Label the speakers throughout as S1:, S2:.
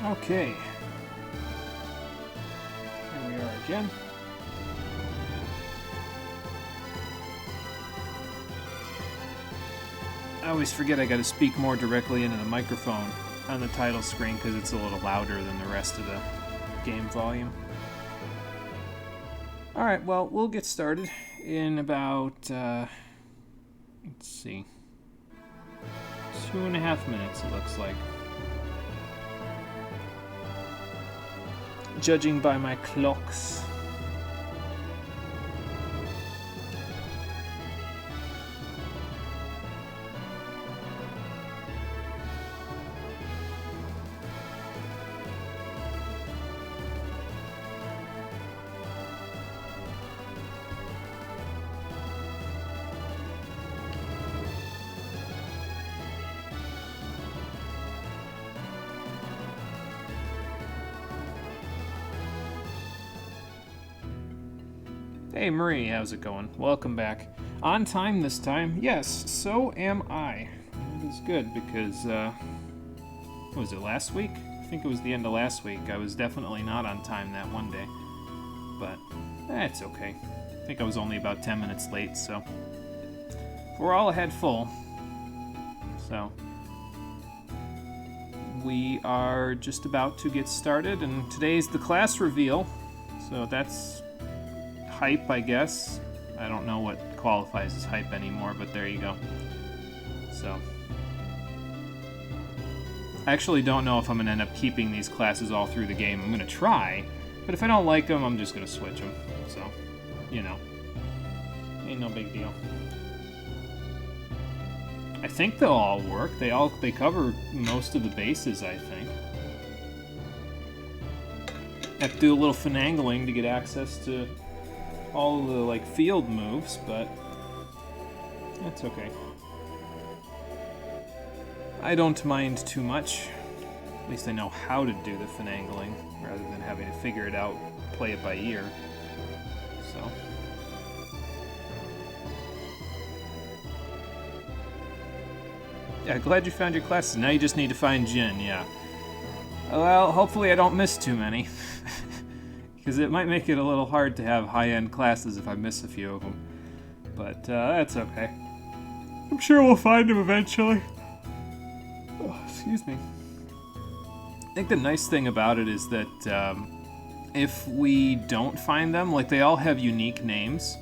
S1: Okay. Here we are again. I always forget I gotta speak more directly into the microphone on the title screen because it's a little louder than the rest of the game volume. Alright, well, we'll get started in about, let's see, 2.5 minutes, it looks like. Judging by my clocks. Hey Marie, how's it going? Welcome back. On time this time? Yes, so am I. It is good because, what was it, last week? I think it was the end of last week. I was definitely not on time that one day. But, it's okay. I think I was only about 10 minutes late, so. We're all ahead full. So. We are just about to get started, and today's the class reveal. So that's hype, I guess. I don't know what qualifies as hype anymore, but there you go. So, I actually don't know if I'm going to end up keeping these classes all through the game. I'm going to try, but if I don't like them, I'm just going to switch them. So, you know, ain't no big deal. I think they'll all work. They cover most of the bases, I think. I have to do a little finagling to get access to all the like field moves, but that's okay. I don't mind too much. At least I know how to do the finagling rather than having to figure it out, play it by ear. So. Yeah, glad you found your classes. Now you just need to find Jin, yeah. Well, hopefully I don't miss too many. Because it might make it a little hard to have high-end classes if I miss a few of them. But that's okay. I'm sure we'll find them eventually. Oh, excuse me. I think the nice thing about it is that if we don't find them, like they all have unique names.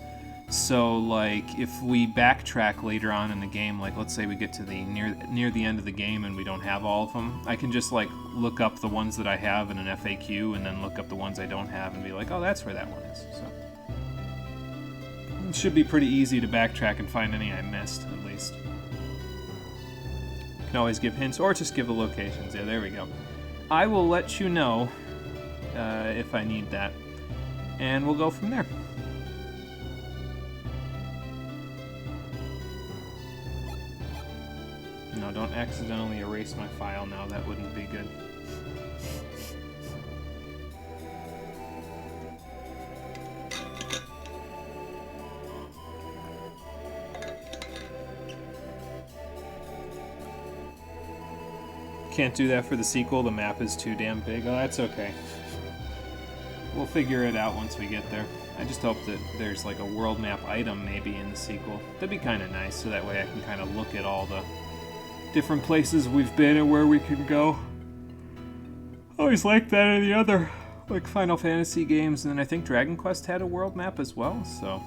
S1: So like if we backtrack later on in the game, like let's say we get to the near the end of the game and we don't have all of them, I can just like look up the ones that I have in an FAQ and then look up the ones I don't have and be like, oh, that's where that one is. So it should be pretty easy to backtrack and find any I missed, at least. You can always give hints or just give the locations. Yeah, there we go. I will let you know if I need that, and we'll go from there. No, don't accidentally erase my file now. That wouldn't be good. Can't do that for the sequel. The map is too damn big. Oh, that's okay. We'll figure it out once we get there. I just hope that there's like a world map item maybe in the sequel. That'd be kind of nice, so that way I can kind of look at all the different places we've been and where we can go. I always liked that in the other like Final Fantasy games, and then I think Dragon Quest had a world map as well, so.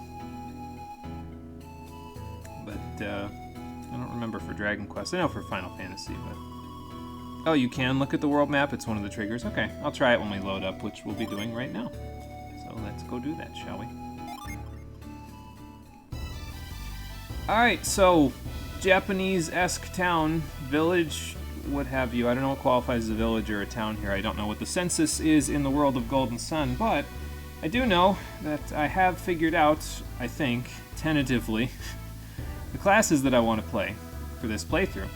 S1: But I don't remember for Dragon Quest. I know for Final Fantasy, but. Oh, you can look at the world map? It's one of the triggers? Okay, I'll try it when we load up, which we'll be doing right now. So let's go do that, shall we? Alright, so Japanese-esque town, village, what have you. I don't know what qualifies as a village or a town here. I don't know what the census is in the world of Golden Sun, but I do know that I have figured out, I think, tentatively, the classes that I want to play for this playthrough.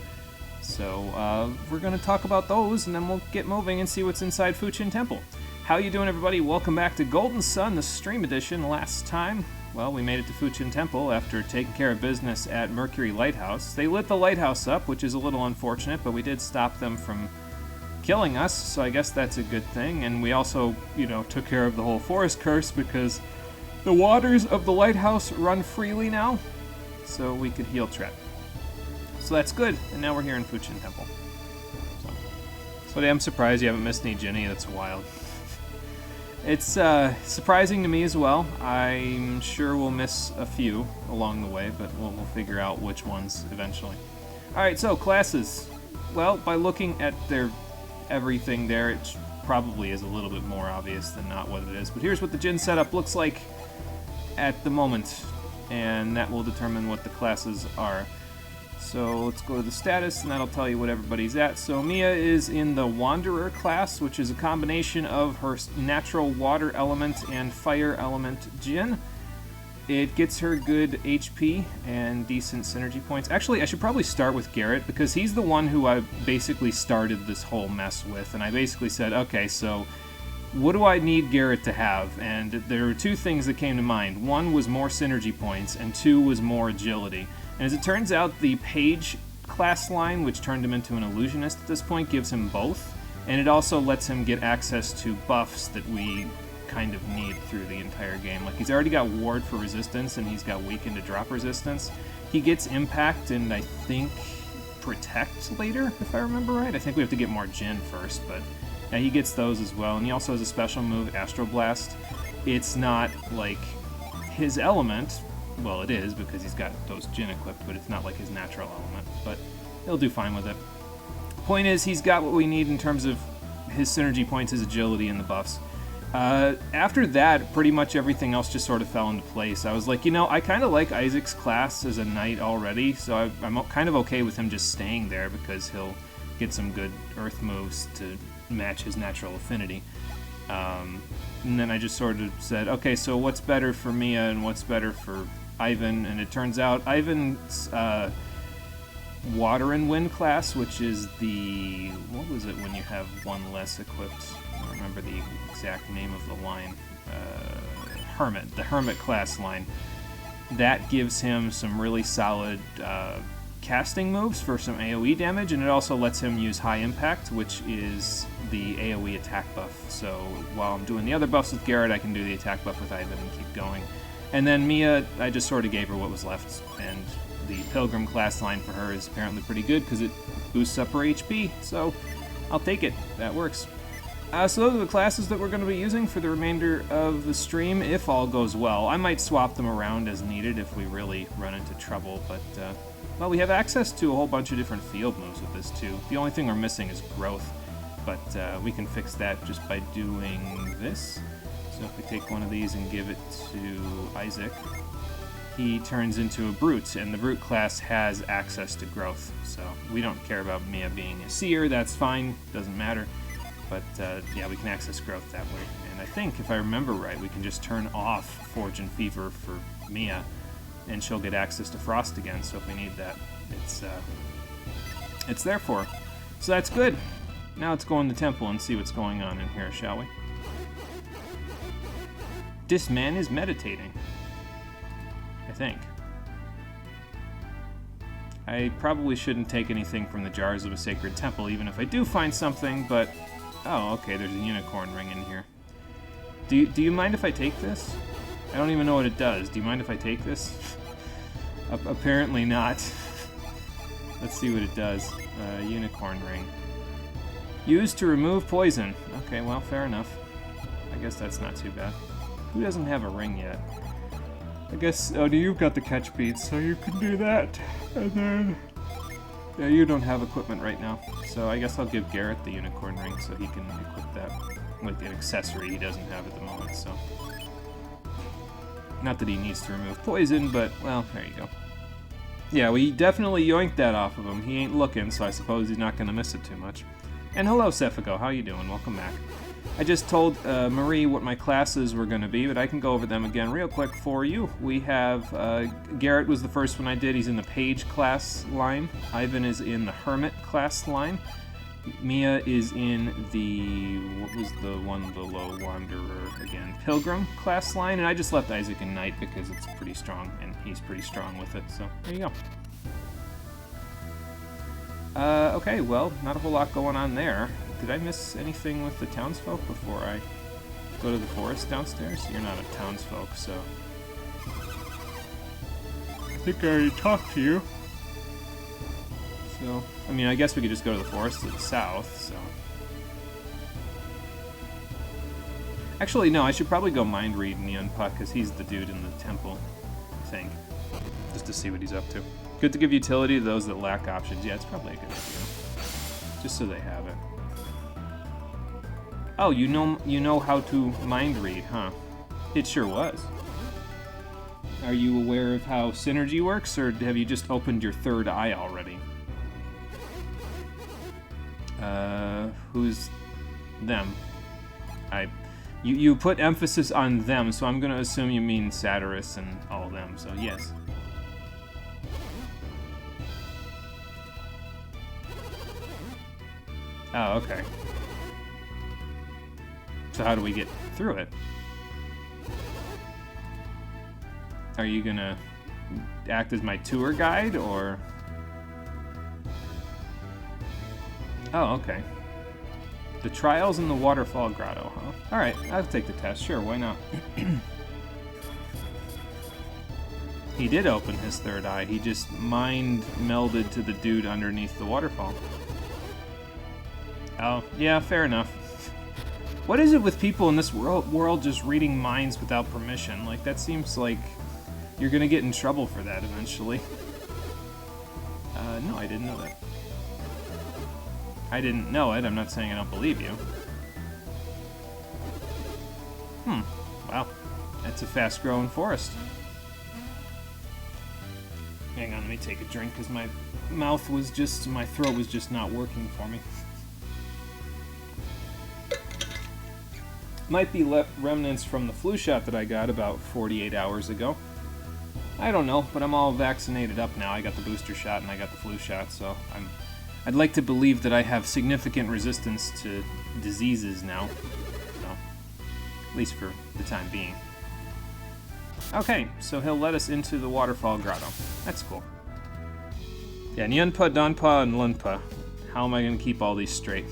S1: So we're going to talk about those, and then we'll get moving and see what's inside Fuchin Temple. How you doing, everybody? Welcome back to Golden Sun, the stream edition. Last time, well, we made it to Fuchin Temple after taking care of business at Mercury Lighthouse. They lit the lighthouse up, which is a little unfortunate, but we did stop them from killing us, so I guess that's a good thing. And we also, you know, took care of the whole forest curse because the waters of the lighthouse run freely now, so we could heal Tret. So that's good, and now we're here in Fuchin Temple. So I'm surprised you haven't missed any Ginny. That's wild. It's surprising to me as well. I'm sure we'll miss a few along the way, but we'll figure out which ones eventually. Alright, so classes. Well, by looking at their everything there, it probably is a little bit more obvious than not what it is. But here's what the Jin setup looks like at the moment, and that will determine what the classes are. So let's go to the status, and that'll tell you what everybody's at. So Mia is in the Wanderer class, which is a combination of her natural water element and fire element Jin. It gets her good HP and decent synergy points. Actually, I should probably start with Garrett, because he's the one who I basically started this whole mess with. And I basically said, okay, so what do I need Garrett to have? And there were two things that came to mind. One was more synergy points, and two was more agility. And as it turns out, the Page class line, which turned him into an illusionist at this point, gives him both. And it also lets him get access to buffs that we kind of need through the entire game. Like, he's already got Ward for resistance, and he's got Weaken to drop resistance. He gets Impact and I think Protect later, if I remember right. I think we have to get more Jin first, but yeah, he gets those as well. And he also has a special move, Astro Blast. It's not like his element. Well, it is, because he's got those Jin equipped, but it's not like his natural element. But he'll do fine with it. Point is, he's got what we need in terms of his synergy points, his agility, and the buffs. After that, pretty much everything else just sort of fell into place. I was like, you know, I kind of like Isaac's class as a knight already, so I'm kind of okay with him just staying there, because he'll get some good earth moves to match his natural affinity. And then I just sort of said, okay, so what's better for Mia and what's better for Ivan? And it turns out Ivan's Water and Wind class, which is the... what was it when you have one less equipped? I don't remember the exact name of the line. Hermit. The Hermit class line. That gives him some really solid casting moves for some AoE damage, and it also lets him use High Impact, which is the AoE attack buff. So while I'm doing the other buffs with Garrett, I can do the attack buff with Ivan and keep going. And then Mia, I just sort of gave her what was left, and the Pilgrim class line for her is apparently pretty good because it boosts up her HP, so I'll take it. That works. So those are the classes that we're going to be using for the remainder of the stream, if all goes well. I might swap them around as needed if we really run into trouble, but, well, we have access to a whole bunch of different field moves with this, too. The only thing we're missing is growth, but we can fix that just by doing this. So if we take one of these and give it to Isaac, he turns into a Brute, and the Brute class has access to growth. So we don't care about Mia being a seer, that's fine, doesn't matter. But yeah, we can access growth that way. And I think, if I remember right, we can just turn off Forge and Fever for Mia, and she'll get access to Frost again, so if we need that, it's there for her. So that's good. Now let's go in the temple and see what's going on in here, shall we? This man is meditating. I think. I probably shouldn't take anything from the Jars of a Sacred Temple, even if I do find something, but... oh, okay, there's a unicorn ring in here. Do you mind if I take this? I don't even know what it does. Do you mind if I take this? Apparently not. Let's see what it does. Unicorn ring. Used to remove poison. Okay, well, fair enough. I guess that's not too bad. Who doesn't have a ring yet? I guess, oh, you've got the catch beads, so you can do that. And then... yeah, you don't have equipment right now, so I guess I'll give Garrett the unicorn ring so he can equip that with the accessory he doesn't have at the moment, so... not that he needs to remove poison, but, well, there you go. Yeah, we definitely yoinked that off of him. He ain't looking, so I suppose he's not gonna miss it too much. And hello, Sephigo, how you doing? Welcome back. I just told Marie what my classes were going to be, but I can go over them again real quick for you. We have, Garrett was the first one I did. He's in the Page class line. Ivan is in the Hermit class line. Mia is in the, what was the one below Wanderer again? Pilgrim class line. And I just left Isaac in Knight because it's pretty strong, and he's pretty strong with it. So, there you go. Okay, well, not a whole lot going on there. Did I miss anything with the townsfolk before I go to the forest downstairs? You're not a townsfolk, so... I think I already talked to you. So, I mean, I guess we could just go to the forest to the south, so... Actually, no, I should probably go mind read Nyanpa, because he's the dude in the temple, I think. Just to see what he's up to. Good to give utility to those that lack options. Yeah, it's probably a good idea. Just so they have it. Oh, you know how to mind read, huh? It sure was. Are you aware of how synergy works, or have you just opened your third eye already? Who's them? You put emphasis on them, so I'm gonna assume you mean Satyrus and all of them, so yes. Oh, okay. So how do we get through it? Are you gonna act as my tour guide, or... Oh, okay. The trials in the waterfall grotto, huh? Alright, I'll take the test. Sure, why not? He did open his third eye. He just mind melded to the dude underneath the waterfall. Oh, yeah, fair enough. What is it with people in this world just reading minds without permission? Like, that seems like you're gonna get in trouble for that eventually. No, I didn't know that. I didn't know it. I'm not saying I don't believe you. Wow. That's a fast-growing forest. Hang on, let me take a drink, because my throat was just not working for me. Might be remnants from the flu shot that I got about 48 hours ago. I don't know, but I'm all vaccinated up now. I got the booster shot and I got the flu shot, so I'd like to believe that I have significant resistance to diseases now. So, at least for the time being. Okay, so he'll let us into the waterfall grotto. That's cool. Yeah, Nyanpa, Donpa, and Lunpa. How am I going to keep all these straight?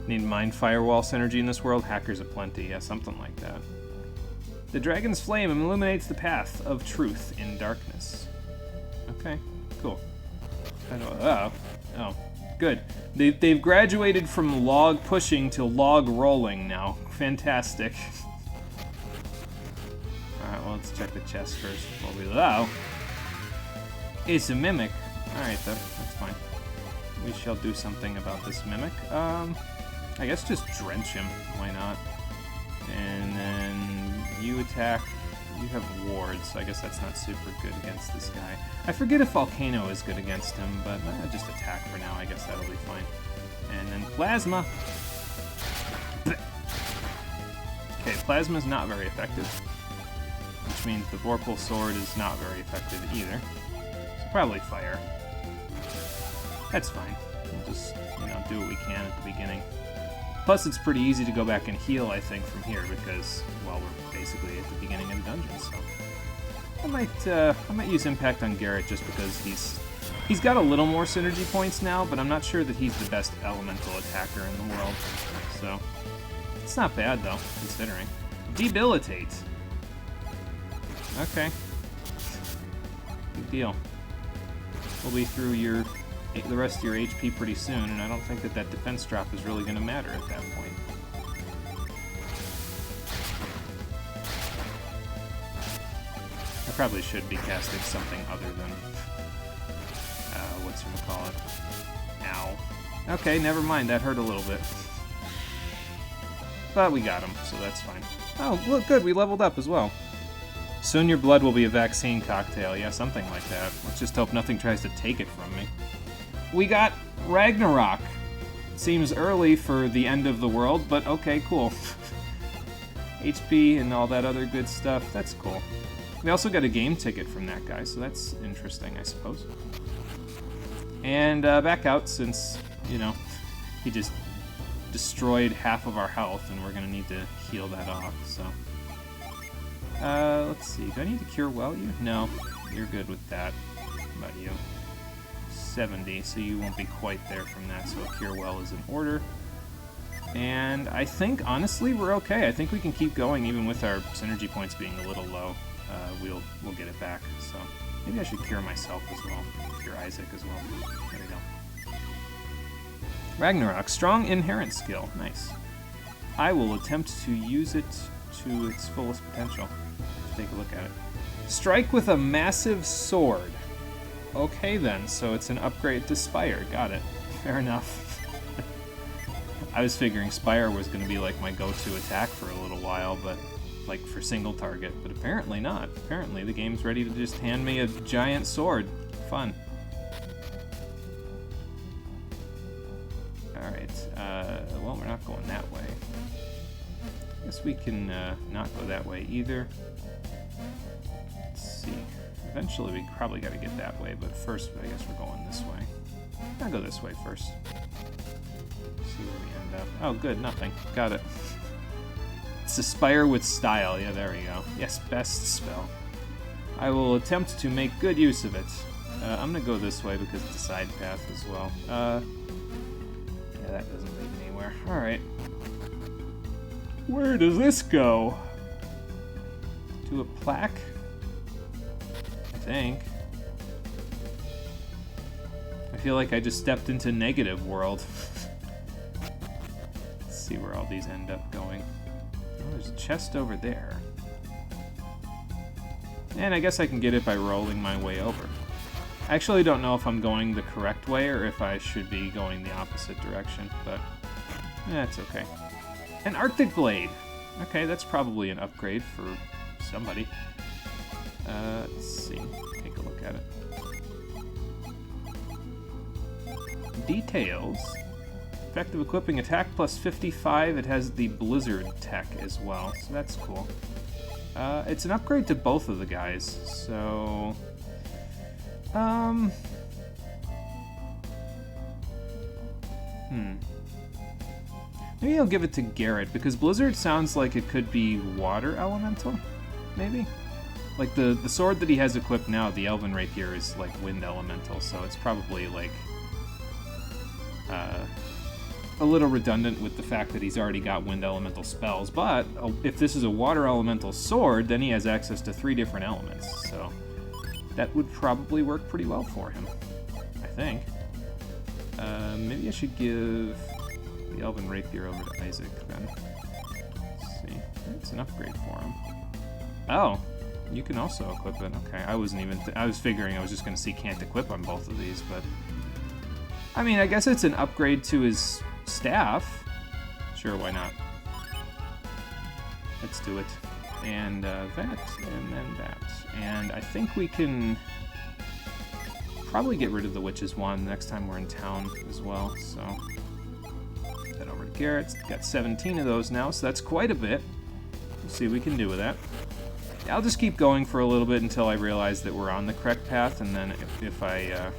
S1: Need mind firewall synergy in this world? Hackers aplenty. Yeah, something like that. The dragon's flame illuminates the path of truth in darkness. Okay, cool. Oh, good. They've graduated from log pushing to log rolling now. Fantastic. Alright, well, let's check the chest first. It's a mimic. Alright, that's fine. We shall do something about this mimic. I guess just drench him. Why not? And then you attack. You have wards, so I guess that's not super good against this guy. I forget if Volcano is good against him, but just attack for now. I guess that'll be fine. And then Plasma. Okay, Plasma's not very effective. Which means the Vorpal Sword is not very effective either. So probably Fire. That's fine. We'll just, do what we can at the beginning. Plus, it's pretty easy to go back and heal, I think, from here, because, well, we're basically at the beginning of the dungeon, so... I might use Impact on Garrett just because he's got a little more synergy points now, but I'm not sure that he's the best elemental attacker in the world. So, it's not bad, though, considering. Debilitate. Okay. Good deal. We'll be through the rest of your HP pretty soon, and I don't think that defense drop is really going to matter at that point. I probably should be casting something other than, whatchamacallit. Ow. Okay, never mind, that hurt a little bit. But we got him, so that's fine. Oh, look, good, we leveled up as well. Soon your blood will be a vaccine cocktail. Yeah, something like that. Let's just hope nothing tries to take it from me. We got Ragnarok. Seems early for the end of the world, but okay, cool. HP and all that other good stuff, that's cool. We also got a game ticket from that guy, so that's interesting, I suppose. And back out since, he just destroyed half of our health, and we're going to need to heal that off, so... let's see, do I need to cure well you? No, you're good with that. How about you? 70, so you won't be quite there from that, so a Cure Well is in order. And I think, honestly, we're okay. I think we can keep going even with our synergy points being a little low. We'll get it back, so maybe I should cure myself as well. Cure Isaac as well. There we go. Ragnarok, strong inherent skill. Nice. I will attempt to use it to its fullest potential. Let's take a look at it. Strike with a massive sword. Okay then, so it's an upgrade to Spire. Got it. Fair enough. I was figuring Spire was going to be like my go-to attack for a little while, but like for single target, but apparently not. Apparently the game's ready to just hand me a giant sword. Fun. Alright, well, we're not going that way. Guess we can not go that way either. Let's see. Eventually we probably got to get that way, but first I guess we're going this way. I'll go this way first. See where we end up. Oh, good, nothing. Got it. It's Aspire with style. Yeah, there we go. Yes, best spell. I will attempt to make good use of it. I'm gonna go this way because it's a side path as well. Yeah, that doesn't lead anywhere. Alright. Where does this go? To a plaque? I think. I feel like I just stepped into negative world. Let's see where all these end up going. Oh, there's a chest over there. And I guess I can get it by rolling my way over. I actually don't know if I'm going the correct way or if I should be going the opposite direction, but that's okay. An Arctic Blade! Okay, that's probably an upgrade for somebody. Let's see. Take a look at it. Details. Effective equipping attack plus 55. It has the Blizzard tech as well, so that's cool. It's an upgrade to both of the guys, so... Maybe I'll give it to Garrett, because Blizzard sounds like it could be water elemental, maybe? Like, the sword that he has equipped now, the Elven Rapier, is, like, wind elemental, so it's probably, like, a little redundant with the fact that he's already got wind elemental spells, but if this is a water elemental sword, then he has access to 3 different elements, so that would probably work pretty well for him, I think. Maybe I should give the Elven Rapier over to Isaac, then. Let's see. It's an upgrade for him. Oh, you can also equip it. Okay, I wasn't even... I was figuring I was just going to see can't equip on both of these, but... I mean, I guess it's an upgrade to his staff. Sure, why not? Let's do it. And that, and then that. And I think we can probably get rid of the Witch's Wand next time we're in town as well, so... Head over to Garrett. Got 17 of those now, so that's quite a bit. We'll see what we can do with that. I'll just keep going for a little bit until I realize that we're on the correct path, and then if I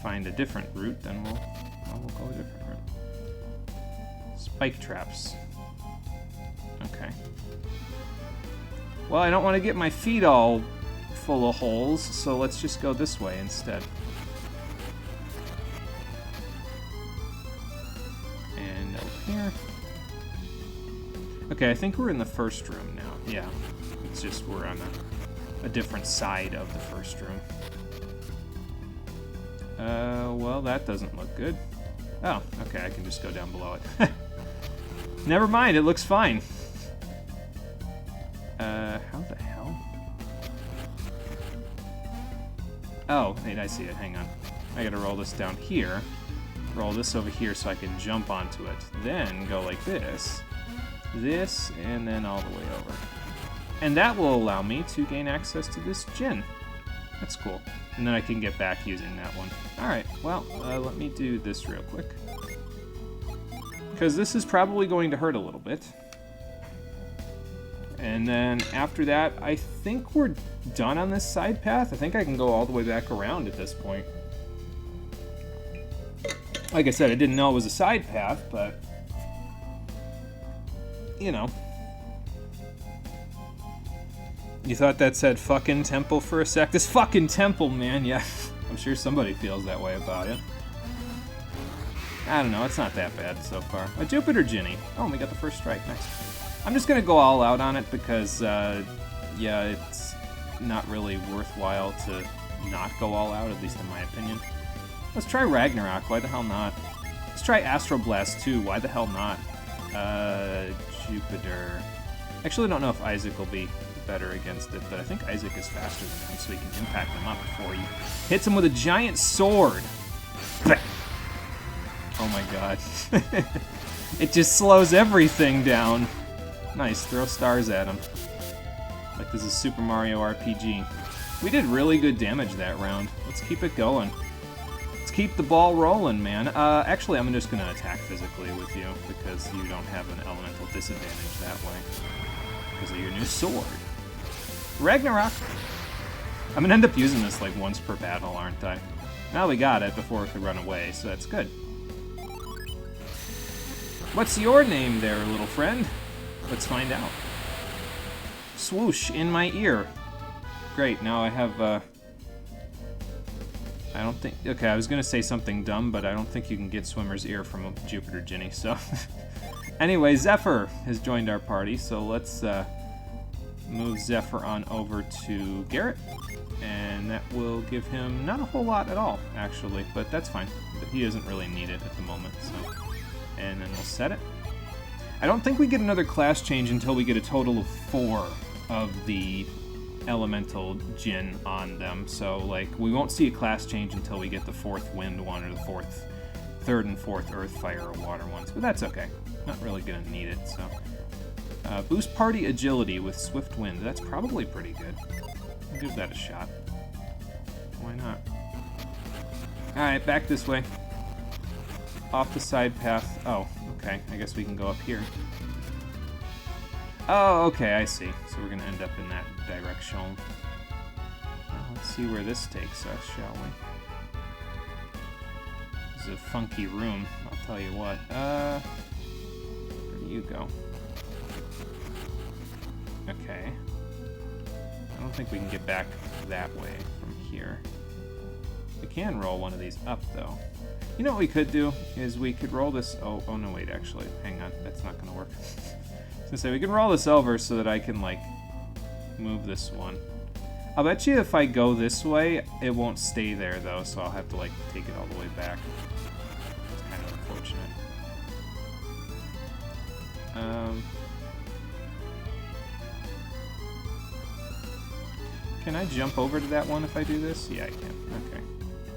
S1: find a different route, then we'll go a different route. Spike traps. Okay. Well, I don't want to get my feet all full of holes, so let's just go this way instead. And over here. Okay, I think we're in the first room now. Yeah, it's just we're on a different side of the first room. Well, that doesn't look good. Oh, okay, I can just go down below it. Never mind, it looks fine. How the hell? Oh, wait, I see it. Hang on. I gotta roll this down here. Roll this over here so I can jump onto it. Then go like this. This, and then all the way over. And that will allow me to gain access to this gin. That's cool. And then I can get back using that one. Alright, well, let me do this real quick. Because this is probably going to hurt a little bit. And then after that, I think we're done on this side path. I think I can go all the way back around at this point. Like I said, I didn't know it was a side path, but... you know. You thought that said fucking temple for a sec? This fucking temple, man, yeah. I'm sure somebody feels that way about it. I don't know, it's not that bad so far. A Jupiter Ginny. Oh, we got the first strike, nice. I'm just gonna go all out on it because, yeah, it's not really worthwhile to not go all out, at least in my opinion. Let's try Ragnarok, why the hell not? Let's try Astroblast too, why the hell not? Jupiter. Actually, I don't know if Isaac will be better against it, but I think Isaac is faster than him, so he can impact him up before he hits him with a giant sword. Oh my god. It just slows everything down. Nice, throw stars at him. Like this is Super Mario RPG. We did really good damage that round. Let's keep it going. Let's keep the ball rolling, man. Actually, I'm just gonna attack physically with you because you don't have an elemental disadvantage that way. Because of your new sword. Ragnarok! I'm gonna end up using this like once per battle, aren't I? Now we got it before it could run away, so that's good. What's your name there, little friend? Let's find out. Swoosh in my ear. Great, now I have, I don't think... Okay, I was gonna say something dumb, but I don't think you can get Swimmer's ear from a Jupiter Ginny, so... Anyway, Zephyr has joined our party, so let's, move Zephyr on over to Garrett. And that will give him not a whole lot at all, actually, but that's fine. But he doesn't really need it at the moment, so... And then we'll set it. I don't think we get another class change until we get a total of 4 of the elemental Djinn on them. So, like, we won't see a class change until we get the 4th wind one or the 3rd and 4th earth, fire, or water ones. But that's okay. Not really gonna need it, so. Boost party agility with swift wind. That's probably pretty good. I'll give that a shot. Why not? Alright, back this way. Off the side path. Oh, okay. I guess we can go up here. Oh, okay, I see. So we're gonna end up in that direction. Well, let's see where this takes us, shall we? This is a funky room, I'll tell you what. Where do you go? Okay. I don't think we can get back that way from here. We can roll one of these up, though. You know what we could do is we could roll this. Oh no, wait, actually, hang on, that's not gonna work. I was gonna say we can roll this over so that I can like move this one. I'll bet you if I go this way, it won't stay there though, so I'll have to like take it all the way back. It's kind of unfortunate. Can I jump over to that one if I do this? Yeah, I can. Okay.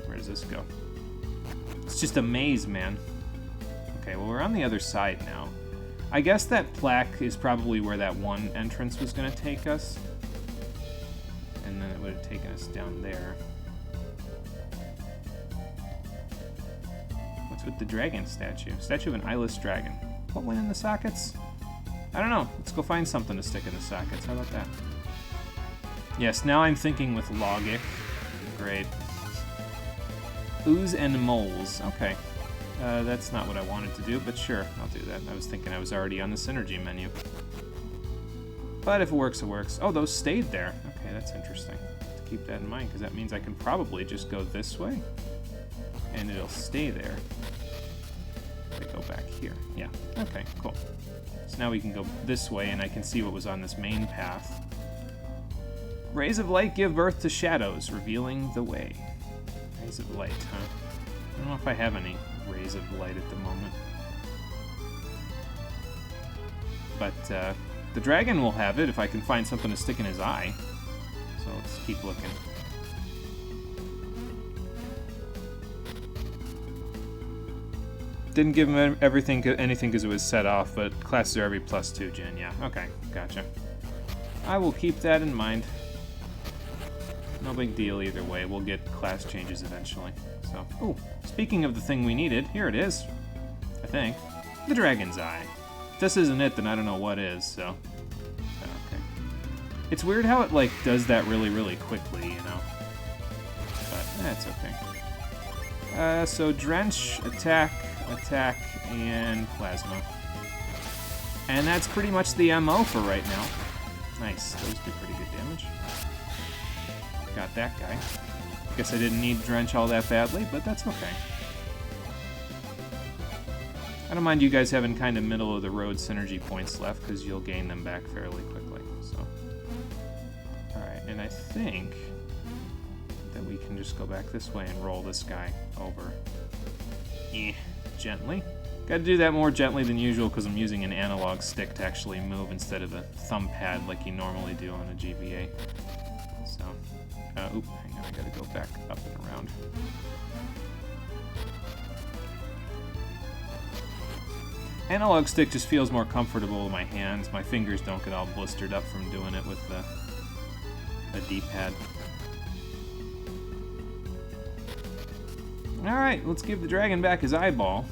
S1: Where does this go? It's just a maze, man. Okay, well, we're on the other side now. I guess that plaque is probably where that one entrance was going to take us. And then it would have taken us down there. What's with the dragon statue? Statue of an eyeless dragon. What went in the sockets? I don't know. Let's go find something to stick in the sockets. How about that? Yes, now I'm thinking with logic. Great. Ooze and moles. Okay. That's not what I wanted to do, but sure, I'll do that. I was thinking I was already on the synergy menu. But if it works, it works. Oh, those stayed there. Okay, that's interesting. To keep that in mind, because that means I can probably just go this way, and it'll stay there. I go back here. Yeah. Okay, cool. So now we can go this way, and I can see what was on this main path. Rays of light give birth to shadows, revealing the way. Rays of light, huh? I don't know if I have any rays of light at the moment. But, the dragon will have it if I can find something to stick in his eye. So let's keep looking. Didn't give him anything because it was set off, but classes are every +2 gen. Yeah, okay, gotcha. I will keep that in mind. No big deal either way. We'll get class changes eventually. So, ooh, speaking of the thing we needed, here it is. I think. The Dragon's Eye. If this isn't it, then I don't know what is, so. Okay. It's weird how it, like, does that really, really quickly, you know? But, it's okay. So Drench, attack, and Plasma. And that's pretty much the MO for right now. Nice. Those do pretty good damage. Got that guy. Guess I didn't need Drench all that badly, but that's okay. I don't mind you guys having kind of middle-of-the-road synergy points left, because you'll gain them back fairly quickly, so. Alright, and I think that we can just go back this way and roll this guy over. Gently. Gotta do that more gently than usual, because I'm using an analog stick to actually move instead of a thumb pad like you normally do on a GBA. So, oop, hang on, I gotta go back up and around. Analog stick just feels more comfortable in my hands. My fingers don't get all blistered up from doing it with the D-pad. Alright, let's give the dragon back his eyeball.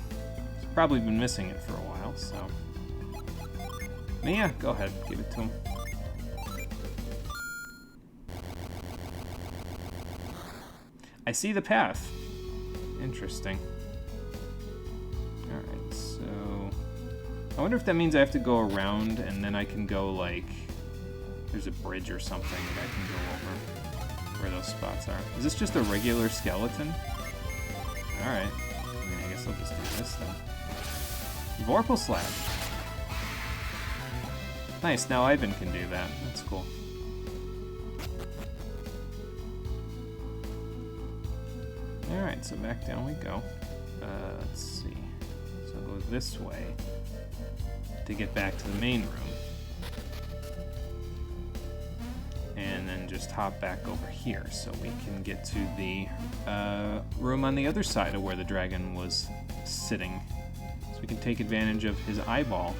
S1: He's probably been missing it for a while, so... Mia, go ahead, give it to him. I see the path. Interesting. Alright, so... I wonder if that means I have to go around and then I can go, like... There's a bridge or something that I can go over where those spots are. Is this just a regular skeleton? Alright. I mean, I guess I'll just do this then. Vorpal Slash. Nice, now Ivan can do that. That's cool. Alright, so back down we go. Let's see. So I'll go this way to get back to the main room. And then just hop back over here so we can get to the room on the other side of where the dragon was sitting. So we can take advantage of his eyeball.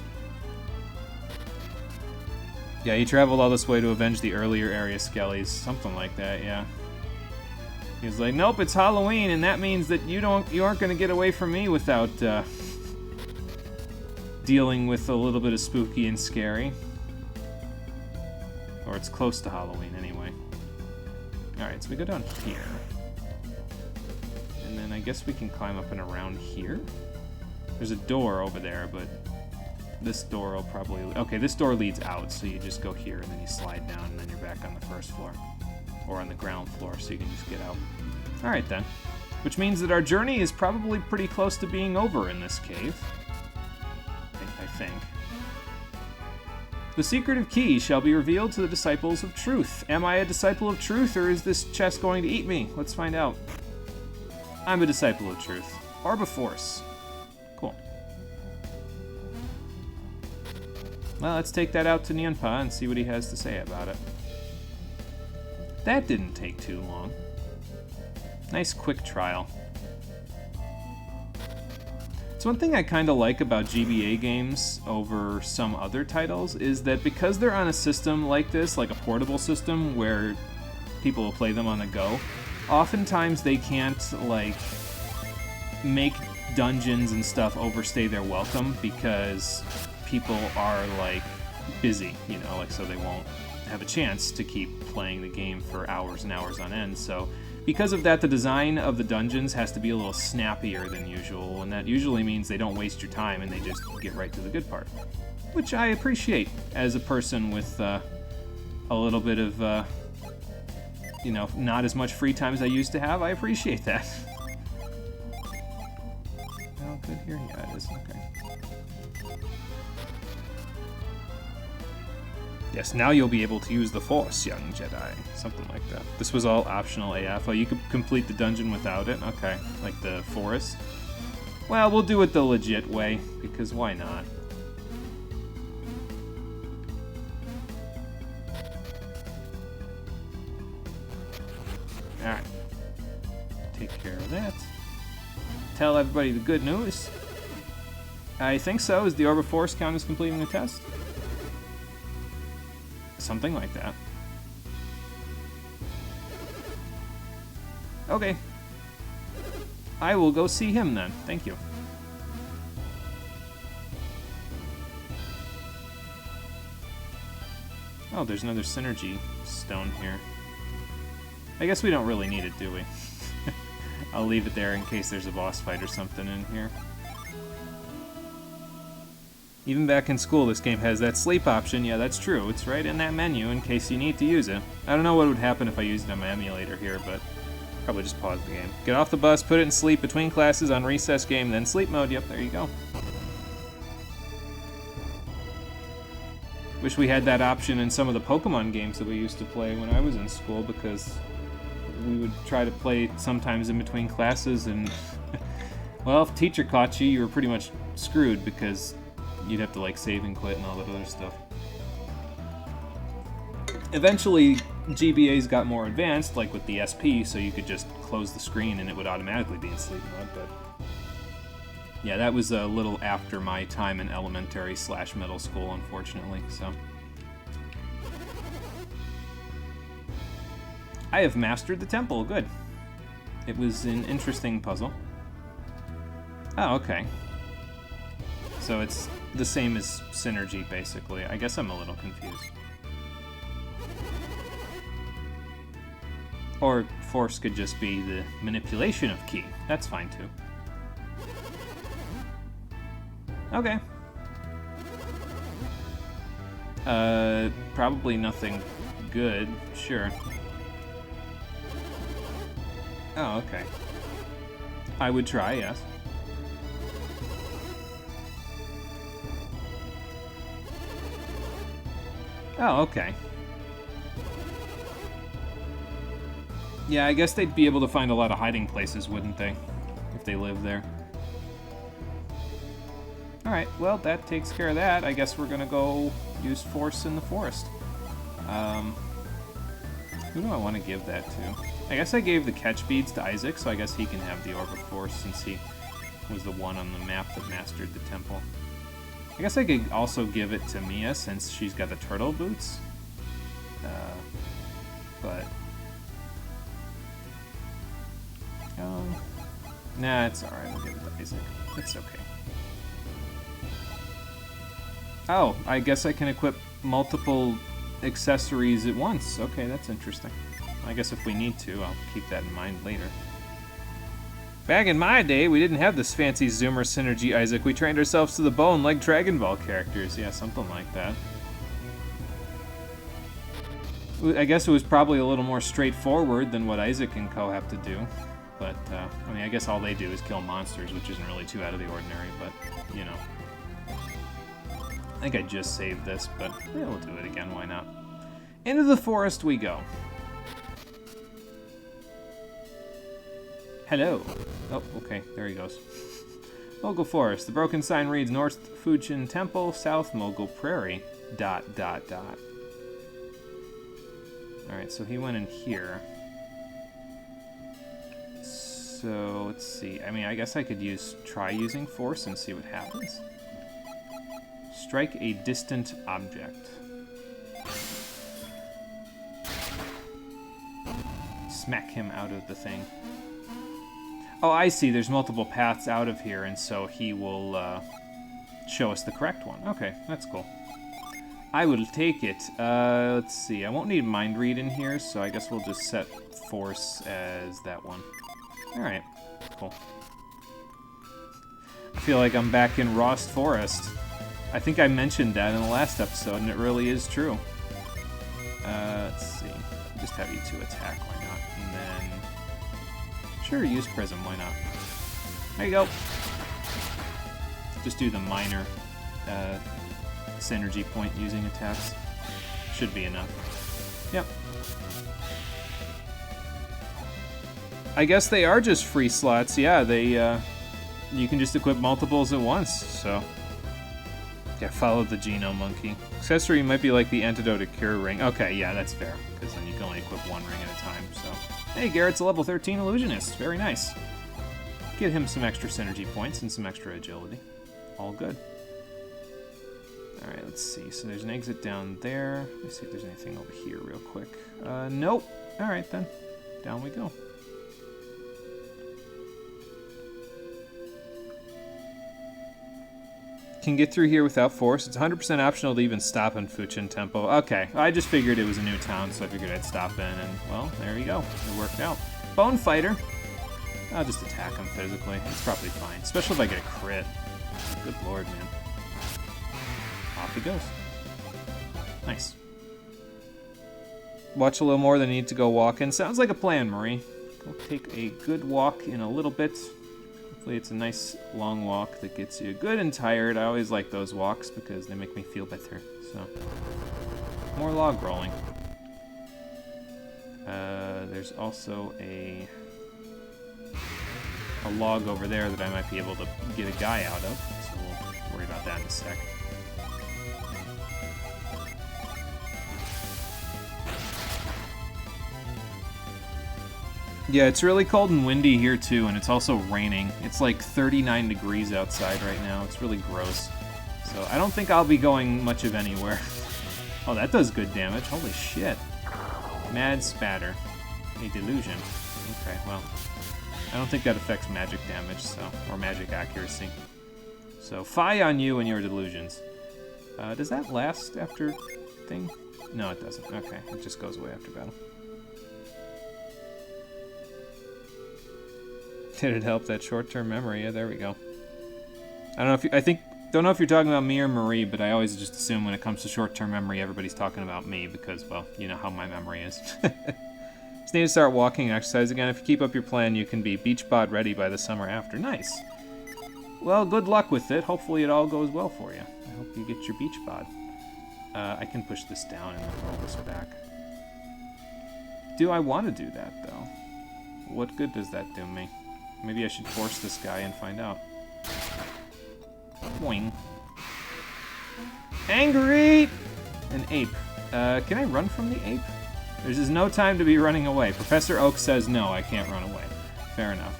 S1: Yeah, he traveled all this way to avenge the earlier area skellies. Something like that, yeah. He was like, nope, it's Halloween, and that means that you aren't going to get away from me without dealing with a little bit of spooky and scary. Or it's close to Halloween, anyway. Alright, so we go down here. And then I guess we can climb up and around here. There's a door over there, but this door will probably... Okay, this door leads out, so you just go here, and then you slide down, and then you're back on the first floor. Or on the ground floor, so you can just get out. Alright, then. Which means that our journey is probably pretty close to being over in this cave. I think. The secretive key shall be revealed to the disciples of truth. Am I a disciple of truth, or is this chest going to eat me? Let's find out. I'm a disciple of truth. Orb of Force. Cool. Well, let's take that out to Nyanpa and see what he has to say about it. That didn't take too long. Nice quick trial. So one thing I kind of like about GBA games over some other titles is that because they're on a system like this, like a portable system where people will play them on the go, oftentimes they can't, like, make dungeons and stuff overstay their welcome because people are, like, busy, you know, like, so they won't have a chance to keep playing the game for hours and hours on end. So because of that, the design of the dungeons has to be a little snappier than usual, and that usually means they don't waste your time and they just get right to the good part, which I appreciate as a person with a little bit of, you know, not as much free time as I used to have. I appreciate that. Oh, good here. Yeah, it is. Okay. Yes, now you'll be able to use the Force, young Jedi. Something like that. This was all optional AF. Oh, you could complete the dungeon without it? Okay. Like the forest? Well, we'll do it the legit way, because why not? Alright. Take care of that. Tell everybody the good news. I think so. Is the Orb of Force count as completing the test? Something like that. Okay. I will go see him then. Thank you. Oh, there's another synergy stone here. I guess we don't really need it, do we? I'll leave it there in case there's a boss fight or something in here. Even back in school, this game has that sleep option. Yeah, that's true. It's right in that menu in case you need to use it. I don't know what would happen if I used it on my emulator here, but Probably just pause the game. Get off the bus, put it in sleep between classes on recess game, then sleep mode. Yep, there you go. Wish we had that option in some of the Pokemon games that we used to play when I was in school, because we would try to play sometimes in between classes, and well, if teacher caught you, you were pretty much screwed because you'd have to like save and quit and all that other stuff. Eventually, GBAs got more advanced, like with the SP, so you could just close the screen and it would automatically be in sleep mode, but yeah, that was a little after my time in elementary / middle school, unfortunately, so. I have mastered the temple, good. It was an interesting puzzle. Oh, okay. So it's the same as Synergy, basically. I guess I'm a little confused. Or Force could just be the manipulation of Ki. That's fine, too. Okay. Probably nothing good. Sure. Oh, okay. I would try, yes. Oh, okay. Yeah, I guess they'd be able to find a lot of hiding places, wouldn't they? If they live there. Alright, well, that takes care of that. I guess we're gonna go use Force in the forest. Who do I want to give that to? I guess I gave the catch beads to Isaac, so I guess he can have the Orb of Force since he was the one on the map that mastered the temple. I guess I could also give it to Mia since she's got the turtle boots. But... nah, it's alright. We'll give it to Isaac. It's okay. Oh, I guess I can equip multiple accessories at once. Okay, that's interesting. I guess if we need to, I'll keep that in mind later. Back in my day, we didn't have this fancy Zoomer Synergy, Isaac. We trained ourselves to the bone like Dragon Ball characters. Yeah, something like that. I guess it was probably a little more straightforward than what Isaac and co have to do. But, I mean, I guess all they do is kill monsters, which isn't really too out of the ordinary, but, you know. I think I just saved this, but yeah, we'll do it again, why not? Into the forest we go. Hello. Oh, okay, there he goes. Mogul Forest. The broken sign reads North Fujin Temple, South Mogul Prairie, ... Alright, so he went in here. So, let's see. I mean, I guess I could try using Force and see what happens. Strike a distant object. Smack him out of the thing. Oh, I see. There's multiple paths out of here, and so he will show us the correct one. Okay, that's cool. I will take it. Let's see. I won't need Mind Read in here, so I guess we'll just set Force as that one. Alright, cool. I feel like I'm back in Rost Forest. I think I mentioned that in the last episode, and it really is true. Let's see. Just have you two attack, why not? And then... sure, use Prism, why not? There you go. Just do the minor synergy point using attacks. Should be enough. Yep. I guess they are just free slots. Yeah, they you can just equip multiples at once, so... yeah, follow the Geno Monkey. Accessory might be like the Antidote to Cure ring. Okay, yeah, that's fair, because then you can only equip one ring at a time, so... hey, Garrett's a level 13 illusionist. Very nice. Get him some extra synergy points and some extra agility. All good. Alright, let's see. So there's an exit down there. Let's see if there's anything over here real quick. Nope. Alright, then. Down we go. Can get through here without Force. It's 100% optional to even stop in Fuchin Temple. Okay, I just figured it was a new town, so I figured I'd stop in, and, well, there you go. It worked out. Bone Fighter. I'll just attack him physically. It's probably fine, especially if I get a crit. Good lord, man. Off he goes. Nice. Watch a little more than need to go walking. Sounds like a plan, Marie. we'll take a good walk in a little bit. Hopefully it's a nice long walk that gets you good and tired. I always like those walks because they make me feel better. So, more log rolling. There's also a log over there that I might be able to get a guy out of, so we'll worry about that in a sec. Yeah, it's really cold and windy here too, and it's also raining. It's like 39 degrees outside right now. It's really gross. So I don't think I'll be going much of anywhere. Oh, that does good damage. Holy shit. Mad Spatter. A delusion. Okay, well, I don't think that affects magic damage, so, or magic accuracy. So, Fi on you and your delusions. Does that last after thing? No, it doesn't. Okay, it just goes away after battle. Did it help that short-term memory? Yeah, there we go. I don't know if you, don't know if you're talking about me or Marie, but I always just assume when it comes to short-term memory, everybody's talking about me because, well, you know how my memory is. Just need to start walking and exercise again. If you keep up your plan, you can be beach bod ready by the summer after. Nice. Well, good luck with it. Hopefully it all goes well for you. I hope you get your beach bod. I can push this down and then roll this back. Do I want to do that, though? What good does that do me? Maybe I should force this guy and find out. Boing. Angry! An ape. Can I run from the ape? There's just no time to be running away. Professor Oak says no, I can't run away. Fair enough.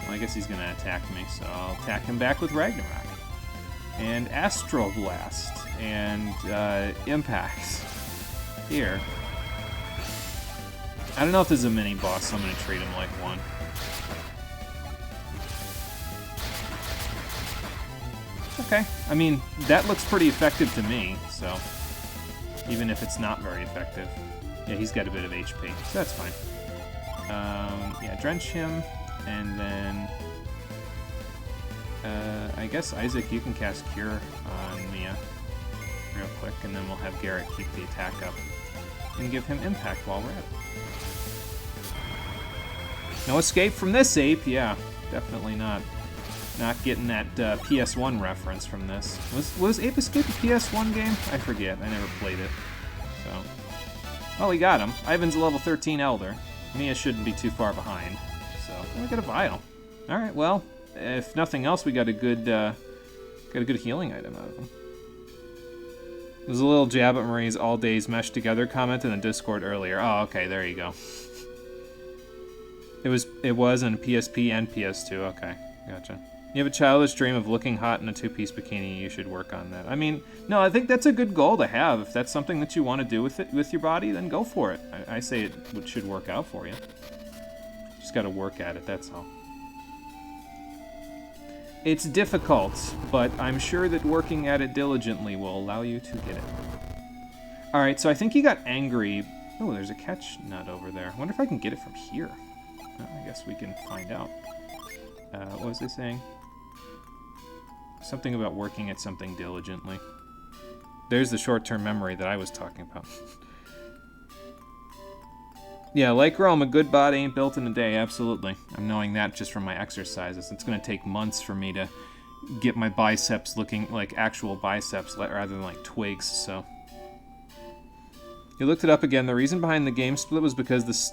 S1: Well, I guess he's gonna attack me, so I'll attack him back with Ragnarok. And Astral Blast. And, Impact. Here. I don't know if this is a mini-boss, so I'm gonna treat him like one. Okay. I mean, that looks pretty effective to me, so... Even if it's not very effective. Yeah, he's got a bit of HP, so that's fine. Yeah, drench him, and then... I guess, Isaac, you can cast Cure on Mia real quick, and then we'll have Garrett keep the attack up. And give him Impact while we're at it. No escape from this ape? Yeah, definitely not. Not getting that PS1 reference from this. Was Ape Escape a PS1 game? I forget. I never played it. So, well, we got him. Ivan's a level 13 Elder. Mia shouldn't be too far behind. So, we got a vial. All right. Well, if nothing else, we got a good healing item out of him. There's a little jab at Marie's all days meshed together comment in the Discord earlier. Oh, okay. There you go. It was on PSP and PS2. Okay, gotcha. You have a childish dream of looking hot in a two-piece bikini, you should work on that. I mean, no, I think that's a good goal to have. If that's something that you want to do with your body, then go for it. I say it should work out for you. Just got to work at it, that's all. It's difficult, but I'm sure that working at it diligently will allow you to get it. Alright, so I think he got angry. Oh, there's a catch nut over there. I wonder if I can get it from here. Well, I guess we can find out. What was I saying? Something about working at something diligently. There's the short-term memory that I was talking about. Yeah, like Rome, a good body ain't built in a day, absolutely. I'm knowing that just from my exercises. It's going to take months for me to get my biceps looking like actual biceps rather than like twigs, so... You looked it up again. The reason behind the game split was because this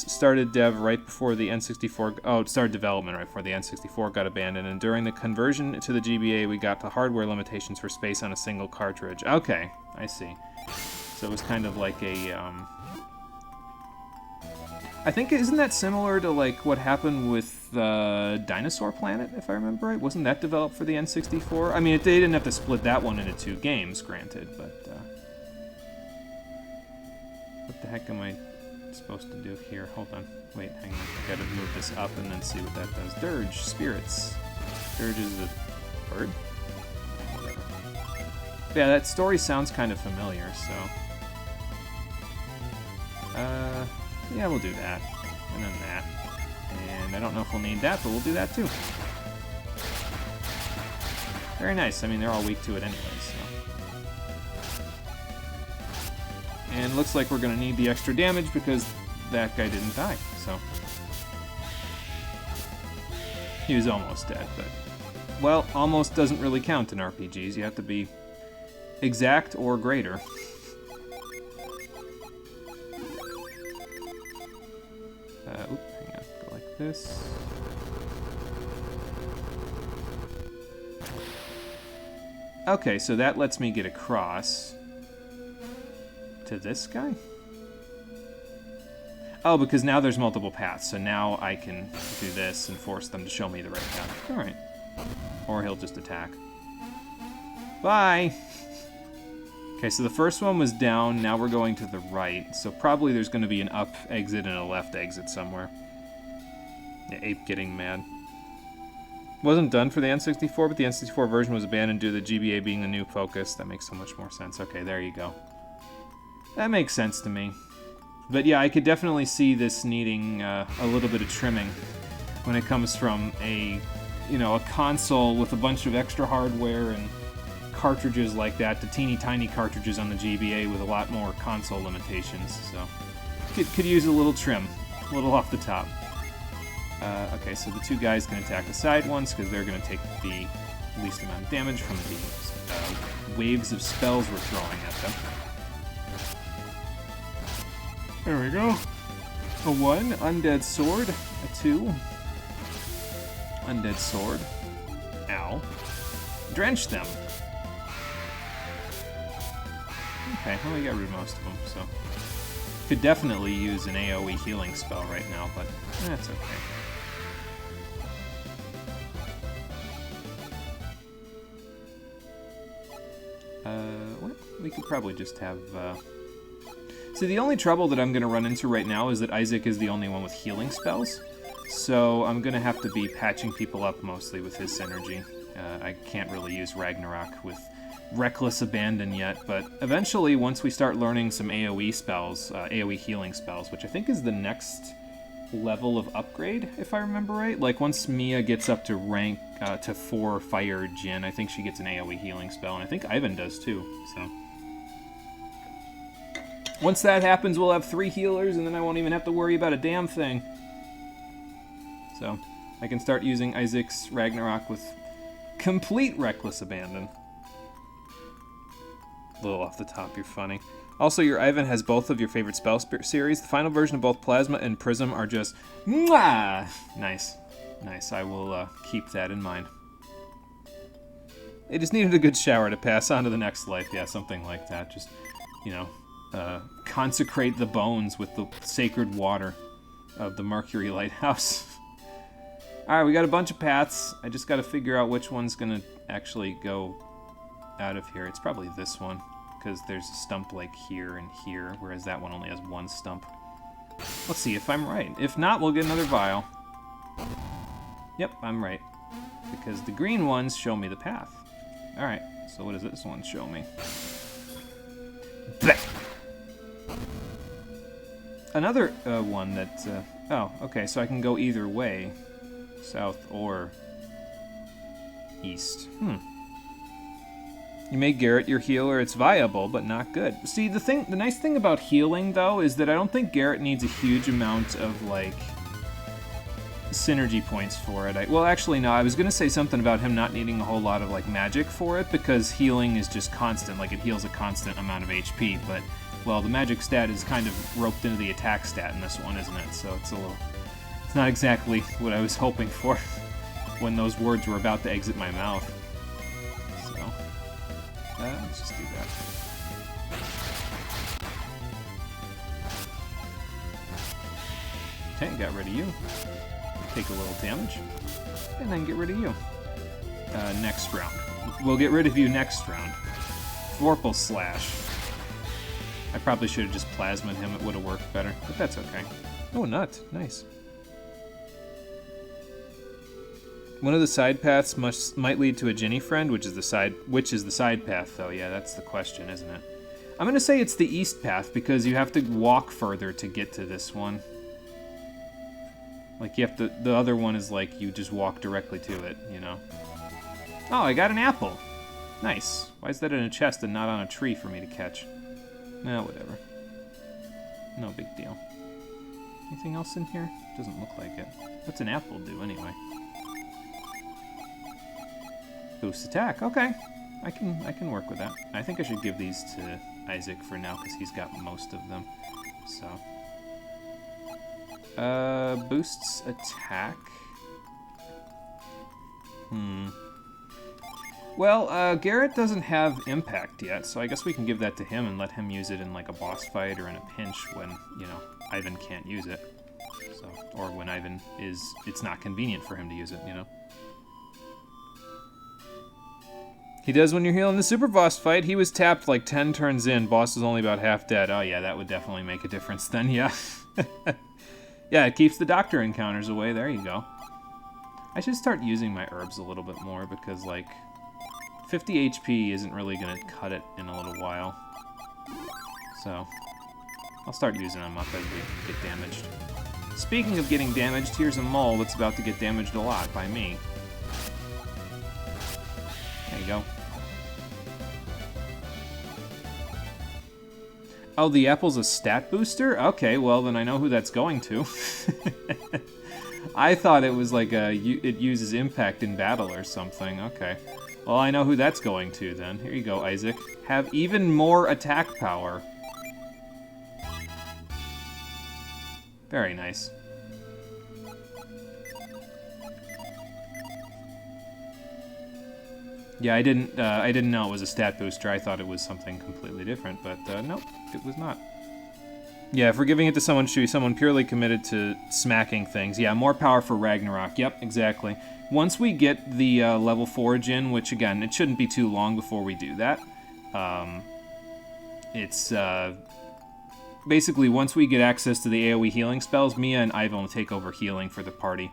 S1: started dev right before the N64... Oh, it started development right before the N64 got abandoned, and during the conversion to the GBA, we got the hardware limitations for space on a single cartridge. Okay, I see. So it was kind of like a... I think, isn't that similar to, like, what happened with Dinosaur Planet, if I remember right? Wasn't that developed for the N64? I mean, they didn't have to split that one into two games, granted, but... What the heck am I supposed to do here? Hold on. Wait, hang on. I gotta move this up and then see what that does. Dirge, spirits. Dirge is a bird? Whatever. Yeah, that story sounds kind of familiar, so... yeah, we'll do that. And then that. And I don't know if we'll need that, but we'll do that too. Very nice. I mean, they're all weak to it anyway, so... And looks like we're going to need the extra damage because that guy didn't die, so... He was almost dead, but... Well, almost doesn't really count in RPGs. You have to be exact or greater. Hang on. Go like this. Okay, so that lets me get across to this guy? Oh, because now there's multiple paths, so now I can do this and force them to show me the right path. Alright. Or he'll just attack. Bye! Okay, so the first one was down, now we're going to the right, so probably there's going to be an up exit and a left exit somewhere. The ape getting mad. Wasn't done for the N64, but the N64 version was abandoned due to the GBA being the new focus. That makes so much more sense. Okay, there you go. That makes sense to me. But yeah, I could definitely see this needing a little bit of trimming when it comes from a console with a bunch of extra hardware and cartridges like that to teeny tiny cartridges on the GBA with a lot more console limitations. So could use a little trim, a little off the top. Okay, so the two guys can attack the side ones because they're going to take the least amount of damage from the waves of spells we're throwing at them. There we go. A 1, undead sword. A 2, undead sword. Ow. Drench them. Okay, well, we got rid of most of them, so... Could definitely use an AoE healing spell right now, but that's okay. What? We could probably just have, See, the only trouble that I'm going to run into right now is that Isaac is the only one with healing spells. So I'm going to have to be patching people up mostly with his synergy. I can't really use Ragnarok with Reckless Abandon yet, but eventually, once we start learning some AoE spells, AoE healing spells, which I think is the next level of upgrade, if I remember right. Like, once Mia gets up to rank, to 4 Fire Djinn, I think she gets an AoE healing spell, and I think Ivan does too, so... Once that happens, we'll have 3 healers, and then I won't even have to worry about a damn thing. So, I can start using Isaac's Ragnarok with complete Reckless Abandon. A little off the top, you're funny. Also, your Ivan has both of your favorite spell series. The final version of both Plasma and Prism are just... Mwah! Nice. Nice, I will keep that in mind. They just needed a good shower to pass on to the next life. Yeah, something like that. Just, consecrate the bones with the sacred water of the Mercury Lighthouse. Alright, we got a bunch of paths. I just gotta figure out which one's gonna actually go out of here. It's probably this one, because there's a stump like here and here, whereas that one only has one stump. Let's see if I'm right. If not, we'll get another vial. Yep, I'm right. Because the green ones show me the path. Alright, so what does this one show me? Blech! Another one that... oh, okay, so I can go either way. South or east. You make Garrett your healer. It's viable, but not good. See, the nice thing about healing, though, is that I don't think Garrett needs a huge amount of, like, synergy points for it. Well, actually, no. I was going to say something about him not needing a whole lot of, like, magic for it, because healing is just constant. Like, it heals a constant amount of HP, but, well, the magic stat is kind of roped into the attack stat in this one, isn't it? So it's a little... It's not exactly what I was hoping for when those words were about to exit my mouth. So, let's just do that. Okay, got rid of you. Take a little damage. And then get rid of you. Next round. We'll get rid of you next round. Vorpal Slash. I probably should have just plasmaed him. It would have worked better, but that's okay. Oh, nut. Nice. One of the side paths might lead to a Ginny friend, which is the side path, though. Yeah, that's the question, isn't it? I'm going to say it's the east path, because you have to walk further to get to this one. Like, you have to... The other one is like, you just walk directly to it, you know? Oh, I got an apple! Nice. Why is that in a chest and not on a tree for me to catch? Nah, whatever. No big deal. Anything else in here? Doesn't look like it. What's an apple do, anyway? Boost attack. Okay. I can work with that. I think I should give these to Isaac for now, because he's got most of them. So. Boosts attack. Well, Garrett doesn't have impact yet, so I guess we can give that to him and let him use it in like a boss fight or in a pinch when, you know, Ivan can't use it. So, or when Ivan it's not convenient for him to use it, you know. He does when you're healing the super boss fight. He was tapped like 10 turns in. Boss is only about half dead. Oh yeah, that would definitely make a difference then, yeah. Yeah, it keeps the doctor encounters away. There you go. I should start using my herbs a little bit more because, like, 50 HP isn't really going to cut it in a little while. So, I'll start using them up as we get damaged. Speaking of getting damaged, here's a mole that's about to get damaged a lot by me. There you go. Oh, the apple's a stat booster? Okay, well, then I know who that's going to. I thought it was like it uses impact in battle or something. Okay. Well, I know who that's going to then. Here you go, Isaac. Have even more attack power. Very nice. Yeah, I didn't know it was a stat booster. I thought it was something completely different, but nope, it was not. Yeah, if we're giving it to someone, should be someone purely committed to smacking things. Yeah, more power for Ragnarok. Yep, exactly. Once we get the level 4 Jin, which again, it shouldn't be too long before we do that. It's basically once we get access to the AoE healing spells, Mia and Ivan will take over healing for the party.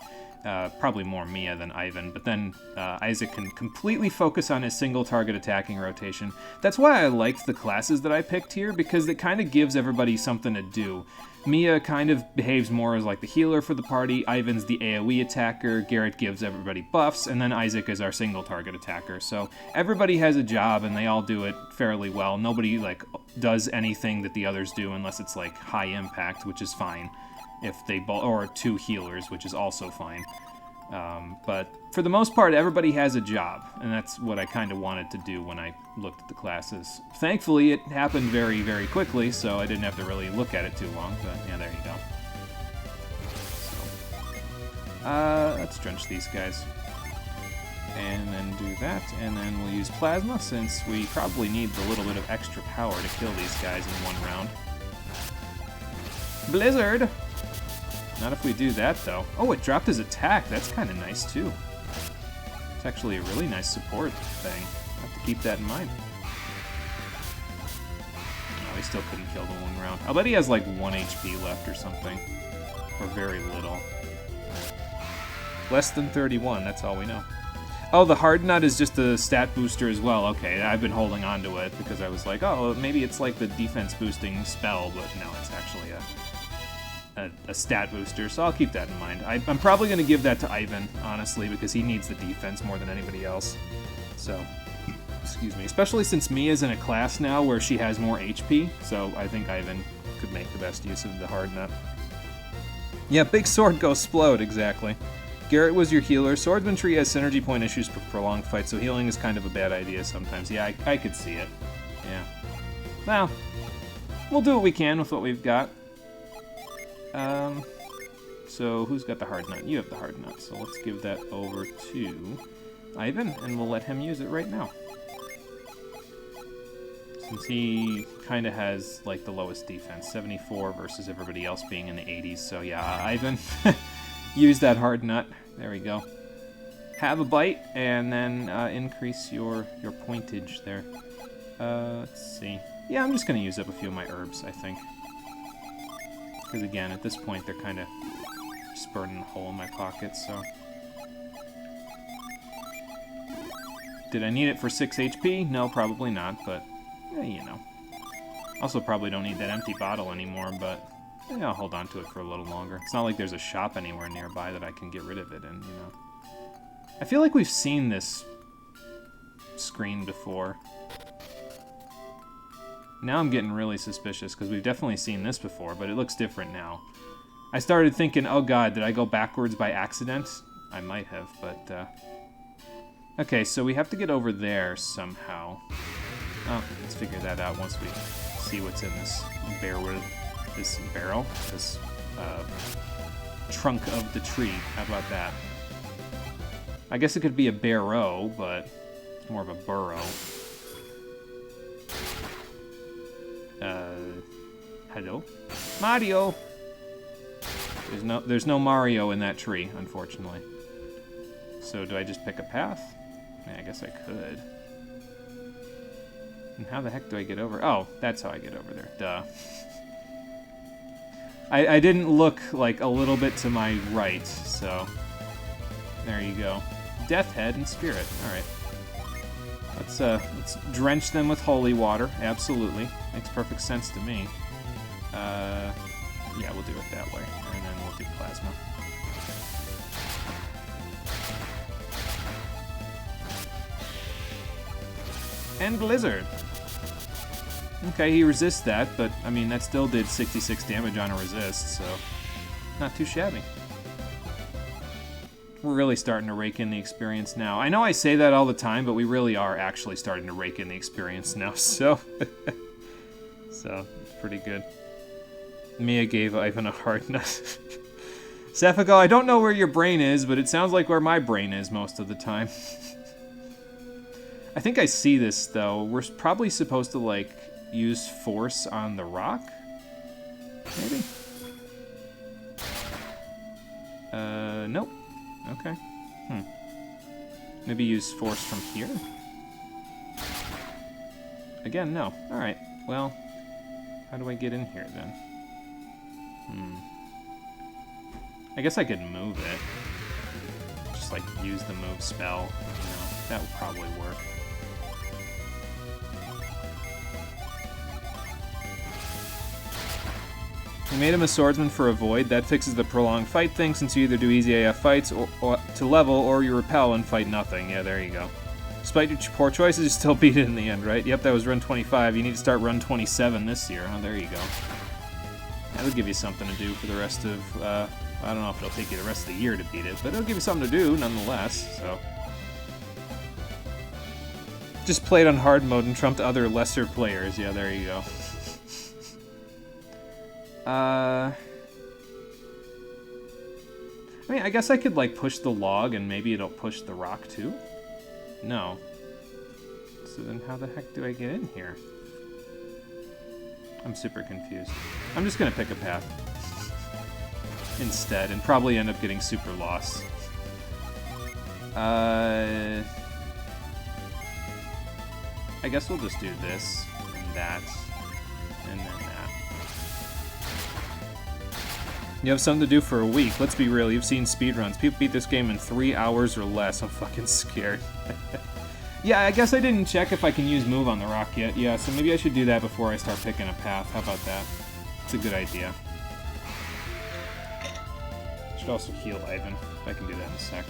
S1: Probably more Mia than Ivan, but then Isaac can completely focus on his single target attacking rotation. That's why I liked the classes that I picked here, because it kind of gives everybody something to do. Mia kind of behaves more as like the healer for the party, Ivan's the AoE attacker, Garrett gives everybody buffs, and then Isaac is our single target attacker. So everybody has a job and they all do it fairly well. Nobody like does anything that the others do unless it's like high impact, which is fine. If they or two healers, which is also fine. But for the most part, everybody has a job, and that's what I kind of wanted to do when I looked at the classes. Thankfully, it happened very, very quickly, so I didn't have to really look at it too long, but yeah, there you go. So, let's drench these guys. And then do that, and then we'll use Plasma, since we probably need the little bit of extra power to kill these guys in one round. Blizzard! Not if we do that, though. Oh, it dropped his attack. That's kind of nice, too. It's actually a really nice support thing. I'll have to keep that in mind. No, he still couldn't kill the one round. I'll bet he has, like, 1 HP left or something. Or very little. Less than 31, that's all we know. Oh, the Hard Nut is just a stat booster as well. Okay, I've been holding on to it because I was like, oh, maybe it's like the defense boosting spell, but no, it's actually a stat booster, so I'll keep that in mind. I'm probably going to give that to Ivan, honestly, because he needs the defense more than anybody else. So, excuse me. Especially since Mia's in a class now where she has more HP, so I think Ivan could make the best use of the Hard Nut. Yeah, big sword goes explode, exactly. Garrett was your healer. Swordsman Tree has synergy point issues for prolonged fights, so healing is kind of a bad idea sometimes. Yeah, I could see it. Yeah. Well, we'll do what we can with what we've got. So who's got the Hard Nut? You have the Hard Nut, so let's give that over to Ivan, and we'll let him use it right now. Since he kind of has, like, the lowest defense, 74 versus everybody else being in the 80s, so yeah, Ivan, use that Hard Nut. There we go. Have a bite, and then increase your pointage there. Let's see. Yeah, I'm just going to use up a few of my herbs, I think. Because again, at this point, they're kind of just burning a hole in my pocket, so... Did I need it for 6 HP? No, probably not, but, you know. Also probably don't need that empty bottle anymore, but yeah, I'll hold on to it for a little longer. It's not like there's a shop anywhere nearby that I can get rid of it in, you know. I feel like we've seen this screen before. Now I'm getting really suspicious, because we've definitely seen this before, but it looks different now. I started thinking, oh god, did I go backwards by accident? I might have, but, okay, so we have to get over there somehow. Oh, let's figure that out once we see what's in this barrel, this trunk of the tree. How about that? I guess it could be a barrow, but it's more of a burrow. Hello? Mario! There's no Mario in that tree, unfortunately. So do I just pick a path? Yeah, I guess I could. And how the heck do I get over? Oh, that's how I get over there. Duh. I didn't look, like, a little bit to my right, so... There you go. Death Head and Spirit. Alright. Let's drench them with holy water. Absolutely. Makes perfect sense to me. Yeah, we'll do it that way. And then we'll do plasma. And Blizzard. Okay, he resists that, but, I mean, that still did 66 damage on a resist, so... Not too shabby. We're really starting to rake in the experience now. I know I say that all the time, but we really are actually starting to rake in the experience now, so... so, it's pretty good. Mia gave Ivan a hard nut. Sephico, I don't know where your brain is, but it sounds like where my brain is most of the time. I think I see this, though. We're probably supposed to, like, use force on the rock? Maybe? Nope. Okay. Maybe use force from here? Again, no. Alright, well, how do I get in here, then? I guess I could move it. Just, like, use the move spell. You know, that would probably work. We made him a swordsman for a void. That fixes the prolonged fight thing, since you either do easy AF fights or to level, or you repel and fight nothing. Yeah, there you go. Despite your poor choices, you still beat it in the end, right? Yep, that was run 25. You need to start run 27 this year. Oh, there you go. That'll give you something to do for the rest of, I don't know if it'll take you the rest of the year to beat it, but it'll give you something to do, nonetheless, so. Just played on hard mode and trumped other lesser players. Yeah, there you go. I mean, I guess I could, like, push the log and maybe it'll push the rock, too? No. So then how the heck do I get in here? I'm super confused. I'm just gonna pick a path instead and probably end up getting super lost. I guess we'll just do this and that and then that. You have something to do for a week. Let's be real, you've seen speedruns. People beat this game in 3 hours or less. I'm fucking scared. Yeah, I guess I didn't check if I can use move on the rock yet. Yeah, so maybe I should do that before I start picking a path. How about that? It's a good idea. Should also heal Ivan. I can do that in a sec.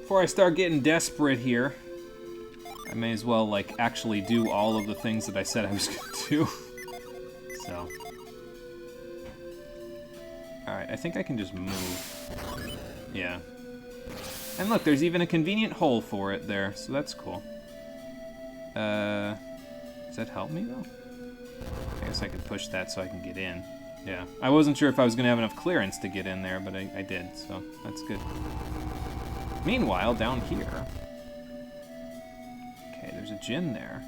S1: Before I start getting desperate here, I may as well, like, actually do all of the things that I said I was going to do. So. Alright, I think I can just move. Yeah. And look, there's even a convenient hole for it there, so that's cool. Does that help me, though? I guess I could push that so I can get in. Yeah. I wasn't sure if I was going to have enough clearance to get in there, but I did, so that's good. Meanwhile, down here... Okay, there's a Djinn there.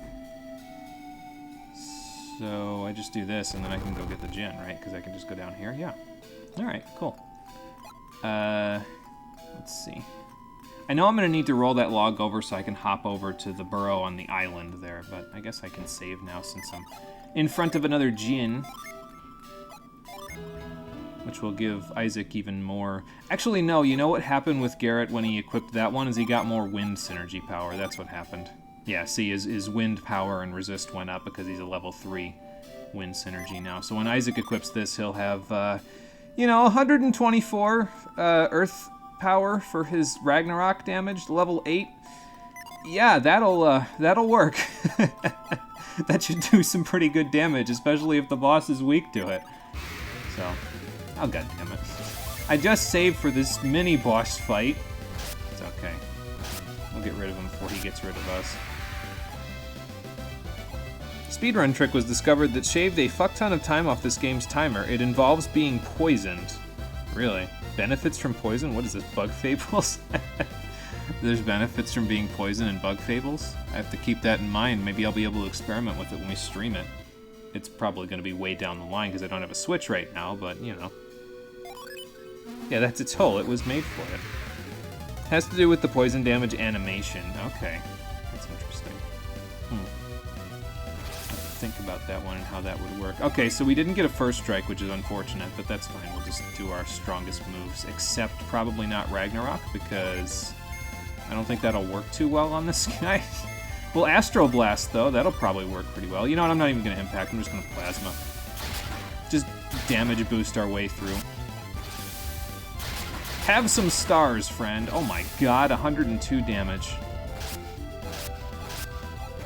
S1: So I just do this, and then I can go get the Djinn, right? Because I can just go down here? Yeah. Alright, cool. Let's see. I know I'm going to need to roll that log over so I can hop over to the burrow on the island there, but I guess I can save now since I'm in front of another Djinn. Which will give Isaac even more... Actually, no, you know what happened with Garrett when he equipped that one is he got more wind synergy power. That's what happened. Yeah, see, his wind power and resist went up because he's a level 3 wind synergy now. So when Isaac equips this, he'll have, you know, 124 earth power for his Ragnarok damage, level 8. Yeah, that'll work. that should do some pretty good damage, especially if the boss is weak to it. So, oh god damn it. I just saved for this mini boss fight. It's okay. We'll get rid of him before he gets rid of us. Speedrun trick was discovered that shaved a fuck ton of time off this game's timer. It involves being poisoned. Really? Benefits from poison? What is this, Bug Fables? There's benefits from being poisoned in Bug Fables? I have to keep that in mind. Maybe I'll be able to experiment with it when we stream it. It's probably going to be way down the line because I don't have a Switch right now, but, you know. Yeah, that's its hole. It was made for it. Has to do with the poison damage animation. Okay. That's interesting. Think about that one and how that would work. Okay, so we didn't get a first strike, which is unfortunate, but that's fine. We'll just do our strongest moves, except probably not Ragnarok, because I don't think that'll work too well on this guy. Well, Astro Blast, though, that'll probably work pretty well. You know what, I'm not even going to Impact, I'm just going to Plasma. Just damage boost our way through. Have some stars, friend. Oh my god, 102 damage.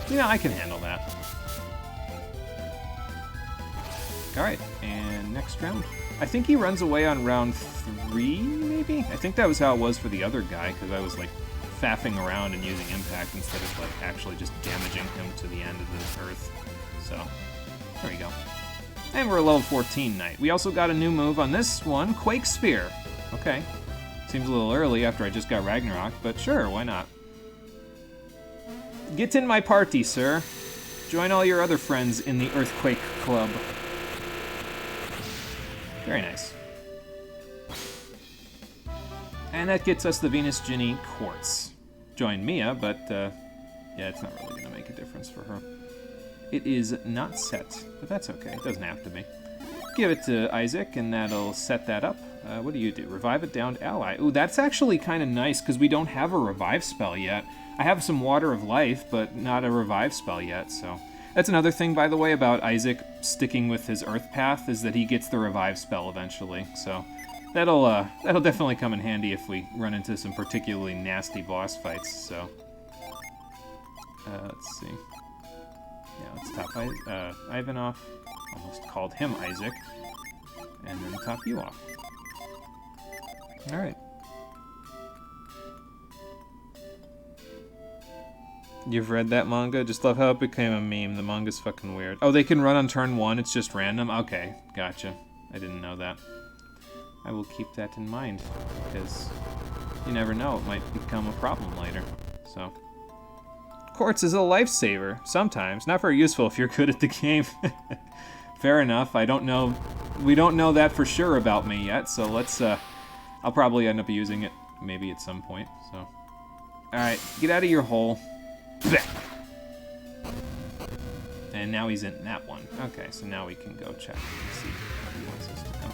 S1: Yeah, I can handle that. Alright, and next round. I think he runs away on round 3, maybe? I think that was how it was for the other guy, because I was, like, faffing around and using Impact instead of, like, actually just damaging him to the end of the earth. So, there we go. And we're a level 14 knight. We also got a new move on this one, Quake Sphere. Okay. Seems a little early after I just got Ragnarok, but sure, why not? Get in my party, sir. Join all your other friends in the Earthquake Club. Very nice. And that gets us the Venus Ginny Quartz. Join Mia, but yeah, it's not really going to make a difference for her. It is not set, but that's okay. It doesn't have to be. Give it to Isaac, and that'll set that up. What do you do? Revive a downed ally. Ooh, that's actually kind of nice, because we don't have a revive spell yet. I have some Water of Life, but not a revive spell yet, so... That's another thing, by the way, about Isaac sticking with his Earth path, is that he gets the revive spell eventually. So that'll definitely come in handy if we run into some particularly nasty boss fights. So let's see. Yeah, let's top Ivan off. Almost called him Isaac, and then top you off. All right. You've read that manga? Just love how it became a meme. The manga's fucking weird. Oh, they can run on turn 1, it's just random? Okay, gotcha. I didn't know that. I will keep that in mind, because you never know, it might become a problem later. So, Quartz is a lifesaver, sometimes. Not very useful if you're good at the game. Fair enough, I don't know... We don't know that for sure about me yet, so let's, I'll probably end up using it, maybe at some point, so... Alright, get out of your hole. And now he's in that one. Okay, so now we can go check and see where he wants us to go.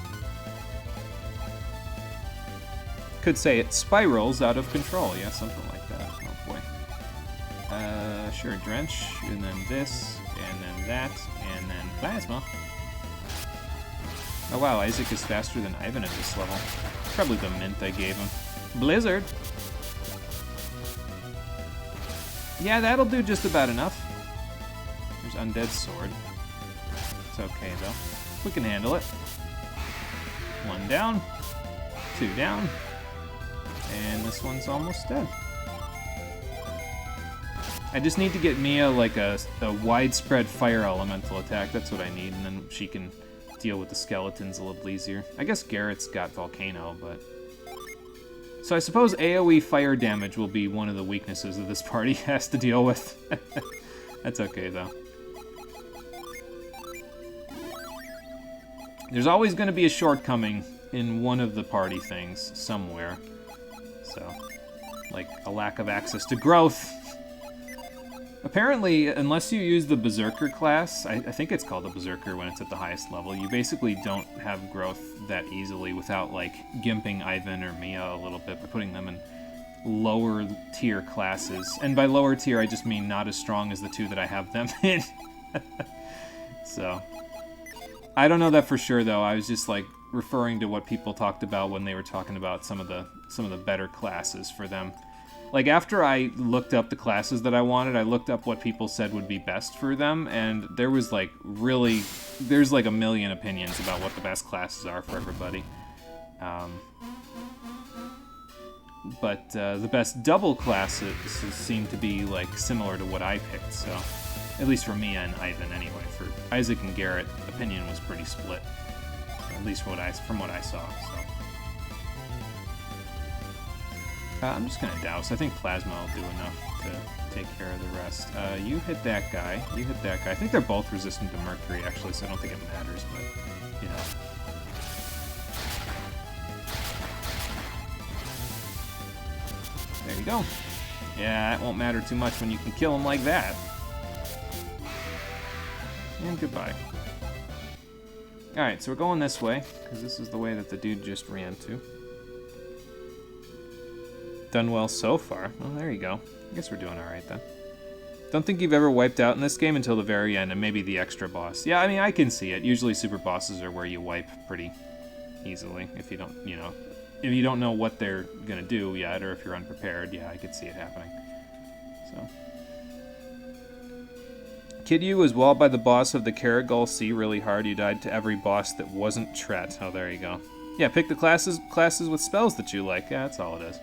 S1: Could say it spirals out of control. Yeah, something like that. Oh boy. Sure, Drench, and then this, and then that, and then Plasma. Oh wow, Isaac is faster than Ivan at this level. Probably the mint I gave him. Blizzard! Yeah, that'll do just about enough. There's Undead Sword. It's okay, though. We can handle it. 1 down. 2 down. And this one's almost dead. I just need to get Mia, like, a widespread fire elemental attack. That's what I need, and then she can deal with the skeletons a little easier. I guess Garrett's got Volcano, but... So I suppose AoE fire damage will be one of the weaknesses that this party has to deal with. That's okay, though. There's always going to be a shortcoming in one of the party things, somewhere. So, like a lack of access to growth. Apparently, unless you use the Berserker class, I think it's called the Berserker when it's at the highest level, you basically don't have growth that easily without, like, gimping Ivan or Mia a little bit by putting them in lower tier classes. And by lower tier, I just mean not as strong as the 2 that I have them in. So, I don't know that for sure, though. I was just, like, referring to what people talked about when they were talking about some of the better classes for them. Like, after I looked up the classes that I wanted, I looked up what people said would be best for them, and there was, like, really... There's, like, a million opinions about what the best classes are for everybody. But the best double classes seem to be, like, similar to what I picked, so... At least for Mia and Ivan, anyway. For Isaac and Garrett, opinion was pretty split. At least from what I saw, so... I'm just gonna douse. I think Plasma will do enough to take care of the rest. You hit that guy. You hit that guy. I think they're both resistant to Mercury, actually, so I don't think it matters, but, you know. There you go. Yeah, it won't matter too much when you can kill him like that. And goodbye. Alright, so we're going this way, because this is the way that the dude just ran to. Done well so far. Well, there you go. I guess we're doing alright then. Don't think you've ever wiped out in this game until the very end, and maybe the extra boss. Yeah, I mean, I can see it. Usually super bosses are where you wipe pretty easily. If you don't, you know, if you don't know what they're gonna do yet, or if you're unprepared, yeah, I could see it happening. So... Kidyu was walled by the boss of the Karagol Sea really hard. You died to every boss that wasn't Tret. Oh, there you go. Yeah, pick the classes with spells that you like. Yeah, that's all it is.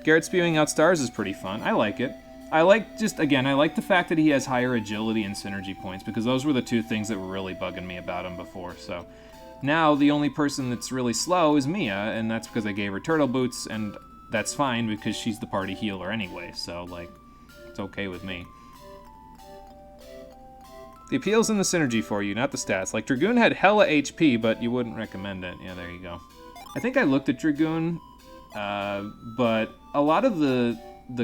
S1: Garrett spewing out stars is pretty fun. I like it. I like the fact that he has higher agility and synergy points, because those were the two things that were really bugging me about him before. So now the only person that's really slow is Mia, and that's because I gave her turtle boots, and that's fine because she's the party healer anyway. So, like, it's okay with me. The appeal's in the synergy for you, not the stats. Like, Dragoon had hella HP, but you wouldn't recommend it. Yeah, there you go. I think I looked at Dragoon, but a lot of the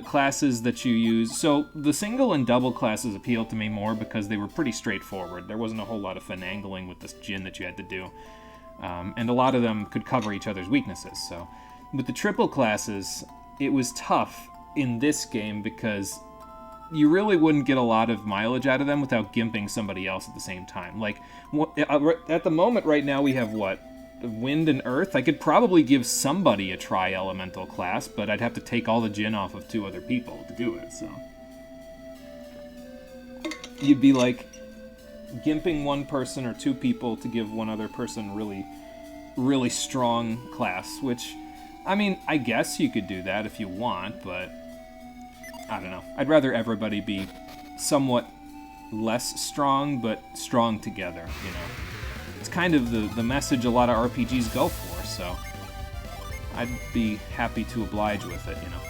S1: classes that you use... So, the single and double classes appealed to me more because they were pretty straightforward. There wasn't a whole lot of finagling with this Jin that you had to do. And a lot of them could cover each other's weaknesses, so... With the triple classes, it was tough in this game because... you really wouldn't get a lot of mileage out of them without gimping somebody else at the same time. Like, at the moment right now we have, what, Wind and Earth? I could probably give somebody a Tri-Elemental class, but I'd have to take all the Jin off of 2 other people to do it, so... You'd be, like, gimping one person or 2 people to give one other person really, really strong class, which, I mean, I guess you could do that if you want, but... I don't know. I'd rather everybody be somewhat less strong, but strong together, you know. It's kind of the message a lot of RPGs go for, so I'd be happy to oblige with it, you know.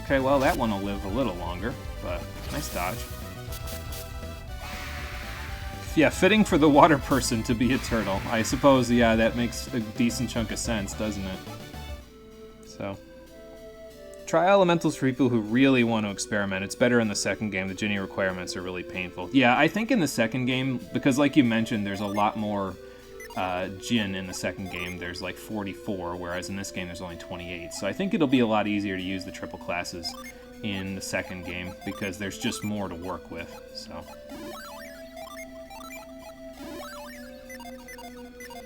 S1: Okay, well, that one will live a little longer, but nice dodge. Yeah, fitting for the water person to be a turtle. I suppose, yeah, that makes a decent chunk of sense, doesn't it? So. Try elementals for people who really want to experiment. It's better in the second game. The Ginny requirements are really painful. Yeah, I think in the second game, because like you mentioned, there's a lot more Jin in the second game. There's like 44, whereas in this game there's only 28. So I think it'll be a lot easier to use the triple classes in the second game, because there's just more to work with, so...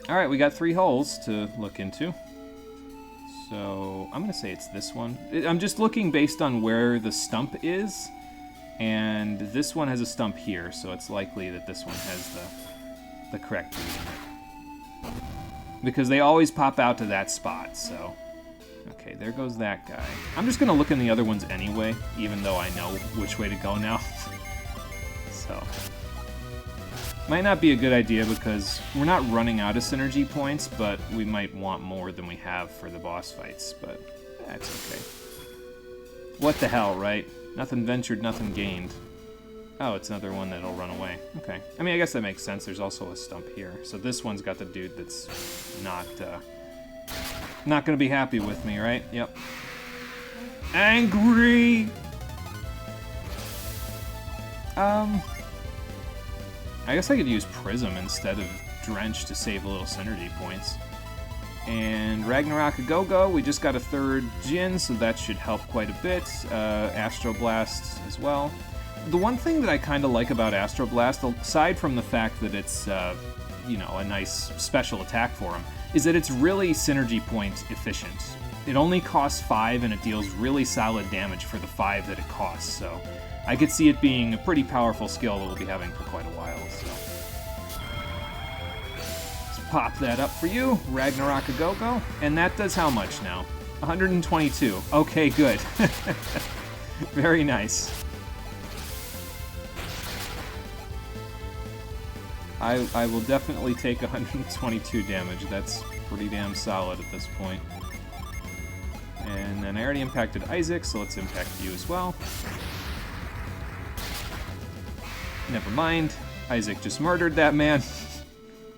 S1: Alright, we got 3 holes to look into. So, I'm going to say it's this one. I'm just looking based on where the stump is, and this one has a stump here, so it's likely that this one has the correct reading. Because they always pop out to that spot, so... Okay, there goes that guy. I'm just going to look in the other ones anyway, even though I know which way to go now. So... Might not be a good idea because we're not running out of synergy points, but we might want more than we have for the boss fights, but that's okay. What the hell, right? Nothing ventured, nothing gained. Oh, it's another one that'll run away. Okay. I mean, I guess that makes sense. There's also a stump here. So this one's got the dude that's not gonna be happy with me, right? Yep. Angry! I guess I could use Prism instead of Drench to save a little synergy points. And Ragnarok A-Go-Go, we just got a 3rd Jin, so that should help quite a bit. Astro Blast as well. the one thing that I kind of like about Astro Blast, aside from the fact that it's, you know, a nice special attack for him, is that it's really synergy point efficient. It only costs 5 and it deals really solid damage for the 5 that it costs, so I could see it being a pretty powerful skill that we'll be having for quite a while, so. Let's pop that up for you, Ragnarok a Go-Go, and that does how much now? 122. Okay, good. Very nice. I will definitely take 122 damage. That's pretty damn solid at this point. And then I already impacted Isaac, so let's impact you as well. Never mind. Isaac just murdered that man.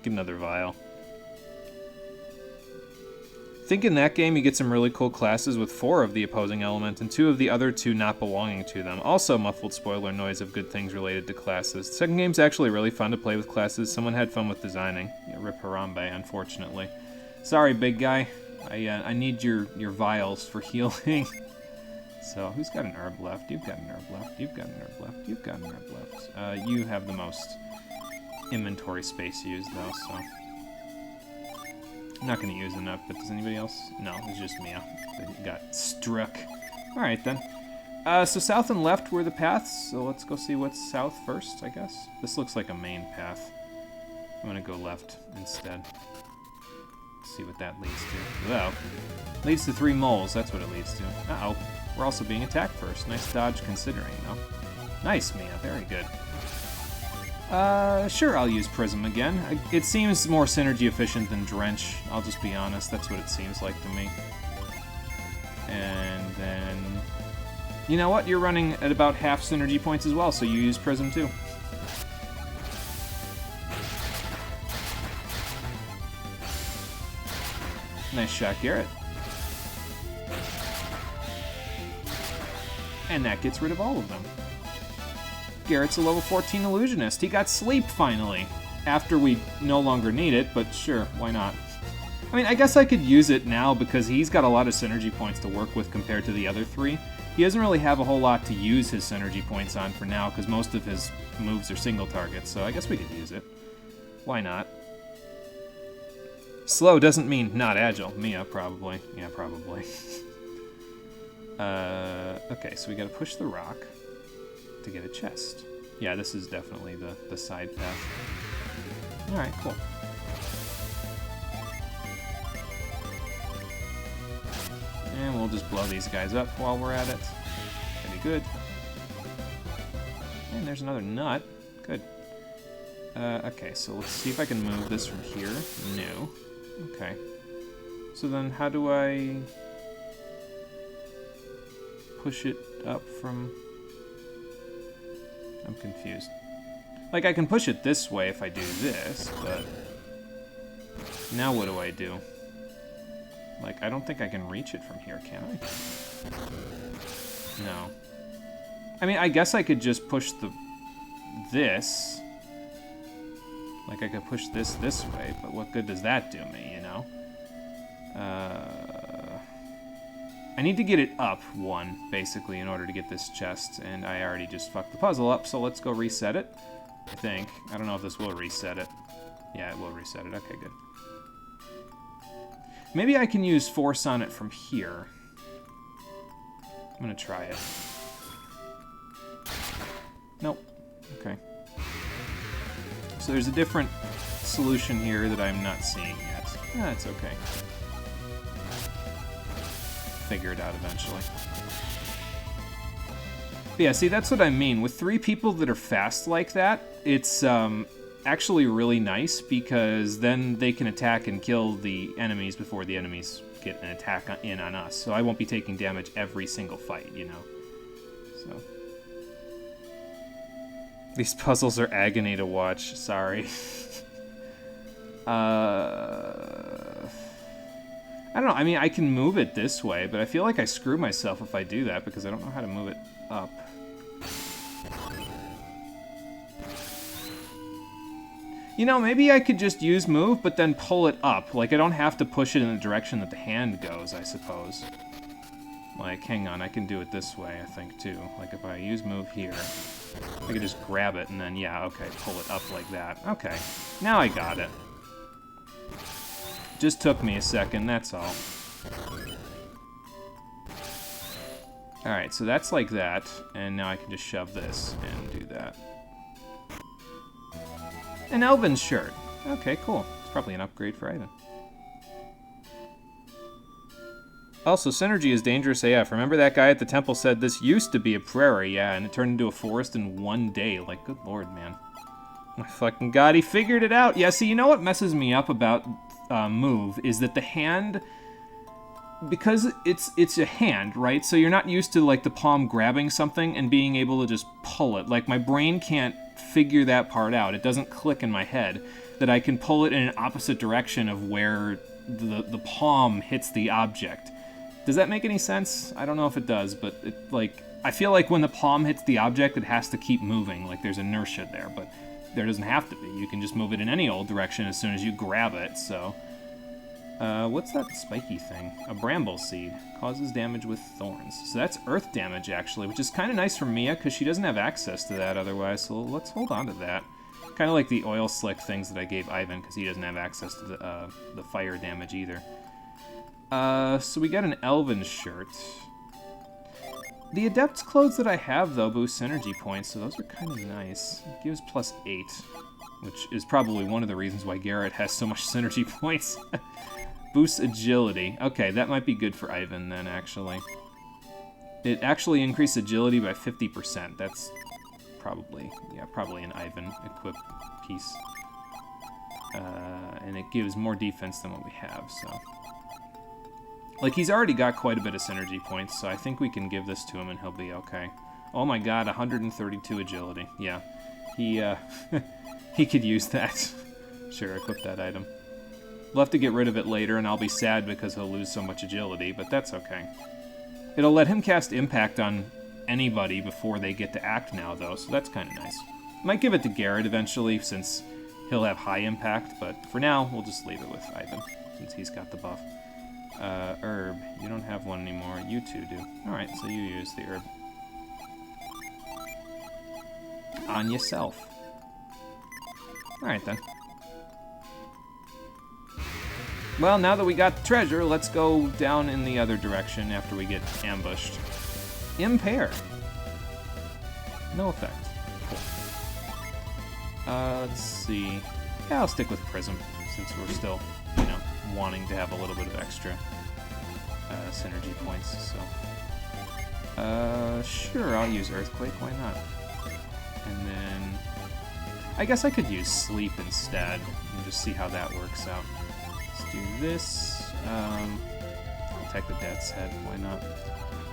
S1: Get another vial. I think in that game you get some really cool classes with 4 of the opposing element and 2 of the other 2 not belonging to them. Also, muffled spoiler noise of good things related to classes. The second game's actually really fun to play with classes. Someone had fun with designing. Yeah, rip Harambe, unfortunately. Sorry, big guy. I need your vials for healing. So, who's got an herb left? You've got an herb left. You've got an herb left. You've got an herb left. You have the most inventory space used, though, so... I'm not going to use enough, but does anybody else? No, it's just Mia that got struck. Alright, then. So south and left were the paths, so let's go see what's south first, I guess. This looks like a main path. I'm going to go left instead. Let's see what that leads to. Well, leads to 3 moles, that's what it leads to. Uh-oh. We're also being attacked first. Nice dodge considering, though. Nice, Mia. Very good. Sure, I'll use Prism again. It seems more synergy efficient than Drench. I'll just be honest. That's what it seems like to me. And then... You know what? You're running at about half synergy points as well, so you use Prism too. Nice shot, Garrett. And that gets rid of all of them. Garrett's a level 14 illusionist. He got sleep finally. After we no longer need it, but sure, why not? I mean, I guess I could use it now because he's got a lot of synergy points to work with compared to the other 3. He doesn't really have a whole lot to use his synergy points on for now because most of his moves are single targets, so I guess we could use it. Why not? Slow doesn't mean not agile. Mia, probably. Yeah, probably. Okay, so we gotta push the rock to get a chest. Yeah, this is definitely the side path. Alright, cool. And we'll just blow these guys up while we're at it. Pretty good. And there's another nut. Good. Okay, so let's see if I can move this from here. No. Okay. So then how do I push it up from... I'm confused. Like, I can push it this way if I do this, but... Now what do I do? Like, I don't think I can reach it from here, can I? No. I mean, I guess I could just push this. Like, I could push this way, but what good does that do me, you know? I need to get it up 1, basically, in order to get this chest, and I already just fucked the puzzle up, so let's go reset it, I think. I don't know if this will reset it. Yeah, it will reset it. Okay, good. Maybe I can use Force on it from here. I'm gonna try it. Nope. Okay. So there's a different solution here that I'm not seeing yet. That's okay. Figure it out eventually. But yeah, see, that's what I mean. With 3 people that are fast like that, it's actually really nice because then they can attack and kill the enemies before the enemies get an attack in on us. So I won't be taking damage every single fight, you know? So... These puzzles are agony to watch, sorry. I don't know, I mean, I can move it this way, but I feel like I screw myself if I do that because I don't know how to move it up. You know, maybe I could just use move, but then pull it up. Like, I don't have to push it in the direction that the hand goes, I suppose. Like, hang on, I can do it this way, I think, too. Like, if I use move here, I can just grab it and then, yeah, okay, pull it up like that. Okay, now I got it. Just took me a second, that's all. Alright, so that's like that, and now I can just shove this and do that. An Elven shirt. Okay, cool. It's probably an upgrade for Ivan. Also, Synergy is dangerous AF. Remember that guy at the temple said this used to be a prairie, yeah, and it turned into a forest in one day. Like, good lord, man. My fucking god, he figured it out. Yeah, see, you know what messes me up about move is that the hand, because it's a hand, right? So you're not used to, like, the palm grabbing something and being able to just pull it. Like, my brain can't figure that part out. It doesn't click in my head that I can pull it in an opposite direction of where the palm hits the object. Does that make any sense? I don't know if it does, but it, like, I feel like when the palm hits the object, it has to keep moving. Like, there's inertia there, but there doesn't have to be. You can just move it in any old direction as soon as you grab it, so... what's that spiky thing? A bramble seed. Causes damage with thorns. So that's earth damage, actually, which is kind of nice for Mia, because she doesn't have access to that otherwise, so let's hold on to that. Kind of like the oil slick things that I gave Ivan, because he doesn't have access to the fire damage either. So we got an Elven shirt. The Adept's clothes that I have, though, boost synergy points, so those are kind of nice. It gives +8, which is probably one of the reasons why Garrett has so much synergy points. Boosts agility. Okay, that might be good for Ivan, then, actually. It actually increased agility by 50%. That's probably, yeah, probably an Ivan equip piece. And it gives more defense than what we have, so... Like, he's already got quite a bit of synergy points, so I think we can give this to him and he'll be okay. Oh my god, 132 agility. Yeah. He, he could use that. Sure, equip that item. We'll have to get rid of it later, and I'll be sad because he'll lose so much agility, but that's okay. It'll let him cast Impact on anybody before they get to act now, though, so that's kind of nice. Might give it to Garrett eventually, since he'll have high impact, but for now, we'll just leave it with Ivan, since he's got the buff. Herb. You don't have one anymore. You two do. Alright, so you use the herb. On yourself. Alright, then. Well, now that we got the treasure, let's go down in the other direction after we get ambushed. Impair. No effect. Cool. Let's see. Yeah, I'll stick with Prism, since we're still, you know, wanting to have a little bit of extra synergy points, so... sure, I'll use Earthquake, why not? And then... I guess I could use Sleep instead, and just see how that works out. Let's do this, attack the Death's Head, why not?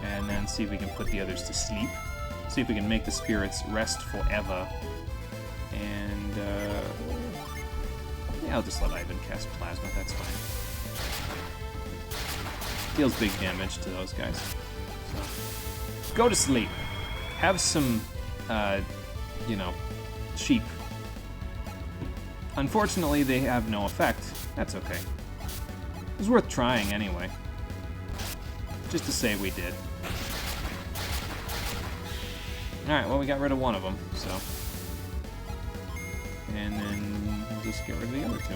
S1: And then see if we can put the others to sleep. See if we can make the spirits rest forever. And, yeah, I'll just let Ivan cast Plasma, that's fine. Deals big damage to those guys. So, go to sleep. Have some, you know, sheep. Unfortunately, they have no effect. That's okay. It was worth trying anyway. Just to say we did. Alright, well, we got rid of one of them, so... And then we'll just get rid of the other two.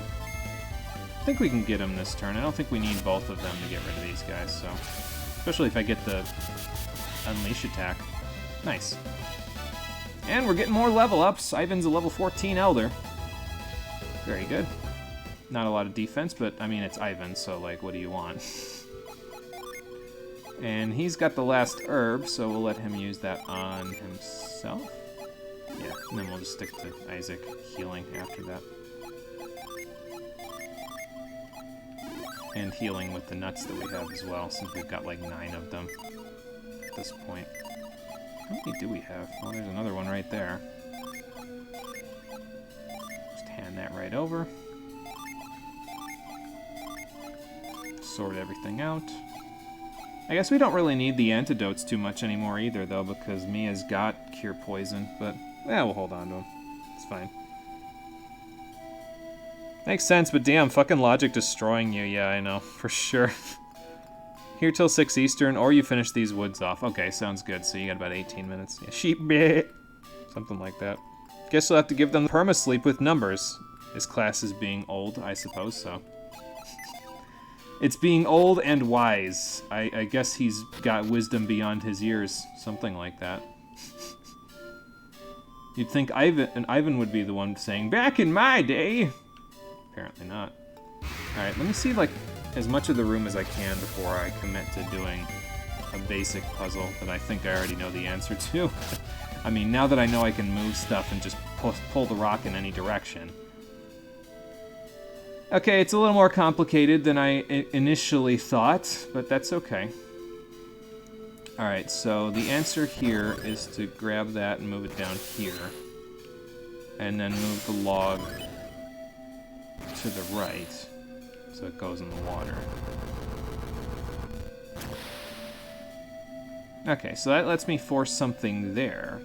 S1: I think we can get them this turn. I don't think we need both of them to get rid of these guys, so... Especially if I get the Unleash attack. Nice. And we're getting more level ups. Ivan's a level 14 Elder. Very good. Not a lot of defense, but, I mean, it's Ivan, so, like, what do you want? And he's got the last herb, so we'll let him use that on himself. Yeah, and then we'll just stick to Isaac healing after that. And healing with the nuts that we have as well, since we've got like 9 of them at this point. How many do we have? Well, there's another one right there. Just hand that right over. Sort everything out. I guess we don't really need the antidotes too much anymore either, though, because Mia's got Cure Poison, but, yeah, we'll hold on to them. It's fine. Makes sense, but damn, fucking logic destroying you, yeah, I know, for sure. Here till 6 Eastern, or you finish these woods off. Okay, sounds good. So you got about 18 minutes. Yeah, sheep, bleh. Something like that. Guess you'll have to give them perma-sleep with numbers. His class is being old, I suppose so. It's being old and wise. I guess he's got wisdom beyond his years. Something like that. You'd think Ivan would be the one saying, "Back in my day!" Apparently not. Alright, let me see, like, as much of the room as I can before I commit to doing a basic puzzle that I think I already know the answer to. I mean, now that I know I can move stuff and just pull the rock in any direction. Okay, it's a little more complicated than I initially thought, but that's okay. Alright, so the answer here is to grab that and move it down here. And then move the log to the right, so it goes in the water. Okay, so that lets me force something there.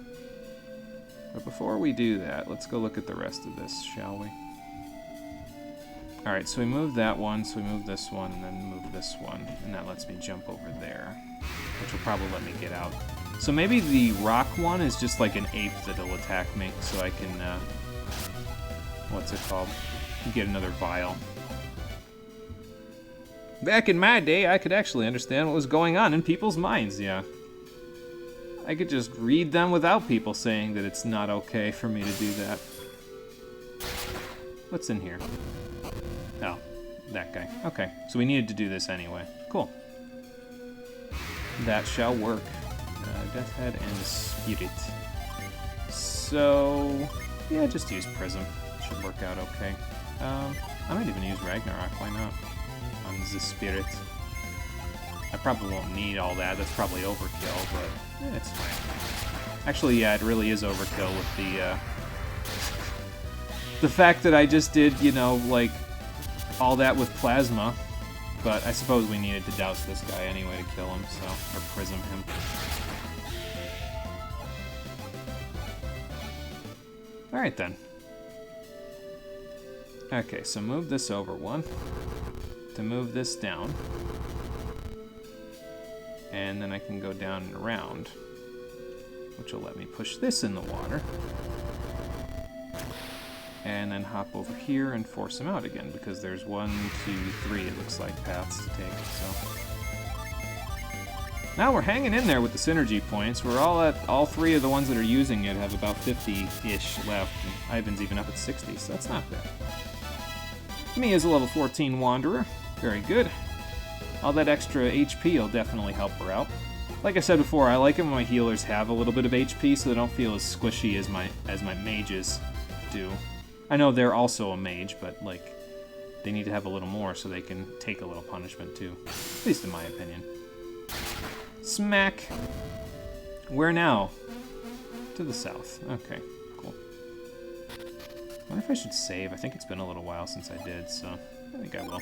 S1: But before we do that, let's go look at the rest of this, shall we? Alright, so we move that one, so we move this one, and then move this one, and that lets me jump over there, which will probably let me get out. So maybe the rock one is just like an ape that'll attack me, so I can, what's it called? Get another vial. Back in my day, I could actually understand what was going on in people's minds, yeah. I could just read them without people saying that it's not okay for me to do that. What's in here? Oh, that guy. Okay, so we needed to do this anyway. Cool. That shall work. Death Head and Spirit. So, yeah, just use Prism. Should work out okay. I might even use Ragnarok, why not? On the Spirit. I probably won't need all that, that's probably overkill, but it's fine. Actually, yeah, it really is overkill with the fact that I just did, you know, like, all that with Plasma. But I suppose we needed to douse this guy anyway to kill him, so, or Prism him. Alright then. Okay, so move this over one. To move this down. And then I can go down and around, which will let me push this in the water. And then hop over here and force him out again, because there's 1, 2, 3, it looks like, paths to take, so. Now we're hanging in there with the synergy points. We're all 3 of the ones that are using it have about 50-ish left, and Ivan's even up at 60, so that's not bad. Mia's a level 14 Wanderer. Very good. All that extra HP will definitely help her out. Like I said before, I like it when my healers have a little bit of HP so they don't feel as squishy as my mages do. I know they're also a mage, but, like, they need to have a little more so they can take a little punishment, too. At least in my opinion. Smack! Where now? To the south. Okay, cool. I wonder if I should save. I think it's been a little while since I did, so I think I will.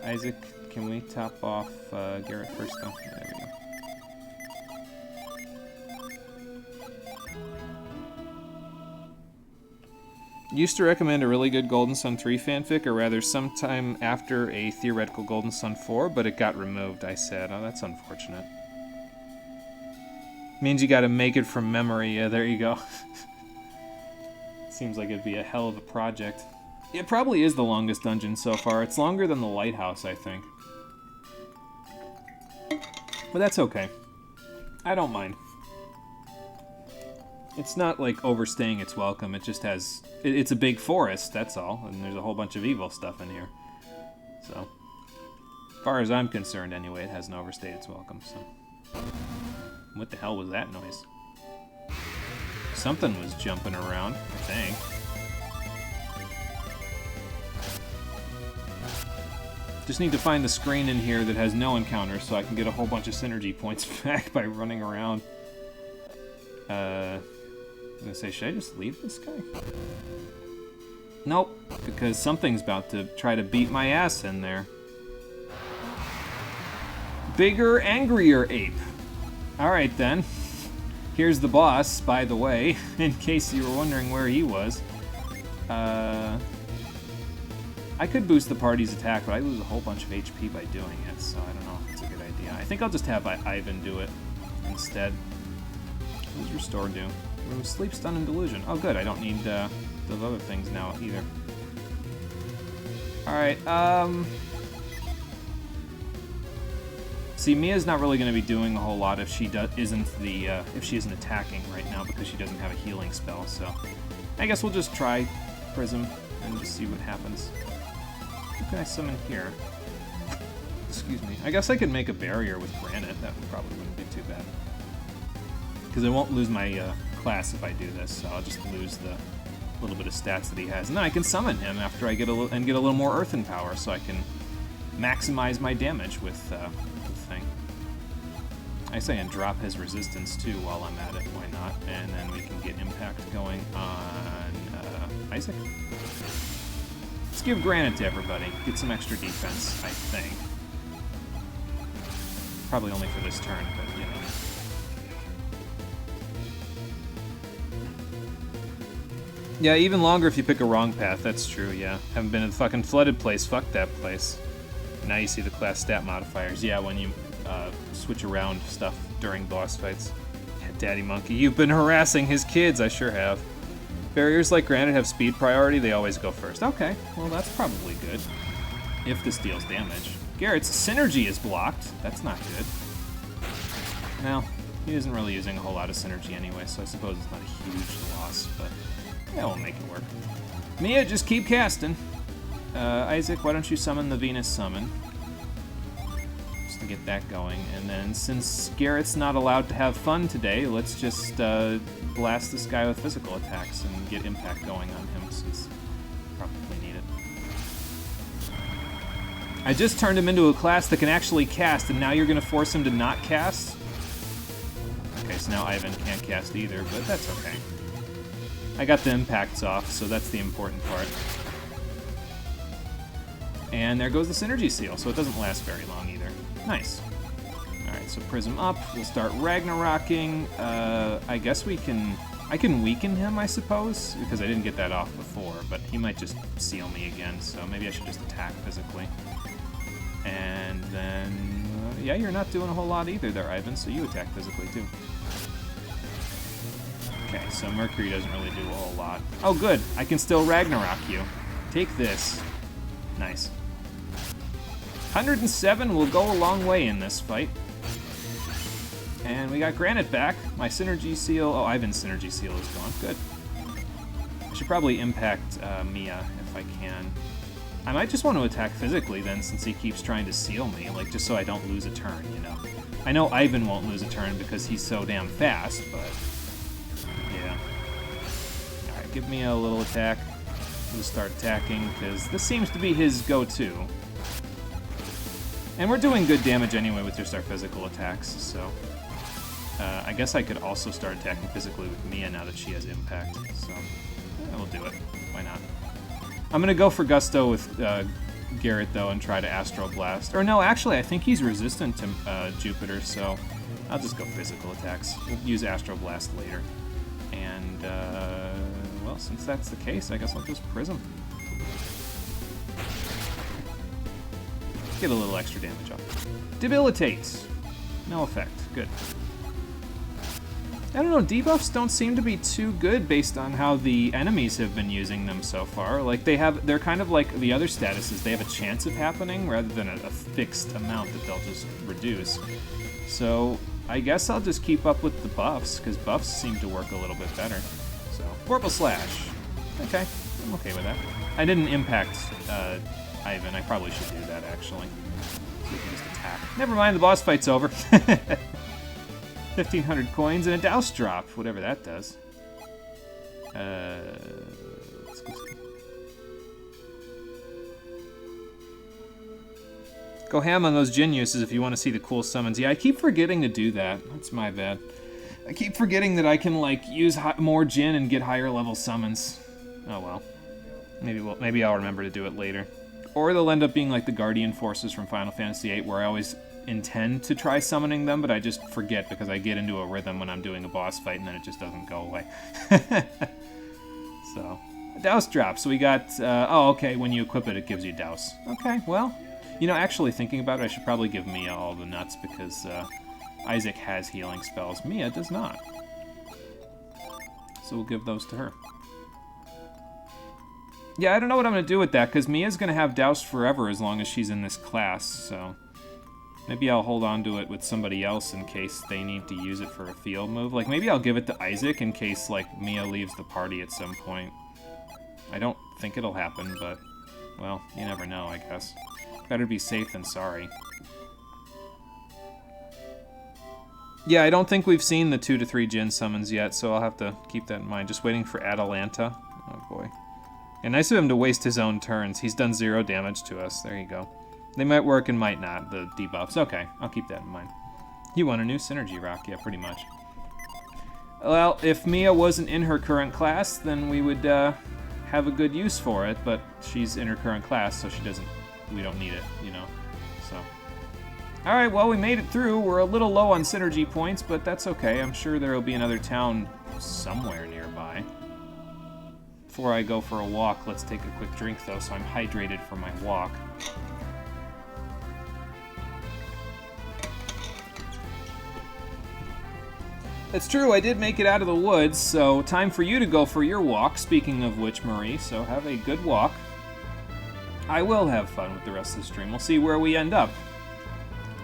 S1: Isaac, can we top off Garrett first, though? Yeah, there we go. Used to recommend a really good Golden Sun 3 fanfic, or rather sometime after a theoretical Golden Sun 4, but it got removed, I said. Oh, that's unfortunate. Means you gotta make it from memory. Yeah, there you go. Seems like it'd be a hell of a project. It probably is the longest dungeon so far. It's longer than the lighthouse, I think. But that's okay. I don't mind. It's not like overstaying its welcome. It just has... It's a big forest, that's all. And there's a whole bunch of evil stuff in here. So, as far as I'm concerned anyway, it hasn't overstayed its welcome, so... What the hell was that noise? Something was jumping around, I think. Just need to find the screen in here that has no encounters so I can get a whole bunch of synergy points back by running around. I was gonna say, should I just leave this guy? Nope, because something's about to try to beat my ass in there. Bigger, angrier ape. Alright then. Here's the boss, by the way, in case you were wondering where he was. I could boost the party's attack, but I lose a whole bunch of HP by doing it, so I don't know if it's a good idea. I think I'll just have Ivan do it instead. What does Restore do? Remove Sleep, Stun, and Delusion. Oh, good. I don't need those other things now either. Alright, see, Mia's not really going to be doing a whole lot if she isn't attacking right now because she doesn't have a healing spell, so I guess we'll just try Prism and just see what happens. What can I summon here? Excuse me. I guess I could make a barrier with Granite. That probably wouldn't be too bad. Because I won't lose my class if I do this, so I'll just lose the little bit of stats that he has. And then I can summon him after I get a little more Earthen Power, so I can maximize my damage with the thing. I say and drop his resistance too while I'm at it. Why not? And then we can get impact going on Isaac. Let's give Granite to everybody. Get some extra defense, I think. Probably only for this turn, but you know. Yeah, even longer if you pick a wrong path, that's true, yeah. Haven't been in the fucking flooded place, fuck that place. Now you see the class stat modifiers, yeah, when you switch around stuff during boss fights. Yeah, Daddy Monkey, you've been harassing his kids, I sure have. Barriers like Granite have speed priority, they always go first. Okay, well that's probably good. If this deals damage. Garrett's Synergy is blocked, that's not good. Well, he isn't really using a whole lot of Synergy anyway, so I suppose it's not a huge loss, but yeah, we'll make it work. Mia, just keep casting. Isaac, why don't you summon the Venus Summon? Just to get that going. And then, since Garrett's not allowed to have fun today, let's just blast this guy with physical attacks and get impact going on him, since we probably need it. I just turned him into a class that can actually cast, and now you're going to force him to not cast? Okay, so now Ivan can't cast either, but that's okay. I got the impacts off, so that's the important part. And there goes the Synergy Seal, so it doesn't last very long either. Nice. Alright, so Prism up. We'll start Ragnarocking. I guess I can weaken him, I suppose, because I didn't get that off before, but he might just seal me again, so maybe I should just attack physically. And then, yeah, you're not doing a whole lot either there, Ivan, so you attack physically too. Okay, so Mercury doesn't really do a whole lot. Oh, good. I can still Ragnarok you. Take this. Nice. 107 will go a long way in this fight. And we got Granite back. My Synergy Seal... Oh, Ivan's Synergy Seal is gone. Good. I should probably impact Mia if I can. I might just want to attack physically then, since he keeps trying to seal me, like, just so I don't lose a turn, you know? I know Ivan won't lose a turn because he's so damn fast, but... yeah. Alright, give me a little attack. We'll start attacking, because this seems to be his go-to. And we're doing good damage anyway with just our physical attacks, so... I guess I could also start attacking physically with Mia now that she has impact, so... yeah, we'll do it. Why not? I'm gonna go for Gusto with Garrett, though, and try to Astral Blast. Or no, actually, I think he's resistant to Jupiter, so... I'll just go physical attacks. We'll use Astral Blast later. And, well, since that's the case, I guess I'll just Prism. Get a little extra damage off. Debilitate. No effect. Good. I don't know, debuffs don't seem to be too good based on how the enemies have been using them so far. Like, they're kind of like the other statuses. They have a chance of happening rather than a fixed amount that they'll just reduce. So, I guess I'll just keep up with the buffs, because buffs seem to work a little bit better. So, Vorpal Slash. Okay, I'm okay with that. I didn't impact Ivan. I probably should do that, actually. So we can just attack. Never mind, the boss fight's over. 1,500 coins and a Douse Drop, whatever that does. Let's go see. Go ham on those Jin uses if you want to see the cool summons. Yeah, I keep forgetting to do that. That's my bad. I keep forgetting that I can, like, use more Jin and get higher level summons. Oh well. Maybe I'll remember to do it later. Or they'll end up being like the Guardian Forces from Final Fantasy VIII, where I always intend to try summoning them, but I just forget because I get into a rhythm when I'm doing a boss fight and then it just doesn't go away. So, Douse drop. So we got, oh, okay, when you equip it, it gives you Douse. Okay, well, you know, actually thinking about it, I should probably give Mia all the nuts because Isaac has healing spells. Mia does not. So we'll give those to her. Yeah, I don't know what I'm going to do with that, because Mia's going to have Douse forever as long as she's in this class, so... Maybe I'll hold on to it with somebody else in case they need to use it for a field move. Like, maybe I'll give it to Isaac in case, like, Mia leaves the party at some point. I don't think it'll happen, but... Well, you never know, I guess. Better be safe than sorry. Yeah, I don't think we've seen the 2 to 3 Djinn summons yet, so I'll have to keep that in mind. Just waiting for Atalanta. Oh, boy. And nice of him to waste his own turns. He's done 0 damage to us. There you go. They might work and might not, the debuffs. Okay, I'll keep that in mind. You want a new synergy rock? Yeah, pretty much. Well, if Mia wasn't in her current class, then we would have a good use for it, but she's in her current class, so we don't need it, you know, so. Alright, well, we made it through. We're a little low on synergy points, but that's okay. I'm sure there will be another town somewhere nearby. Before I go for a walk, let's take a quick drink, though, so I'm hydrated for my walk. It's true, I did make it out of the woods, so time for you to go for your walk, speaking of which, Marie, so have a good walk. I will have fun with the rest of the stream. We'll see where we end up.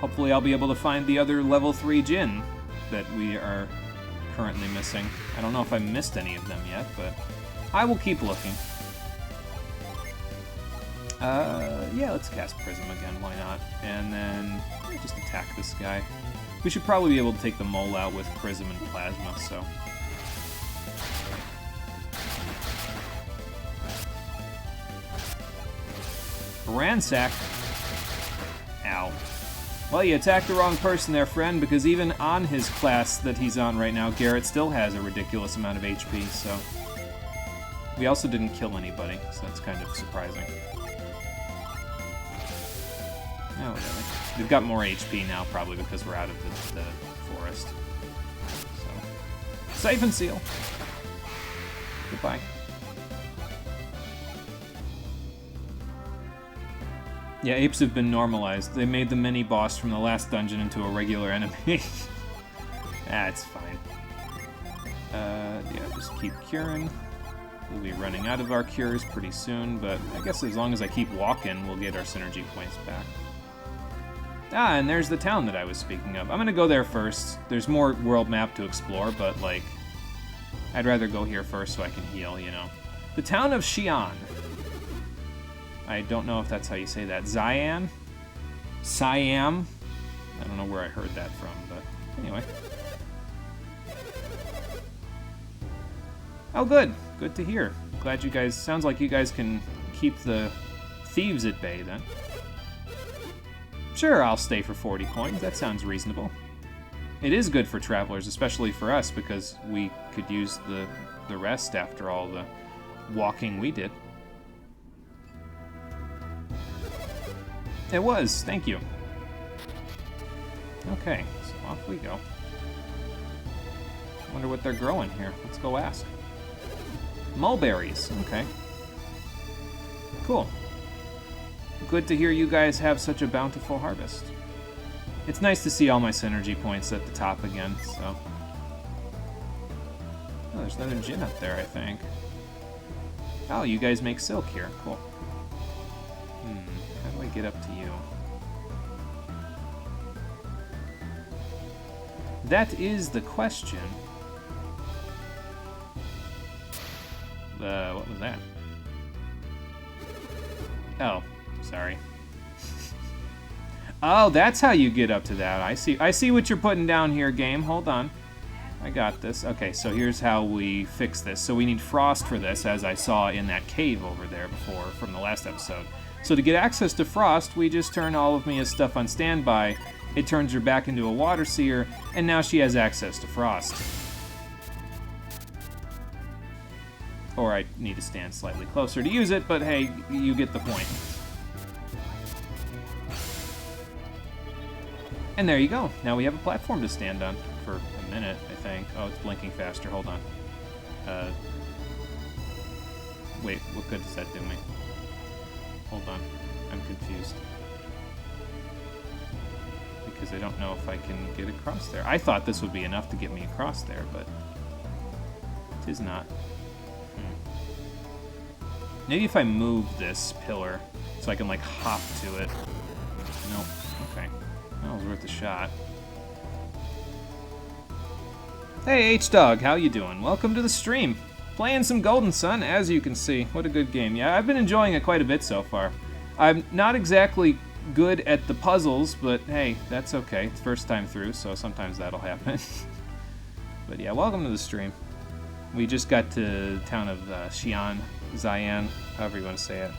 S1: Hopefully I'll be able to find the other level 3 Djinn that we are currently missing. I don't know if I missed any of them yet, but I will keep looking. Yeah, let's cast Prism again, why not? And then just attack this guy. We should probably be able to take the mole out with Prism and Plasma, so... Ransack. Ow. Well, you attacked the wrong person there, friend, because even on his class that he's on right now, Garrett still has a ridiculous amount of HP, so... We also didn't kill anybody, so that's kind of surprising. Oh, whatever. We've got more HP now, probably because we're out of the forest. So, safe and seal. Goodbye. Yeah, apes have been normalized. They made the mini-boss from the last dungeon into a regular enemy. Ah, it's fine. Yeah, just keep curing. We'll be running out of our cures pretty soon, but I guess as long as I keep walking, we'll get our synergy points back. Ah, and there's the town that I was speaking of. I'm gonna go there first. There's more world map to explore, but, like, I'd rather go here first so I can heal, you know. The town of Xi'an. I don't know if that's how you say that. Xi'an? Siam? I don't know where I heard that from, but anyway. Oh, good. Good to hear. Glad you guys... Sounds like you guys can keep the thieves at bay, then. Sure, I'll stay for 40 coins. That sounds reasonable. It is good for travelers, especially for us, because we could use the rest after all the walking we did. It was. Thank you. Okay, so off we go. Wonder what they're growing here. Let's go ask. Mulberries. Okay. Cool. Good to hear you guys have such a bountiful harvest. It's nice to see all my synergy points at the top again, so... Oh, there's another Djinn up there, I think. Oh, you guys make silk here. Cool. How do I get up to you? That is the question. What was that? Oh, sorry. Oh, that's how you get up to that. I see what you're putting down here, game. Hold on. I got this. Okay, so here's how we fix this. So we need frost for this, as I saw in that cave over there before from the last episode. So to get access to frost, we just turn all of Mia's stuff on standby. It turns her back into a water seer, and now she has access to frost. Or I need to stand slightly closer to use it, but hey, you get the point. And there you go. Now we have a platform to stand on for a minute, I think. Oh, it's blinking faster. Hold on. Wait, what good does that do me? Hold on. I'm confused. Because I don't know if I can get across there. I thought this would be enough to get me across there, but it is not. Maybe if I move this pillar so I can, like, hop to it. Nope. Okay. That was worth a shot. Hey, H-Dog, how you doing? Welcome to the stream. Playing some Golden Sun, as you can see. What a good game. Yeah, I've been enjoying it quite a bit so far. I'm not exactly good at the puzzles, but hey, that's okay. It's first time through, so sometimes that'll happen. But yeah, welcome to the stream. We just got to the town of Xi'an, Xi'an, however you want to say it.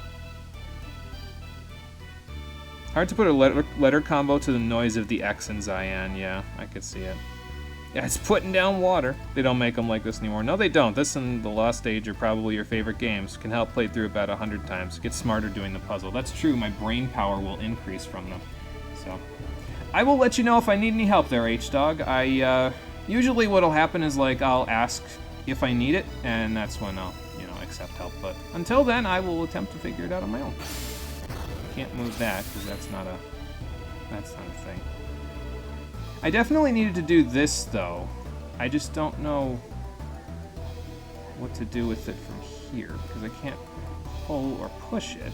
S1: Hard to put a letter combo to the noise of the X in Xi'an. Yeah, I could see it. Yeah, it's putting down water. They don't make them like this anymore. No, they don't. This and The Lost Age are probably your favorite games. Can help play through about 100 times. Get smarter doing the puzzle. That's true. My brain power will increase from them. So, I will let you know if I need any help there, H-Dog. Usually what'll happen is, like, I'll ask if I need it, and that's when I'll, accept help. But until then, I will attempt to figure it out on my own. I can't move that, because that's not a thing. I definitely needed to do this, though. I just don't know what to do with it from here, because I can't pull or push it.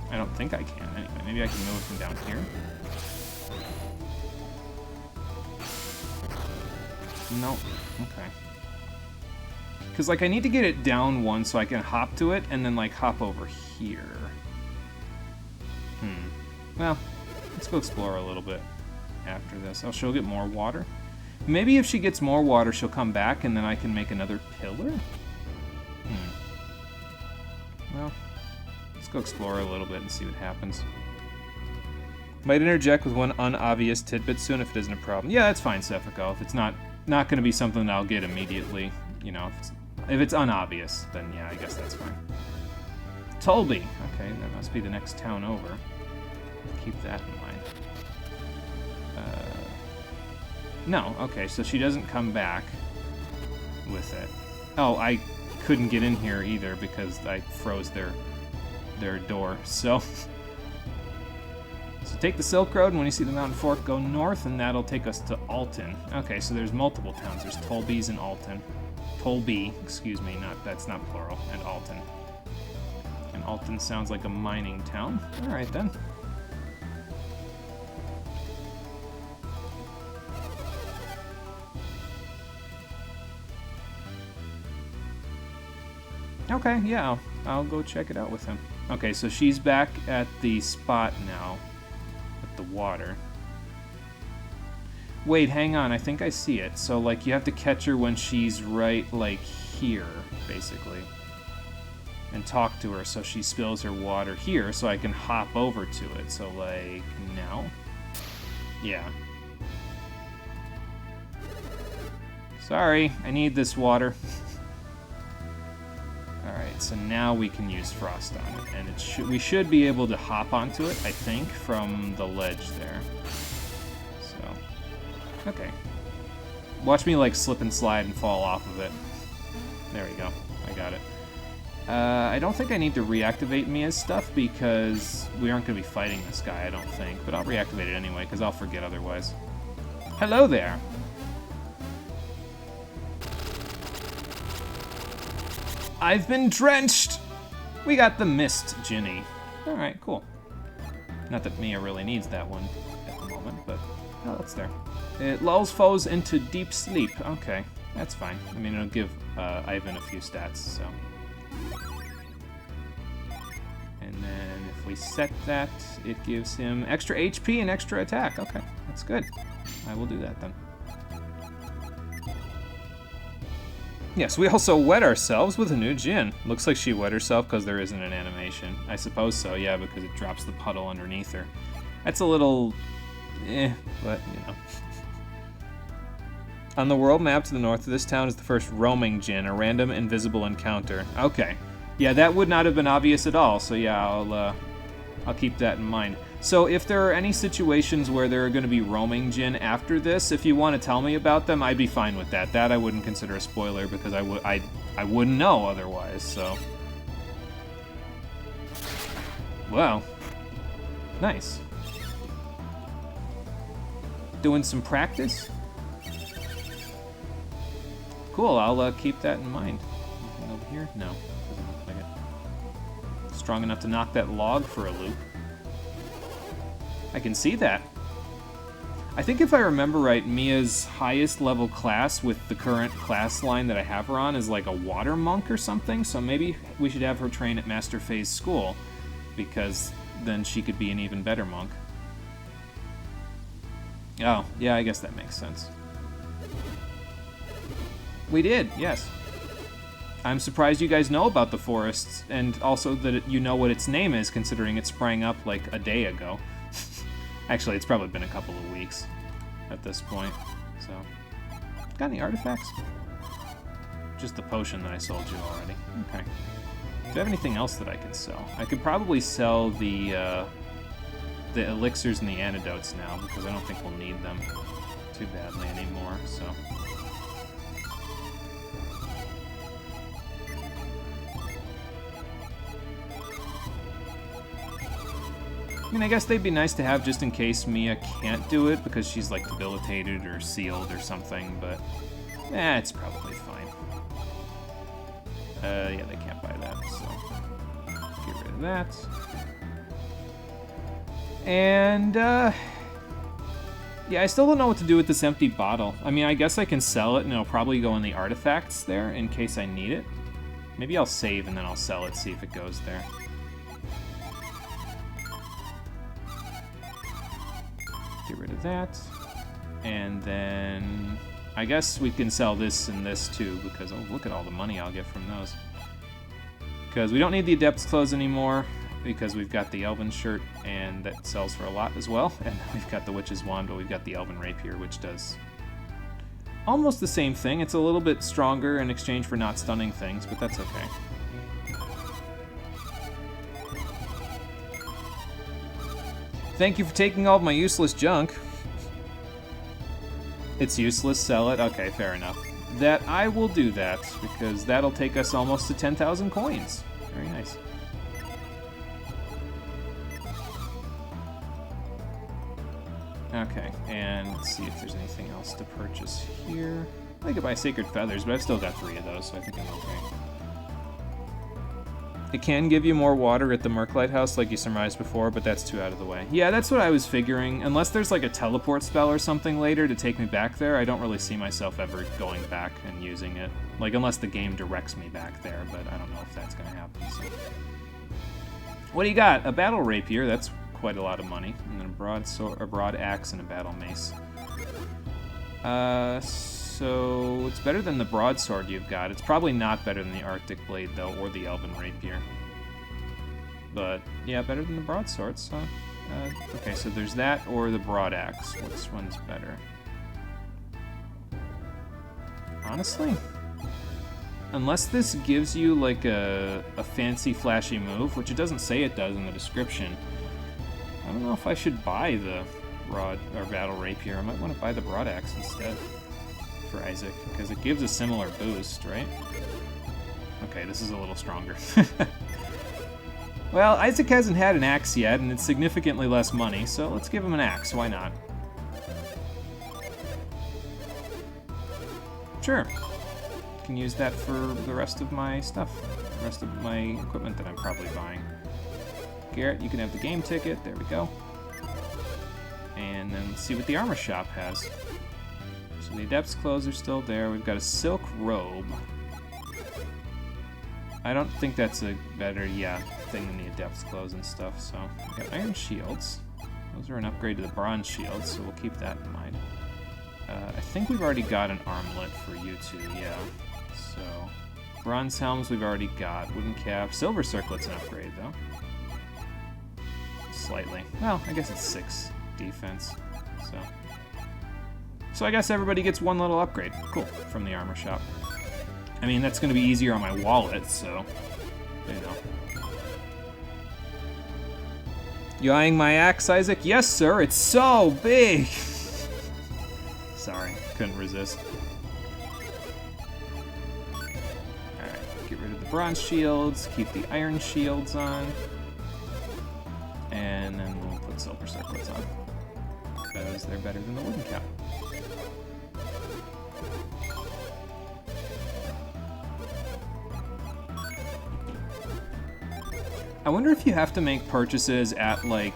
S1: I don't think I can, anyway. Maybe I can move it from down here? No. Okay. Because, like, I need to get it down one so I can hop to it, and then, like, hop over here. Well, let's go explore a little bit after this. Oh, she'll get more water? Maybe if she gets more water, she'll come back, and then I can make another pillar? Well, let's go explore a little bit and see what happens. Might interject with one unobvious tidbit soon if it isn't a problem. Yeah, that's fine, Sefiko. If it's not going to be something that I'll get immediately, if it's unobvious, then yeah, I guess that's fine. Tolby. Okay, that must be the next town over. Keep that in mind. No, okay, so she doesn't come back with it. Oh, I couldn't get in here either because I froze their door, so... So take the Silk Road, and when you see the Mountain Fork, go north, and that'll take us to Alton. Okay, so there's multiple towns. There's Tolbys and Alton. Tolby, excuse me, that's not plural, and Alton. And Alton sounds like a mining town. Alright then. Okay, yeah, I'll go check it out with him. Okay, so she's back at the spot now with the water. Wait, hang on, I think I see it. So, like, you have to catch her when she's right, like, here, basically. And talk to her so she spills her water here so I can hop over to it. So, like, now? Yeah. Sorry, I need this water. Alright, so now we can use Frost on it, and we should be able to hop onto it, I think, from the ledge there. So, okay. Watch me, like, slip and slide and fall off of it. There we go. I got it. I don't think I need to reactivate Mia's stuff because we aren't going to be fighting this guy, I don't think. But I'll reactivate it anyway because I'll forget otherwise. Hello there! I've been drenched! We got the Mist Ginny. Alright, cool. Not that Mia really needs that one at the moment, but oh, it's there. It lulls foes into deep sleep. Okay, that's fine. I mean, it'll give Ivan a few stats, so. And then if we set that, it gives him extra HP and extra attack. Okay, that's good. I will do that then. Yes, we also wet ourselves with a new Djinn. Looks like she wet herself because there isn't an animation. I suppose so, yeah, because it drops the puddle underneath her. That's a little... but, On the world map to the north of this town is the first roaming Djinn, a random invisible encounter. Okay. Yeah, that would not have been obvious at all, so yeah, I'll keep that in mind. So if there are any situations where there are going to be roaming Jin after this, if you want to tell me about them, I'd be fine with that. That I wouldn't consider a spoiler because I wouldn't know otherwise, so. Wow. Nice. Doing some practice? Cool, I'll keep that in mind. Anything over here? No, doesn't look like it. Strong enough to knock that log for a loop. I can see that. I think if I remember right, Mia's highest level class with the current class line that I have her on is like a water monk or something, so maybe we should have her train at Master Fei's school, because then she could be an even better monk. Oh, yeah, I guess that makes sense. We did, yes. I'm surprised you guys know about the forests, and also that you know what its name is, considering it sprang up like a day ago. Actually, it's probably been a couple of weeks at this point, so. Got any artifacts? Just the potion that I sold you already. Okay. Do I have anything else that I can sell? I could probably sell the elixirs and the antidotes now, because I don't think we'll need them too badly anymore, so. I mean, I guess they'd be nice to have just in case Mia can't do it because she's like debilitated or sealed or something, but it's probably fine. Yeah, they can't buy that, so get rid of that. And, yeah, I still don't know what to do with this empty bottle. I mean, I guess I can sell it and it'll probably go in the artifacts there in case I need it. Maybe I'll save and then I'll sell it, see if it goes there. Get rid of that. And then I guess we can sell this and this too, because oh, look at all the money I'll get from those. Because we don't need the Adept's clothes anymore, because we've got the Elven shirt, and that sells for a lot as well. And we've got the Witch's Wand, but we've got the Elven Rapier, which does almost the same thing. It's a little bit stronger in exchange for not stunning things, but that's okay. Thank you for taking all of my useless junk. It's useless, sell it. Okay, fair enough. That I will do that, because that'll take us almost to 10,000 coins. Very nice. Okay, and let's see if there's anything else to purchase here. I could buy Sacred Feathers, but I've still got 3 of those, so I think I'm okay. It can give you more water at the Murk Lighthouse, like you surmised before, but that's too out of the way. Yeah, that's what I was figuring. Unless there's like a teleport spell or something later to take me back there, I don't really see myself ever going back and using it. Like, unless the game directs me back there, but I don't know if that's gonna happen, so. What do you got? A Battle Rapier, that's quite a lot of money. And then a broad axe and a battle mace. So it's better than the broadsword you've got. It's probably not better than the Arctic Blade, though, or the Elven Rapier. But, yeah, better than the broadsword, so... okay, so there's that or the broad axe. Which one's better? Honestly? Unless this gives you, like, a fancy, flashy move, which it doesn't say it does in the description, I don't know if I should buy the battle rapier. I might want to buy the broad axe instead for Isaac, because it gives a similar boost, right? Okay, this is a little stronger. Well, Isaac hasn't had an axe yet, and it's significantly less money, so let's give him an axe. Why not? Sure. Can use that for the rest of my stuff, the rest of my equipment that I'm probably buying. Garrett, you can have the game ticket. There we go. And then let's see what the armor shop has. So the Adept's clothes are still there. We've got a silk robe. I don't think that's a better, thing than the Adept's clothes and stuff. So we've got iron shields. Those are an upgrade to the bronze shields, so we'll keep that in mind. I think we've already got an armlet for you two, yeah. So bronze helms we've already got. Wooden cap. Silver circlet's an upgrade, though. Slightly. Well, I guess it's 6 defense, so I guess everybody gets one little upgrade. Cool, from the armor shop. I mean, that's going to be easier on my wallet, so, you know. You eyeing my axe, Isaac? Yes, sir. It's so big. Sorry, couldn't resist. Alright, get rid of the bronze shields, keep the iron shields on. And then we'll put silver circlets on. Because they're better than the wooden cap. I wonder if you have to make purchases at, like,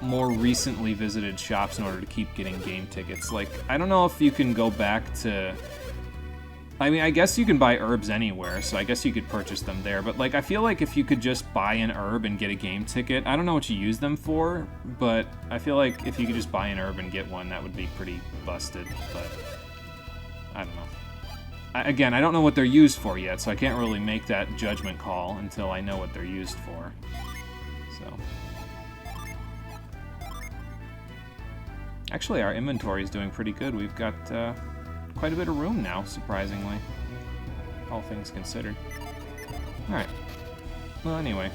S1: more recently visited shops in order to keep getting game tickets. Like, I don't know if you can go back to... I mean, I guess you can buy herbs anywhere, so I guess you could purchase them there. But, like, I feel like if you could just buy an herb and get a game ticket, I don't know what you use them for, but I feel like if you could just buy an herb and get one, that would be pretty busted, but I don't know. Again, I don't know what they're used for yet, so I can't really make that judgment call until I know what they're used for. So... Actually, our inventory is doing pretty good. We've got quite a bit of room now, surprisingly. All things considered. Alright. Well, anyway.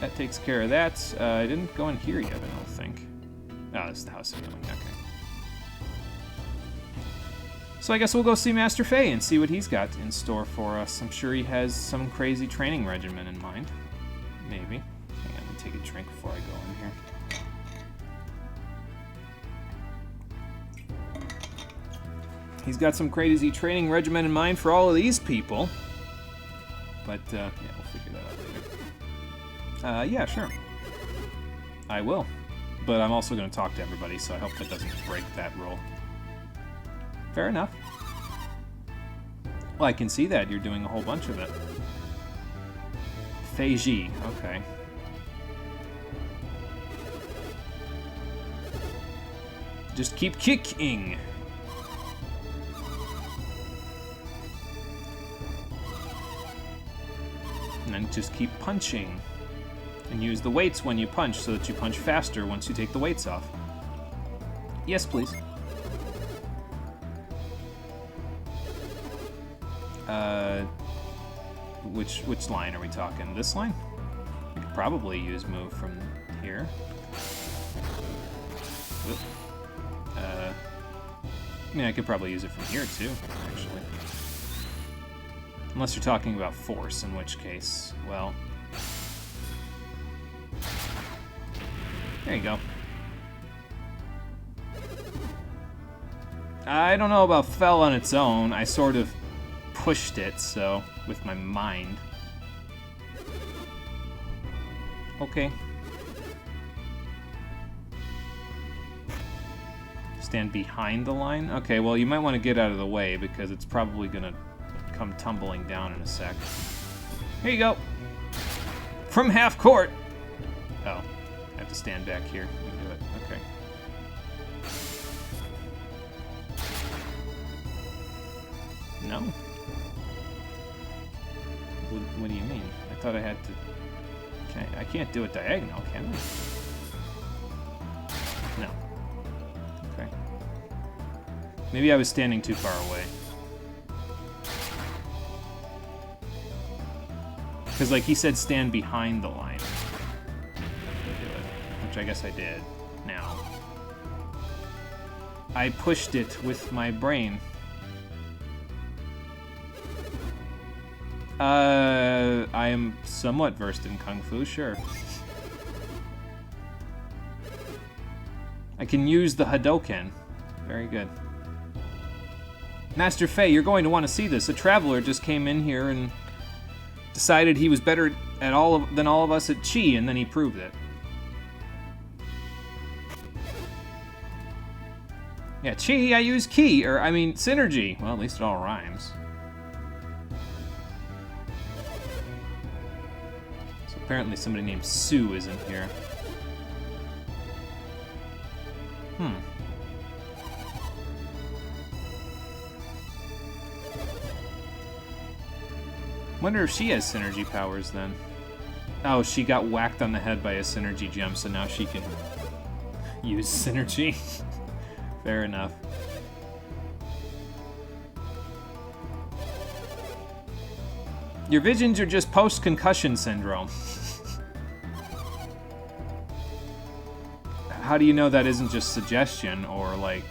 S1: That takes care of that. I didn't go in here yet, I don't think. Oh, this is the House of Healing. Okay. So I guess we'll go see Master Fei and see what he's got in store for us. I'm sure he has some crazy training regimen in mind. Maybe. Hang on, let me take a drink before I go in here. He's got some crazy training regimen in mind for all of these people. But, yeah, we'll figure that out later. Yeah, sure. I will. But I'm also going to talk to everybody, so I hope that doesn't break that rule. Fair enough. Well, I can see that. You're doing a whole bunch of it. Fei Ji. Okay. Just keep kicking. And then just keep punching. And use the weights when you punch so that you punch faster once you take the weights off. Yes, please. Which line are we talking? This line? We could probably use move from here. I mean, I could probably use it from here too, actually. Unless you're talking about force, in which case, well... There you go. I don't know about fell on its own. I sort of pushed it, so, with my mind. Okay. Stand behind the line? Okay, well, you might want to get out of the way, because it's probably gonna come tumbling down in a sec. Here you go! From half court! Oh, I have to stand back here and do it. Okay. No? What do you mean? I thought I had to... I can't do it diagonal, can I? No. Okay. Maybe I was standing too far away. Because, like, he said stand behind the line. Do it, which I guess I did. Now. I pushed it with my brain. I am somewhat versed in Kung Fu, sure. I can use the Hadoken. Very good. Master Fei, you're going to want to see this. A traveler just came in here and decided he was better at than all of us at Chi, and then he proved it. Yeah, Chi, I use Ki, or I mean Synergy. Well, at least it all rhymes. Apparently somebody named Sue isn't here. Wonder if she has synergy powers then. Oh, she got whacked on the head by a synergy gem, so now she can use synergy. Fair enough. Your visions are just post-concussion syndrome. how do you know that isn't just suggestion, or like,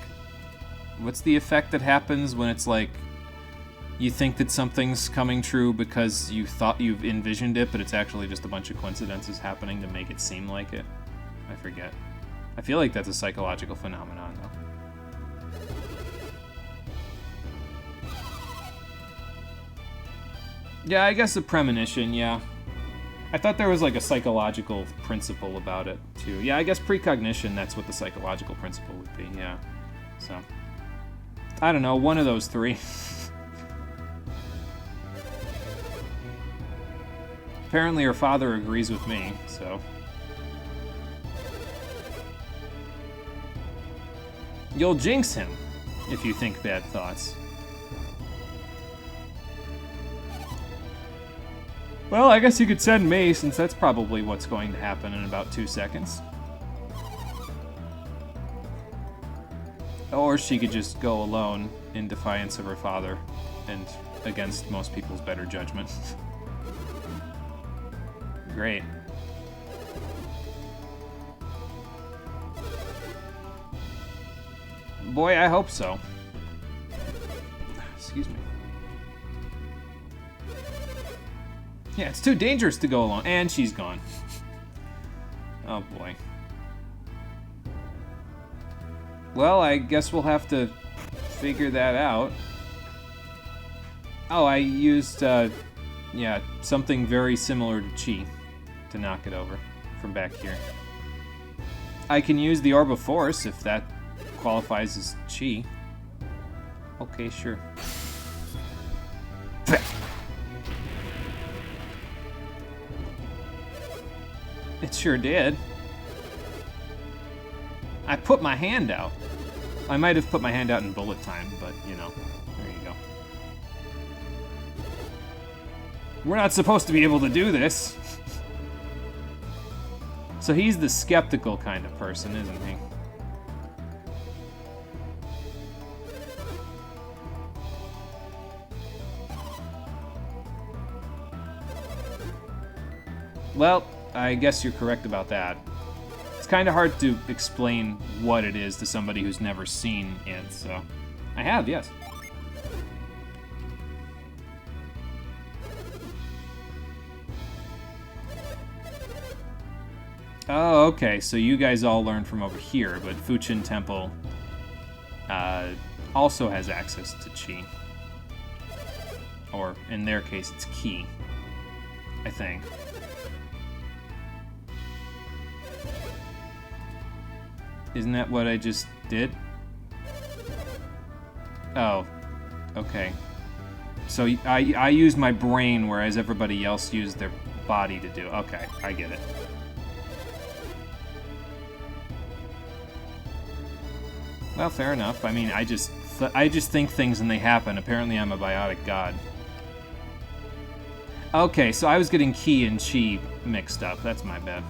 S1: what's the effect that happens when it's like, you think that something's coming true because you thought you've envisioned it, but it's actually just a bunch of coincidences happening to make it seem like it? I forget. I feel like that's a psychological phenomenon, though. Yeah, I guess a premonition, yeah. I thought there was like a psychological principle about it, too. Yeah, I guess precognition, that's what the psychological principle would be, yeah. So, I don't know, one of those three. Apparently her father agrees with me, so... You'll jinx him if you think bad thoughts. Well, I guess you could send me, since that's probably what's going to happen in about 2 seconds. Or she could just go alone in defiance of her father and against most people's better judgment. Great. Boy, I hope so. Excuse me. Yeah, it's too dangerous to go alone. And she's gone. Oh boy. Well, I guess we'll have to figure that out. Oh, I used, yeah, something very similar to Chi to knock it over from back here. I can use the Orb of Force if that qualifies as Chi. Okay, sure. It sure did. I put my hand out. I might have put my hand out in bullet time, but, you know, there you go. We're not supposed to be able to do this. So he's the skeptical kind of person, isn't he? Well, I guess you're correct about that. It's kind of hard to explain what it is to somebody who's never seen it, so... I have, yes. Oh, okay, so you guys all learned from over here, but Fuchin Temple also has access to Chi. Or, in their case, it's Ki. I think. Isn't that what I just did? Oh, okay. So I used my brain, whereas everybody else used their body to do. Okay, I get it. Well, fair enough. I mean, I just think things and they happen. Apparently, I'm a biotic god. Okay, so I was getting Ki and Chi mixed up. That's my bad.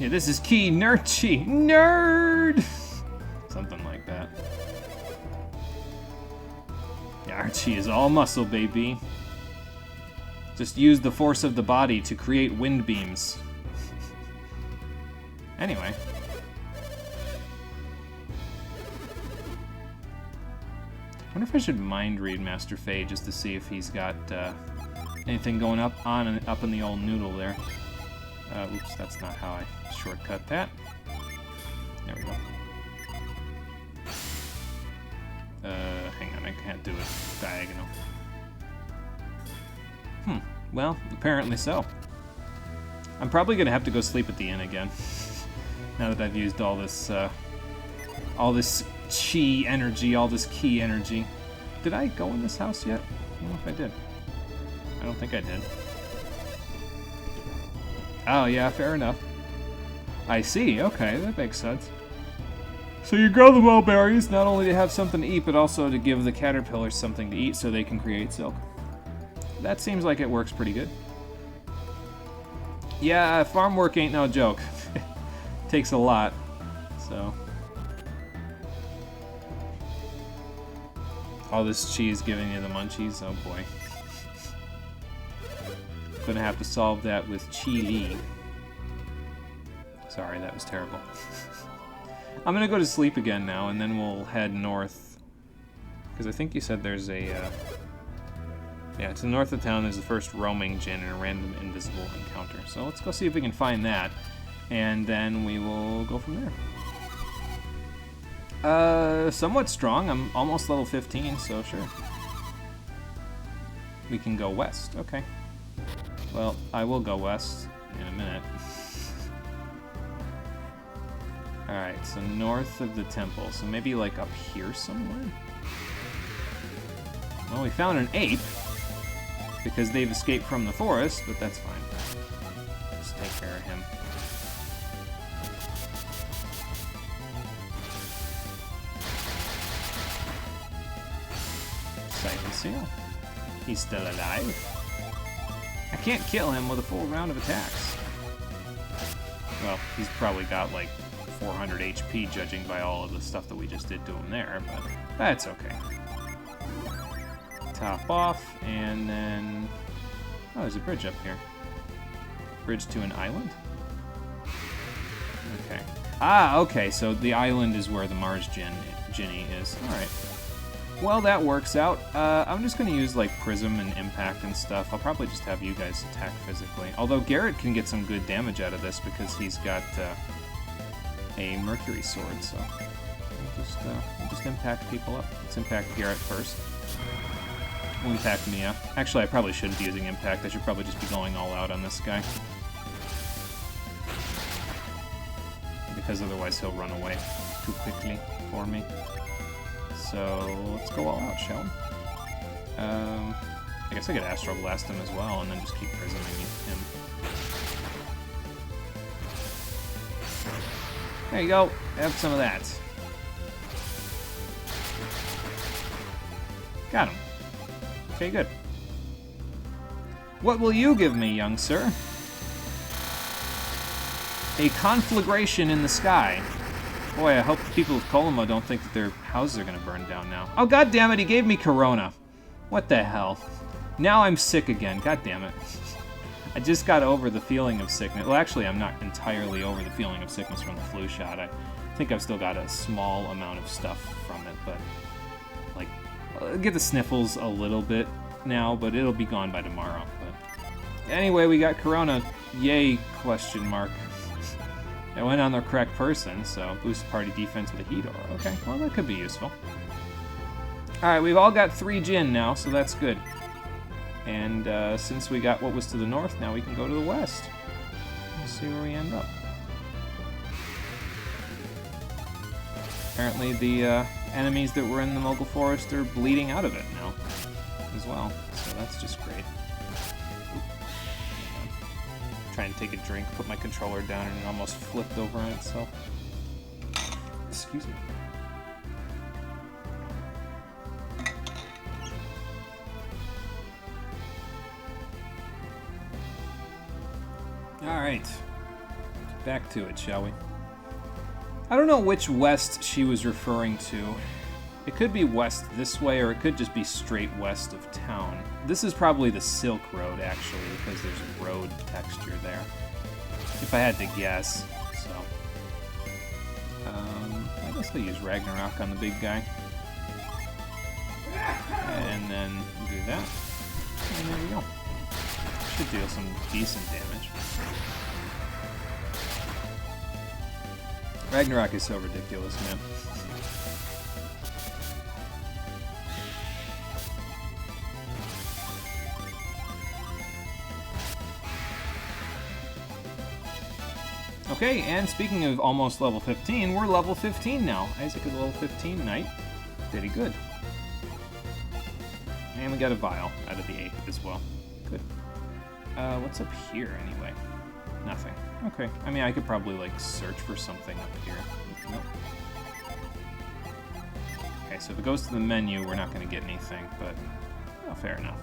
S1: Yeah, this is Ki Nerd Chi. Nerd! Something like that. Yeah, our Chi is all muscle, baby. Just use the force of the body to create wind beams. Anyway. I wonder if I should mind read Master Fei just to see if he's got anything going up in the old noodle there. Oops, that's not how I shortcut that. There we go. Hang on, I can't do it diagonal. Well, apparently so. I'm probably gonna have to go sleep at the inn again. Now that I've used all this Chi energy, all this Ki energy. Did I go in this house yet? I don't know if I did. I don't think I did. Oh, yeah, fair enough. I see, okay, that makes sense. So you grow the mulberries, not only to have something to eat, but also to give the caterpillars something to eat so they can create silk. That seems like it works pretty good. Yeah, farm work ain't no joke. Takes a lot, so... All this cheese giving you the munchies, oh boy. Gonna have to solve that with Chi Li. Sorry, that was terrible. I'm gonna go to sleep again now, and then we'll head north. Because I think you said there's a... yeah, to the north of town there's the first roaming Djinn and a random invisible encounter. So let's go see if we can find that, and then we will go from there. Somewhat strong. I'm almost level 15, so sure. We can go west. Okay. Well, I will go west in a minute. Alright, so north of the temple. So maybe like up here somewhere? Well, we found an ape, because they've escaped from the forest, but that's fine. Let's take care of him. Siphon seal. He's still alive. I can't kill him with a full round of attacks. Well, he's probably got like 400 HP, judging by all of the stuff that we just did to him there, but that's okay. Top off, and then... oh, there's a bridge up here. Bridge to an island? Okay. Ah, okay, so the island is where the Mars Djinni is. Alright. Well, that works out. I'm just going to use, like, Prism and Impact and stuff. I'll probably just have you guys attack physically. Although Garrett can get some good damage out of this because he's got a Mercury sword, so... we'll just impact people up. Let's impact Garrett first. We'll impact Mia. Actually, I probably shouldn't be using Impact. I should probably just be going all out on this guy. Because otherwise he'll run away too quickly for me. So, let's go all out, shall we? I guess I could Astral Blast him as well, and then just keep prisming him. There you go. Have some of that. Got him. Okay, good. What will you give me, young sir? A conflagration in the sky. Boy, I hope the people of Colima don't think that their houses are going to burn down now. Oh, god damn it, he gave me Corona. What the hell? Now I'm sick again, god damn it. I just got over the feeling of sickness. Well, actually, I'm not entirely over the feeling of sickness from the flu shot. I think I've still got a small amount of stuff from it, but... like, I'll get the sniffles a little bit now, but it'll be gone by tomorrow. But anyway, we got Corona. Yay, question mark. I went on the correct person, so boost party defense with a heat aura. Okay, well that could be useful. Alright, we've all got 3 Djinn now, so that's good. And since we got what was to the north, now we can go to the west. Let's see where we end up. Apparently the enemies that were in the Mogul Forest are bleeding out of it now as well, so that's just great. Trying to take a drink, put my controller down, and it almost flipped over on itself. Excuse me. Alright. Back to it, shall we? I don't know which west she was referring to. It could be west this way, or it could just be straight west of town. This is probably the Silk Road, actually, because there's a road texture there. If I had to guess, so... I guess I'll use Ragnarok on the big guy. And then do that. And there we go. Should deal some decent damage. Ragnarok is so ridiculous, man. Okay, and speaking of almost level 15, we're level 15 now. Isaac is level 15 knight. Pretty good. And we got a vial out of the ape as well. Good. What's up here, anyway? Nothing. Okay. I mean, I could probably, like, search for something up here. Nope. Okay, so if it goes to the menu, we're not going to get anything, but... oh, fair enough.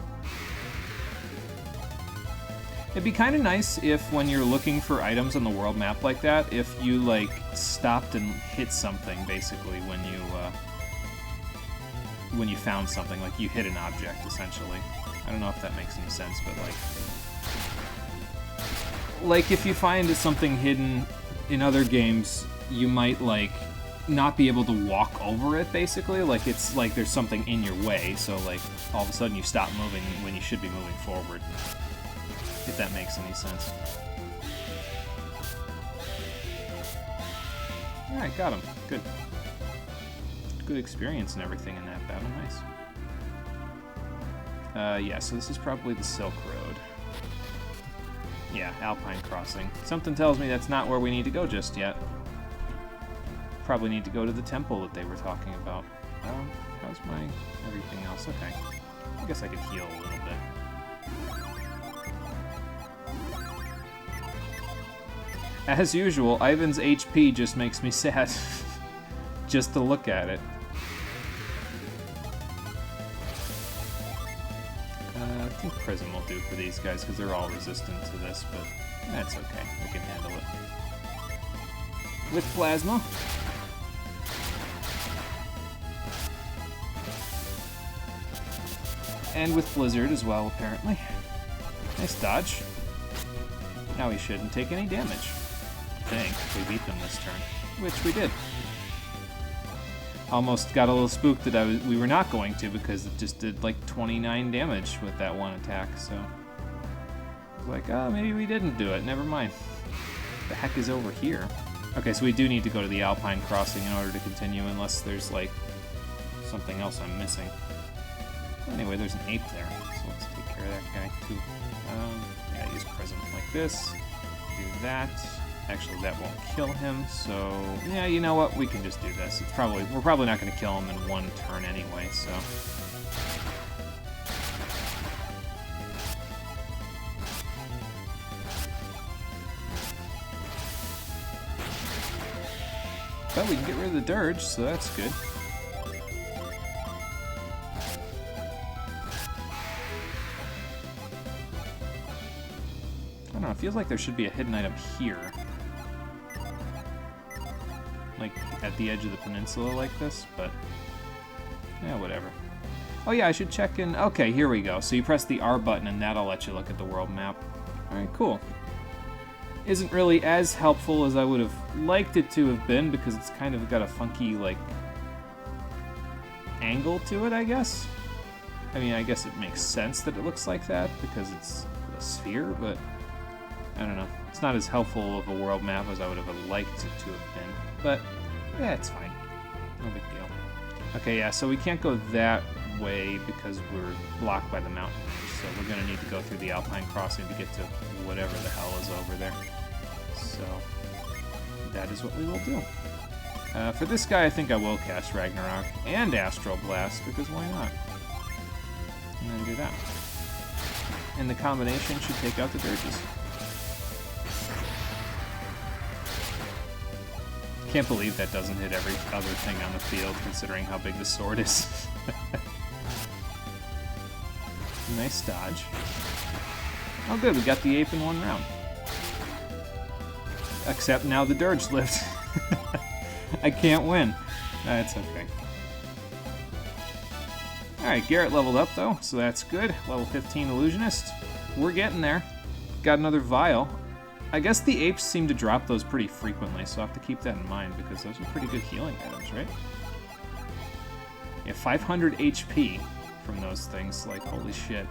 S1: It'd be kind of nice if, when you're looking for items on the world map like that, if you, like, stopped and hit something, basically, when you found something. Like, you hit an object, essentially. I don't know if that makes any sense, but, like... like if you find something hidden in other games, you might like not be able to walk over it, basically. Like it's like there's something in your way, so like all of a sudden you stop moving when you should be moving forward. If that makes any sense. Alright, got him. Good. Good experience and everything in that battle. Nice. Yeah, so this is probably the Silk Road. Yeah, Alpine Crossing. Something tells me that's not where we need to go just yet. Probably need to go to the temple that they were talking about. How's my everything else? Okay. I guess I could heal a little bit. As usual, Ivan's HP just makes me sad. Just to look at it. I think Prism will do for these guys because they're all resistant to this, but that's okay. We can handle it. With Plasma. And with Blizzard as well, apparently. Nice dodge. Now he shouldn't take any damage. I think we beat them this turn, which we did. Almost got a little spooked that we were not going to because it just did like 29 damage with that one attack, so... I was like, oh, maybe we didn't do it, never mind. The heck is over here? Okay, so we do need to go to the Alpine Crossing in order to continue, unless there's like something else I'm missing. Anyway, there's an ape there, so let's take care of that guy too. Yeah, use Prism like this. Do that. Actually, that won't kill him, so... Yeah, you know what? We can just do this. We're probably not going to kill him in one turn anyway, so... But we can get rid of the Dirge, so that's good. I don't know, it feels like there should be a hidden item here. Like, at the edge of the peninsula like this, but... yeah, whatever. Oh yeah, I should check in... Okay, here we go. So you press the R button and that'll let you look at the world map. Alright, cool. Isn't really as helpful as I would have liked it to have been, because it's kind of got a funky, like... angle to it, I guess? I mean, I guess it makes sense that it looks like that, because it's a sphere, but... I don't know. It's not as helpful of a world map as I would have liked it to have been. But, yeah, it's fine. No big deal. Okay, yeah, so we can't go that way because we're blocked by the mountain range, so we're going to need to go through the Alpine Crossing to get to whatever the hell is over there. So, that is what we will do. For this guy, I think I will cast Ragnarok and Astral Blast, because why not? And then do that. And the combination should take out the Dirges. Can't believe that doesn't hit every other thing on the field, considering how big the sword is. Nice dodge. Oh good, we got the ape in one round. Except now the Dirge lived. I can't win. That's okay. Alright, Garrett leveled up though, so that's good. Level 15 Illusionist. We're getting there. Got another Vial. I guess the apes seem to drop those pretty frequently, so I'll have to keep that in mind, because those are pretty good healing items, right? Yeah, 500 HP from those things, like, holy shit.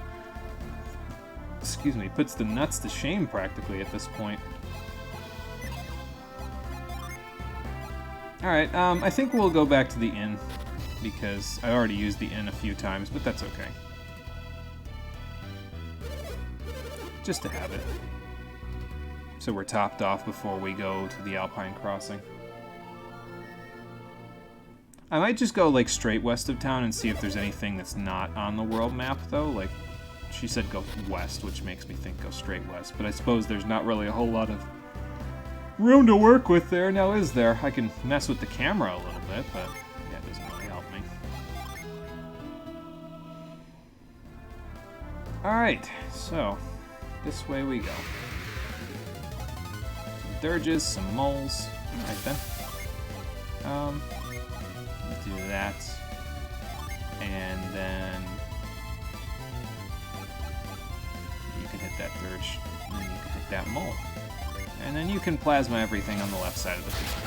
S1: Excuse me, puts the nuts to shame, practically, at this point. Alright, I think we'll go back to the inn, because I already used the inn a few times, but that's okay. Just to have it. So we're topped off before we go to the Alpine Crossing. I might just go like straight west of town and see if there's anything that's not on the world map though. Like, she said go west, which makes me think go straight west. But I suppose there's not really a whole lot of room to work with there. Now is there? I can mess with the camera a little bit, but yeah, it doesn't really help me. Alright, so this way we go. Dirges, some moles. Alright then. Do that. And then you can hit that Dirge And then you can hit that mole. And then you can plasma everything on the left side of the field.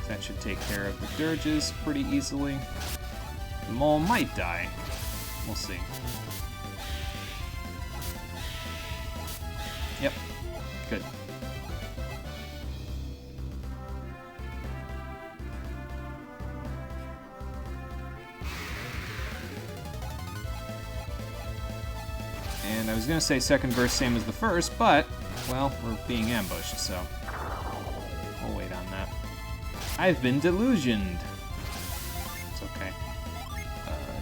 S1: That should take care of the dirges pretty easily. The mole might die. We'll see. Yep. Good. And I was going to say second verse same as the first, but, well, we're being ambushed, so we'll wait on that. I've been delusioned. It's okay.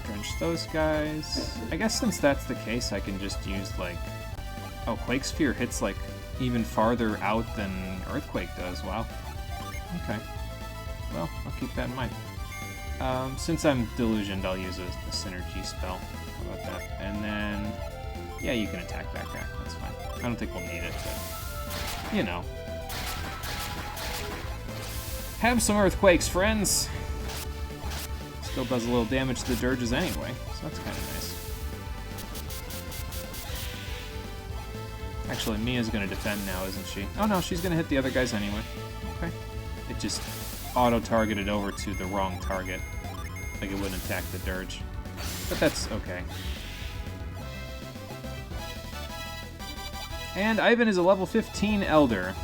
S1: Drench those guys. I guess since that's the case, I can just use, like... Oh, Quake Sphere hits, like, even farther out than Earthquake does. Wow. Okay. Well, I'll keep that in mind. Since I'm delusioned, I'll use a synergy spell. How about that? And then... Yeah, you can attack that guy. That's fine. I don't think we'll need it, but... You know. Have some Earthquakes, friends! Still does a little damage to the dirges anyway, so that's kind of nice. Actually, Mia's going to defend now, isn't she? Oh no, she's going to hit the other guys anyway. Okay. It just auto-targeted over to the wrong target. Like it wouldn't attack the dirge. But that's okay. And Ivan is a level 15 Elder.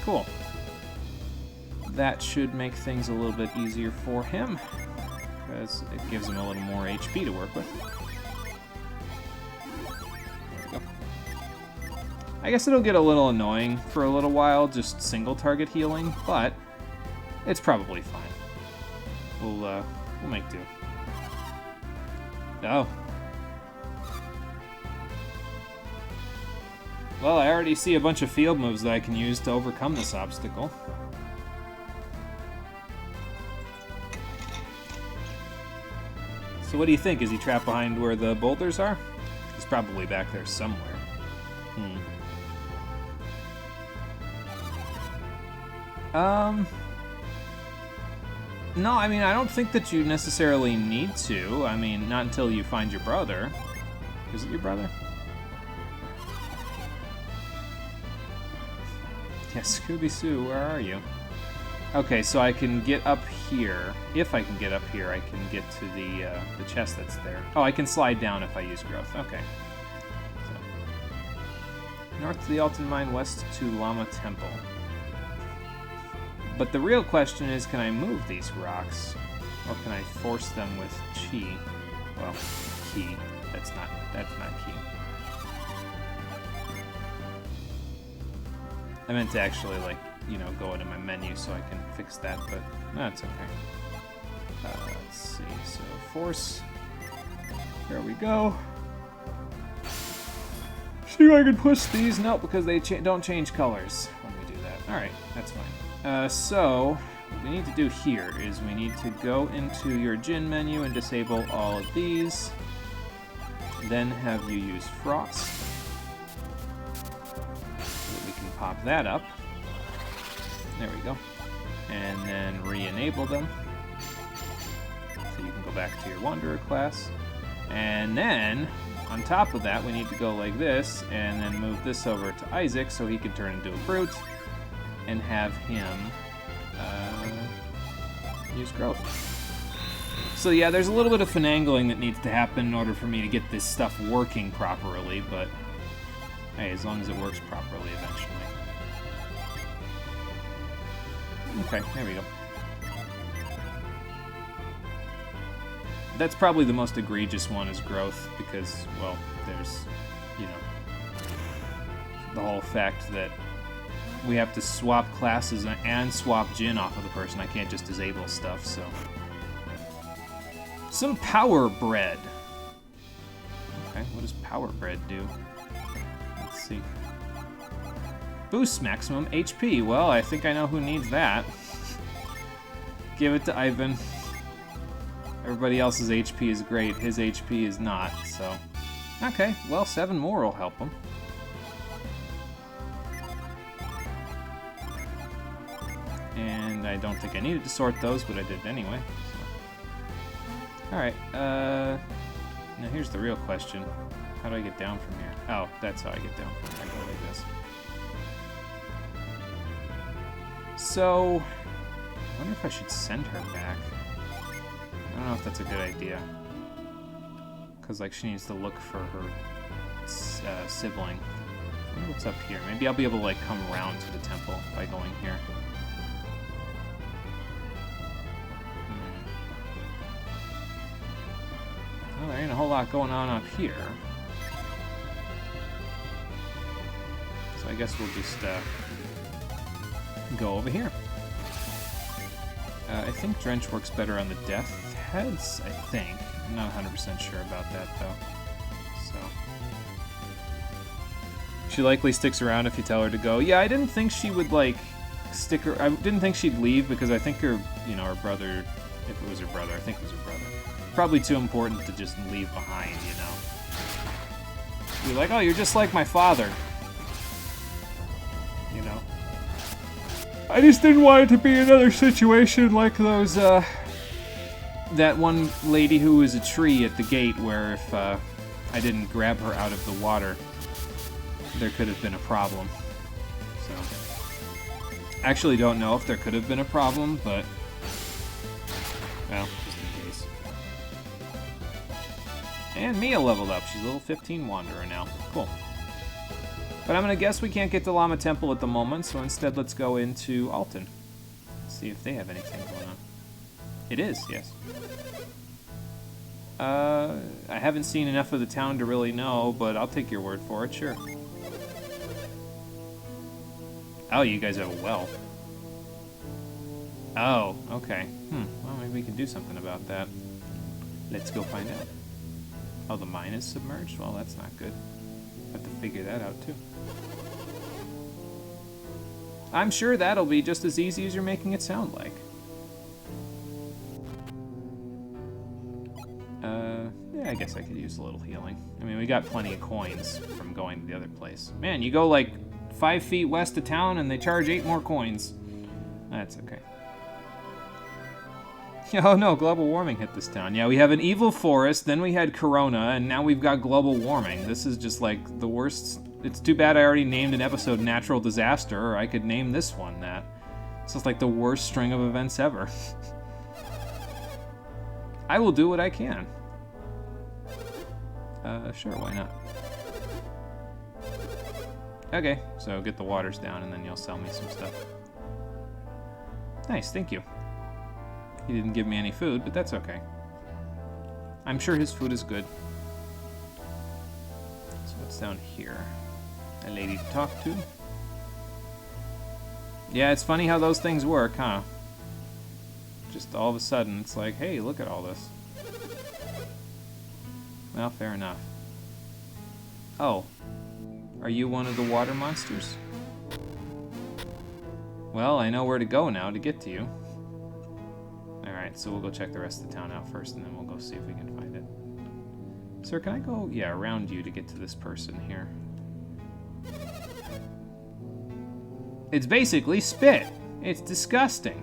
S1: Cool. That should make things a little bit easier for him, because it gives him a little more HP to work with. There we go. I guess it'll get a little annoying for a little while, just single target healing, but it's probably fine. We'll make do. Oh. Well, I already see a bunch of field moves that I can use to overcome this obstacle. So what do you think? Is he trapped behind where the boulders are? He's probably back there somewhere. No, I mean, I don't think that you necessarily need to. I mean, not until you find your brother. Is it your brother? Yes, Scooby-Soo, where are you? Okay, so I can get up here. If I can get up here, I can get to the chest that's there. Oh, I can slide down if I use growth. Okay. So. North to the Alton Mine, west to Llama Temple. But the real question is, can I move these rocks? Or can I force them with chi? Well, key. That's not key. I meant to actually, like, you know, go into my menu so I can fix that, but that's okay. Let's see, so force. There we go. See if I can push these? Nope, because they don't change colors when we do that. Alright, that's fine. So, what we need to do here is we need to go into your Jin menu and disable all of these. Then have you use Frost. Pop that up. There we go. And then re-enable them. So you can go back to your Wanderer class. And then, on top of that, we need to go like this, and then move this over to Isaac so he can turn into a brute, and have him use growth. So yeah, there's a little bit of finagling that needs to happen in order for me to get this stuff working properly, but hey, as long as it works properly eventually. Okay, there we go. That's probably the most egregious one is growth, because, well, there's, you know, the whole fact that we have to swap classes and swap Jin off of the person. I can't just disable stuff, so. Some Power Bread. Okay, what does Power Bread do? Let's see. Boosts maximum HP. Well, I think I know who needs that. Give it to Ivan. Everybody else's HP is great. His HP is not, so. Okay, well, 7 more will help him. And I don't think I needed to sort those, but I did anyway. So. Alright, now here's the real question. How do I get down from here? Oh, that's how I get down from here. I go like this. So, I wonder if I should send her back. I don't know if that's a good idea. Because, like, she needs to look for her sibling. I wonder what's up here. Maybe I'll be able to, like, come around to the temple by going here. Well, there ain't a whole lot going on up here. So I guess we'll just go over here. I think Drench works better on the death heads, I think. I'm not 100% sure about that, though. So. She likely sticks around if you tell her to go. Yeah, I didn't think she would, like, stick her... I didn't think she'd leave because I think her, you know, her brother... If it was her brother, I think it was her brother. Probably too important to just leave behind, you know. You're like, oh, you're just like my father. You know. I just didn't want it to be another situation like those, that one lady who was a tree at the gate where if, I didn't grab her out of the water, there could have been a problem. So. Actually don't know if there could have been a problem, but, well, just in case. And Mia leveled up. She's a level 15 Wanderer now. Cool. But I'm going to guess we can't get to Llama Temple at the moment, so instead let's go into Alton. See if they have anything going on. It is, yes. I haven't seen enough of the town to really know, but I'll take your word for it, sure. Oh, you guys have a well. Oh, okay. Well, maybe we can do something about that. Let's go find out. Oh, the mine is submerged? Well, that's not good. Have to figure that out, too. I'm sure that'll be just as easy as you're making it sound like. Yeah, I guess I could use a little healing. I mean, we got plenty of coins from going to the other place. Man, you go like 5 feet west of town and they charge 8 more coins. That's okay. Oh no, global warming hit this town. Yeah, we have an evil forest, then we had Corona, and now we've got global warming. This is just like the worst. It's too bad I already named an episode Natural Disaster, or I could name this one that. This is like the worst string of events ever. I will do what I can. Sure, why not? Okay, so get the waters down and then you'll sell me some stuff. Nice, thank you. He didn't give me any food, but that's okay. I'm sure his food is good. So what's down here? A lady to talk to? Yeah, it's funny how those things work, huh? Just all of a sudden, it's like, hey, look at all this. Well, fair enough. Oh. Are you one of the water monsters? Well, I know where to go now to get to you. Alright, so we'll go check the rest of the town out first, and then we'll go see if we can find it. Sir, can I go, yeah, around you to get to this person here? It's basically spit. It's disgusting.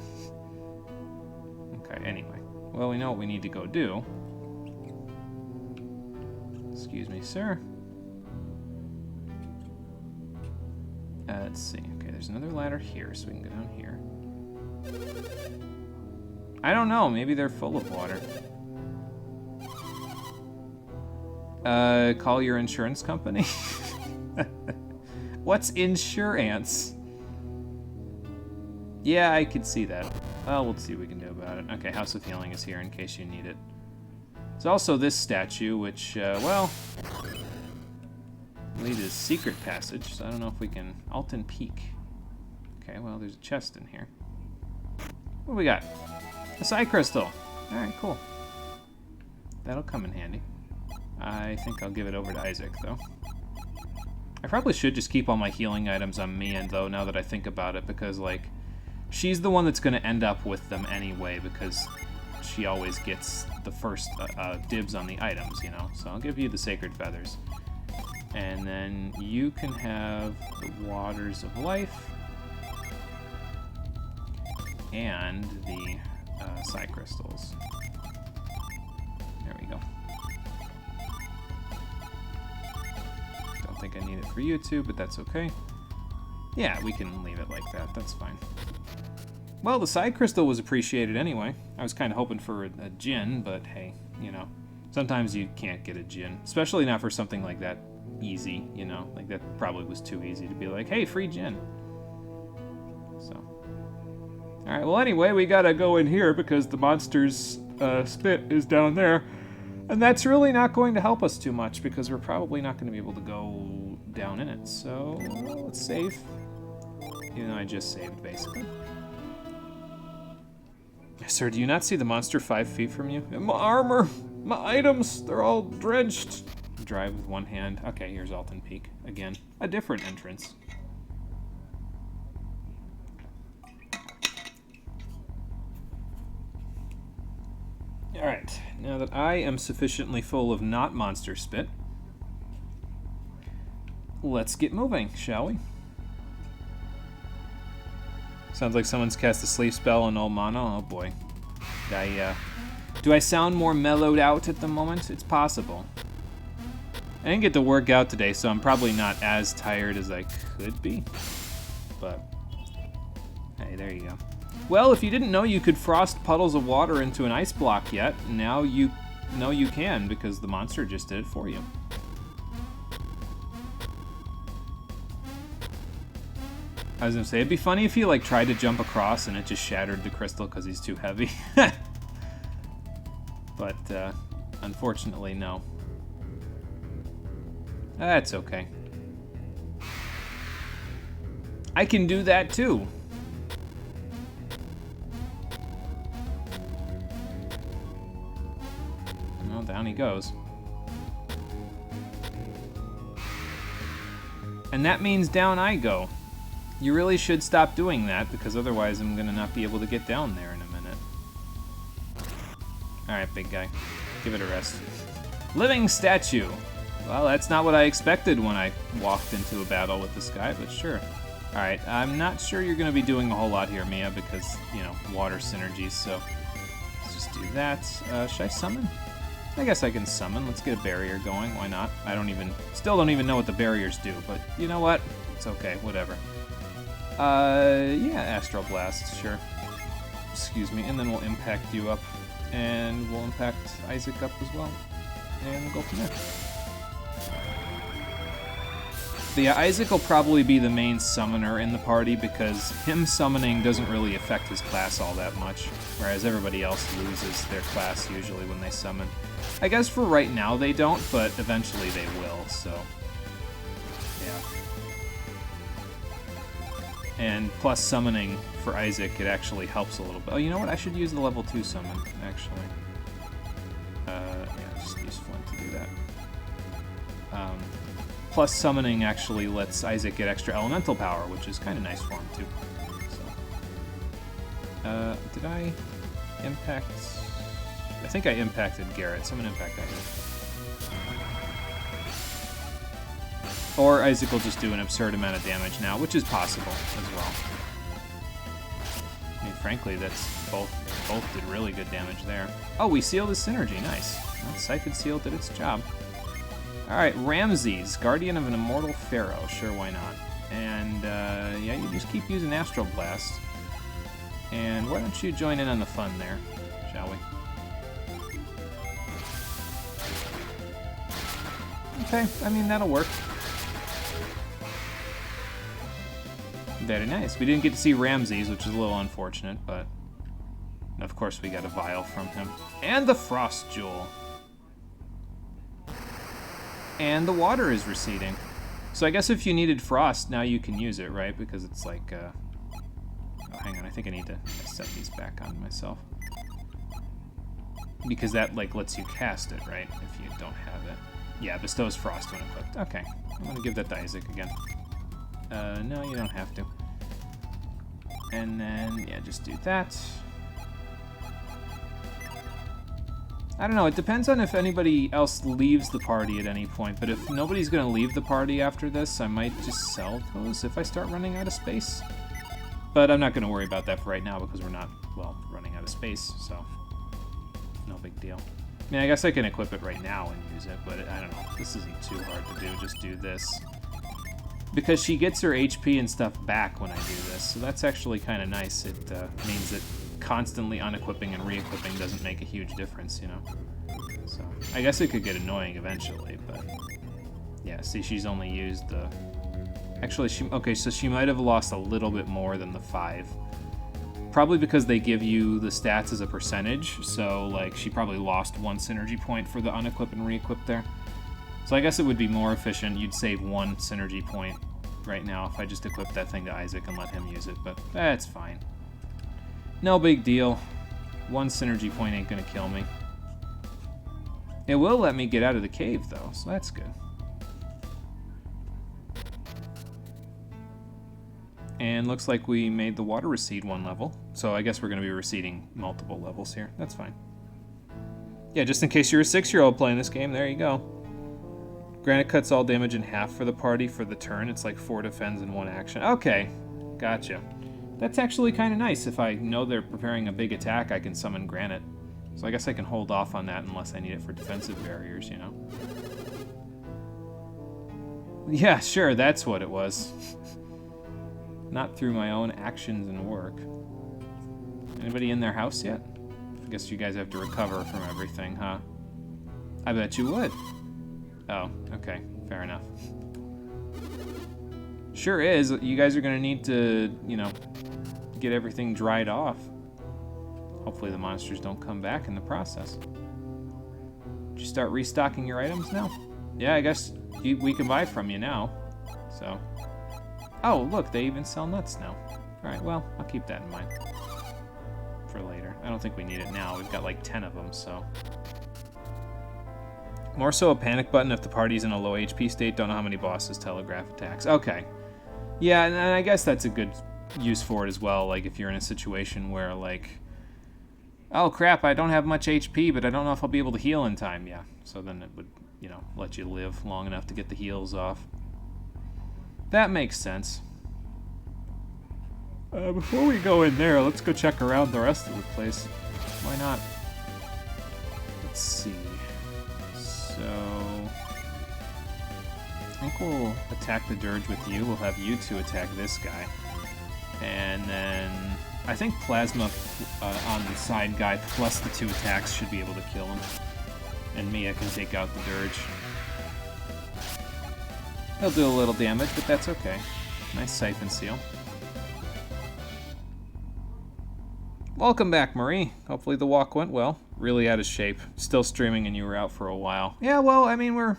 S1: Okay, anyway. Well, we know what we need to go do. Excuse me, sir. Let's see. Okay, there's another ladder here, so we can go down here. I don't know. Maybe they're full of water. Call your insurance company? What's insurance? Yeah, I could see that. Well, we'll see what we can do about it. Okay, House of Healing is here in case you need it. There's also this statue, which, well, lead is secret passage, so I don't know if we can... Alton Peak. Okay, well, there's a chest in here. What do we got? A Psi Crystal. Alright, cool. That'll come in handy. I think I'll give it over to Isaac, though. I probably should just keep all my healing items on Mia, though, now that I think about it, because, like, she's the one that's going to end up with them anyway, because she always gets the first dibs on the items, you know? So I'll give you the Sacred Feathers. And then you can have the Waters of Life and the Psi Crystals. There we go. think I need it for you two, but that's okay. Yeah, we can leave it like that. That's fine. Well, the side crystal was appreciated anyway. I was kind of hoping for a Djinn, but hey, you know, sometimes you can't get a Djinn, especially not for something like that easy, you know, like that probably was too easy to be like, hey, free Djinn. So, all right, well, anyway, we gotta go in here because the monster's spit is down there, and that's really not going to help us too much because we're probably not going to be able to go down in it. So, let's save. Even though I just saved, basically. Sir, do you not see the monster 5 feet from you? And my armor! My items! They're all drenched! Drive with one hand. Okay, here's Alton Peak. Again, a different entrance. Alright, now that I am sufficiently full of not monster spit, let's get moving, shall we? Sounds like someone's cast a sleep spell on all mana. Oh boy. Do I sound more mellowed out at the moment? It's possible. I didn't get to work out today, so I'm probably not as tired as I could be. But, hey, there you go. Well, if you didn't know you could frost puddles of water into an ice block yet, now you know you can because the monster just did it for you. I was gonna say, it'd be funny if he like tried to jump across and it just shattered the crystal because he's too heavy. But unfortunately, no. That's okay. I can do that too. Well, down he goes. And that means down I go. You really should stop doing that, because otherwise I'm gonna not be able to get down there in a minute. Alright, big guy. Give it a rest. Living statue! Well, that's not what I expected when I walked into a battle with this guy, but sure. Alright, I'm not sure you're gonna be doing a whole lot here, Mia, because, you know, water synergies, so let's just do that. Should I summon? I guess I can summon. Let's get a barrier going, why not? Still don't even know what the barriers do, but you know what? It's okay, whatever. Yeah, Astral Blast, sure. Excuse me, and then we'll impact you up, and we'll impact Isaac up as well, and we'll go from there. But yeah, Isaac will probably be the main summoner in the party because him summoning doesn't really affect his class all that much, whereas everybody else loses their class usually when they summon. I guess for right now they don't, but eventually they will, so yeah. And plus summoning for Isaac, it actually helps a little bit. Oh, you know what? I should use the level 2 summon, actually. Yeah, just use Flint to do that. Plus summoning actually lets Isaac get extra elemental power, which is kind of nice for him, too. So, did I impact... I think I impacted Garrett, so I'm going to impact Isaac. Or Isaac will just do an absurd amount of damage now, which is possible as well. I mean, frankly, that's both did really good damage there. Oh, we sealed his synergy, nice. Well, Siphon Seal did its job. Alright, Ramses, Guardian of an Immortal Pharaoh, sure, why not? And, yeah, you just keep using Astral Blast. And why don't you join in on the fun there, shall we? Okay, I mean, that'll work. Very nice. We didn't get to see Ramses, which is a little unfortunate, but of course we got a vial from him. And the Frost Jewel. And the water is receding. So I guess if you needed frost, now you can use it, right? Because it's like, oh, hang on, I think I need to set these back on myself. Because that, like, lets you cast it, right? If you don't have it. Yeah, bestows frost when equipped. Okay, I'm gonna give that to Isaac again. No, you don't have to. And then, yeah, just do that. I don't know, it depends on if anybody else leaves the party at any point, but if nobody's gonna leave the party after this, I might just sell those if I start running out of space. But I'm not gonna worry about that for right now because we're not, well, running out of space, so no big deal. mean, I guess I can equip it right now and use it, but I don't know. This isn't too hard to do. Just do this. Because she gets her HP and stuff back when I do this, so that's actually kind of nice. It means that constantly unequipping and re-equipping doesn't make a huge difference, you know? So, I guess it could get annoying eventually, but... Yeah, see, she's only used the... Actually, okay, so she might have lost a little bit more than the 5. Probably because they give you the stats as a percentage, so, like, she probably lost 1 synergy point for the unequip and re-equip there. So I guess it would be more efficient. You'd save 1 synergy point right now if I just equip that thing to Isaac and let him use it, but that's fine. No big deal. 1 synergy point ain't gonna kill me. It will let me get out of the cave, though, so that's good. And looks like we made the water recede 1 level, so I guess we're going to be receding multiple levels here. That's fine. Yeah, just in case you're a 6-year-old playing this game, there you go. Granite cuts all damage in half for the party for the turn. It's like 4 defends and 1 action. Okay, gotcha. That's actually kind of nice. If I know they're preparing a big attack, I can summon Granite. So I guess I can hold off on that unless I need it for defensive barriers, you know? Yeah, sure, that's what it was. Not through my own actions and work. Anybody in their house yet? I guess you guys have to recover from everything, huh? I bet you would. Oh, okay. Fair enough. Sure is. You guys are going to need to, you know, get everything dried off. Hopefully the monsters don't come back in the process. Did you start restocking your items now? Yeah, I guess we can buy from you now. So... Oh, look, they even sell nuts now. Alright, well, I'll keep that in mind. For later. I don't think we need it now. We've got like 10 of them, so... More so a panic button if the party's in a low HP state. Don't know how many bosses telegraph attacks. Okay. Yeah, and I guess that's a good use for it as well. Like, if you're in a situation where, like... Oh, crap, I don't have much HP, but I don't know if I'll be able to heal in time. Yeah, so then it would, you know, let you live long enough to get the heals off. That makes sense. Before we go in there, let's go check around the rest of the place. Why not? Let's see. So... I think we'll attack the Dirge with you. We'll have you two attack this guy. And then... I think Plasma on the side guy plus the 2 attacks should be able to kill him. And Mia can take out the Dirge. He'll do a little damage, but that's okay. Nice Siphon Seal. Welcome back, Marie. Hopefully the walk went well. Really out of shape. Still streaming and you were out for a while. Yeah, well, I mean,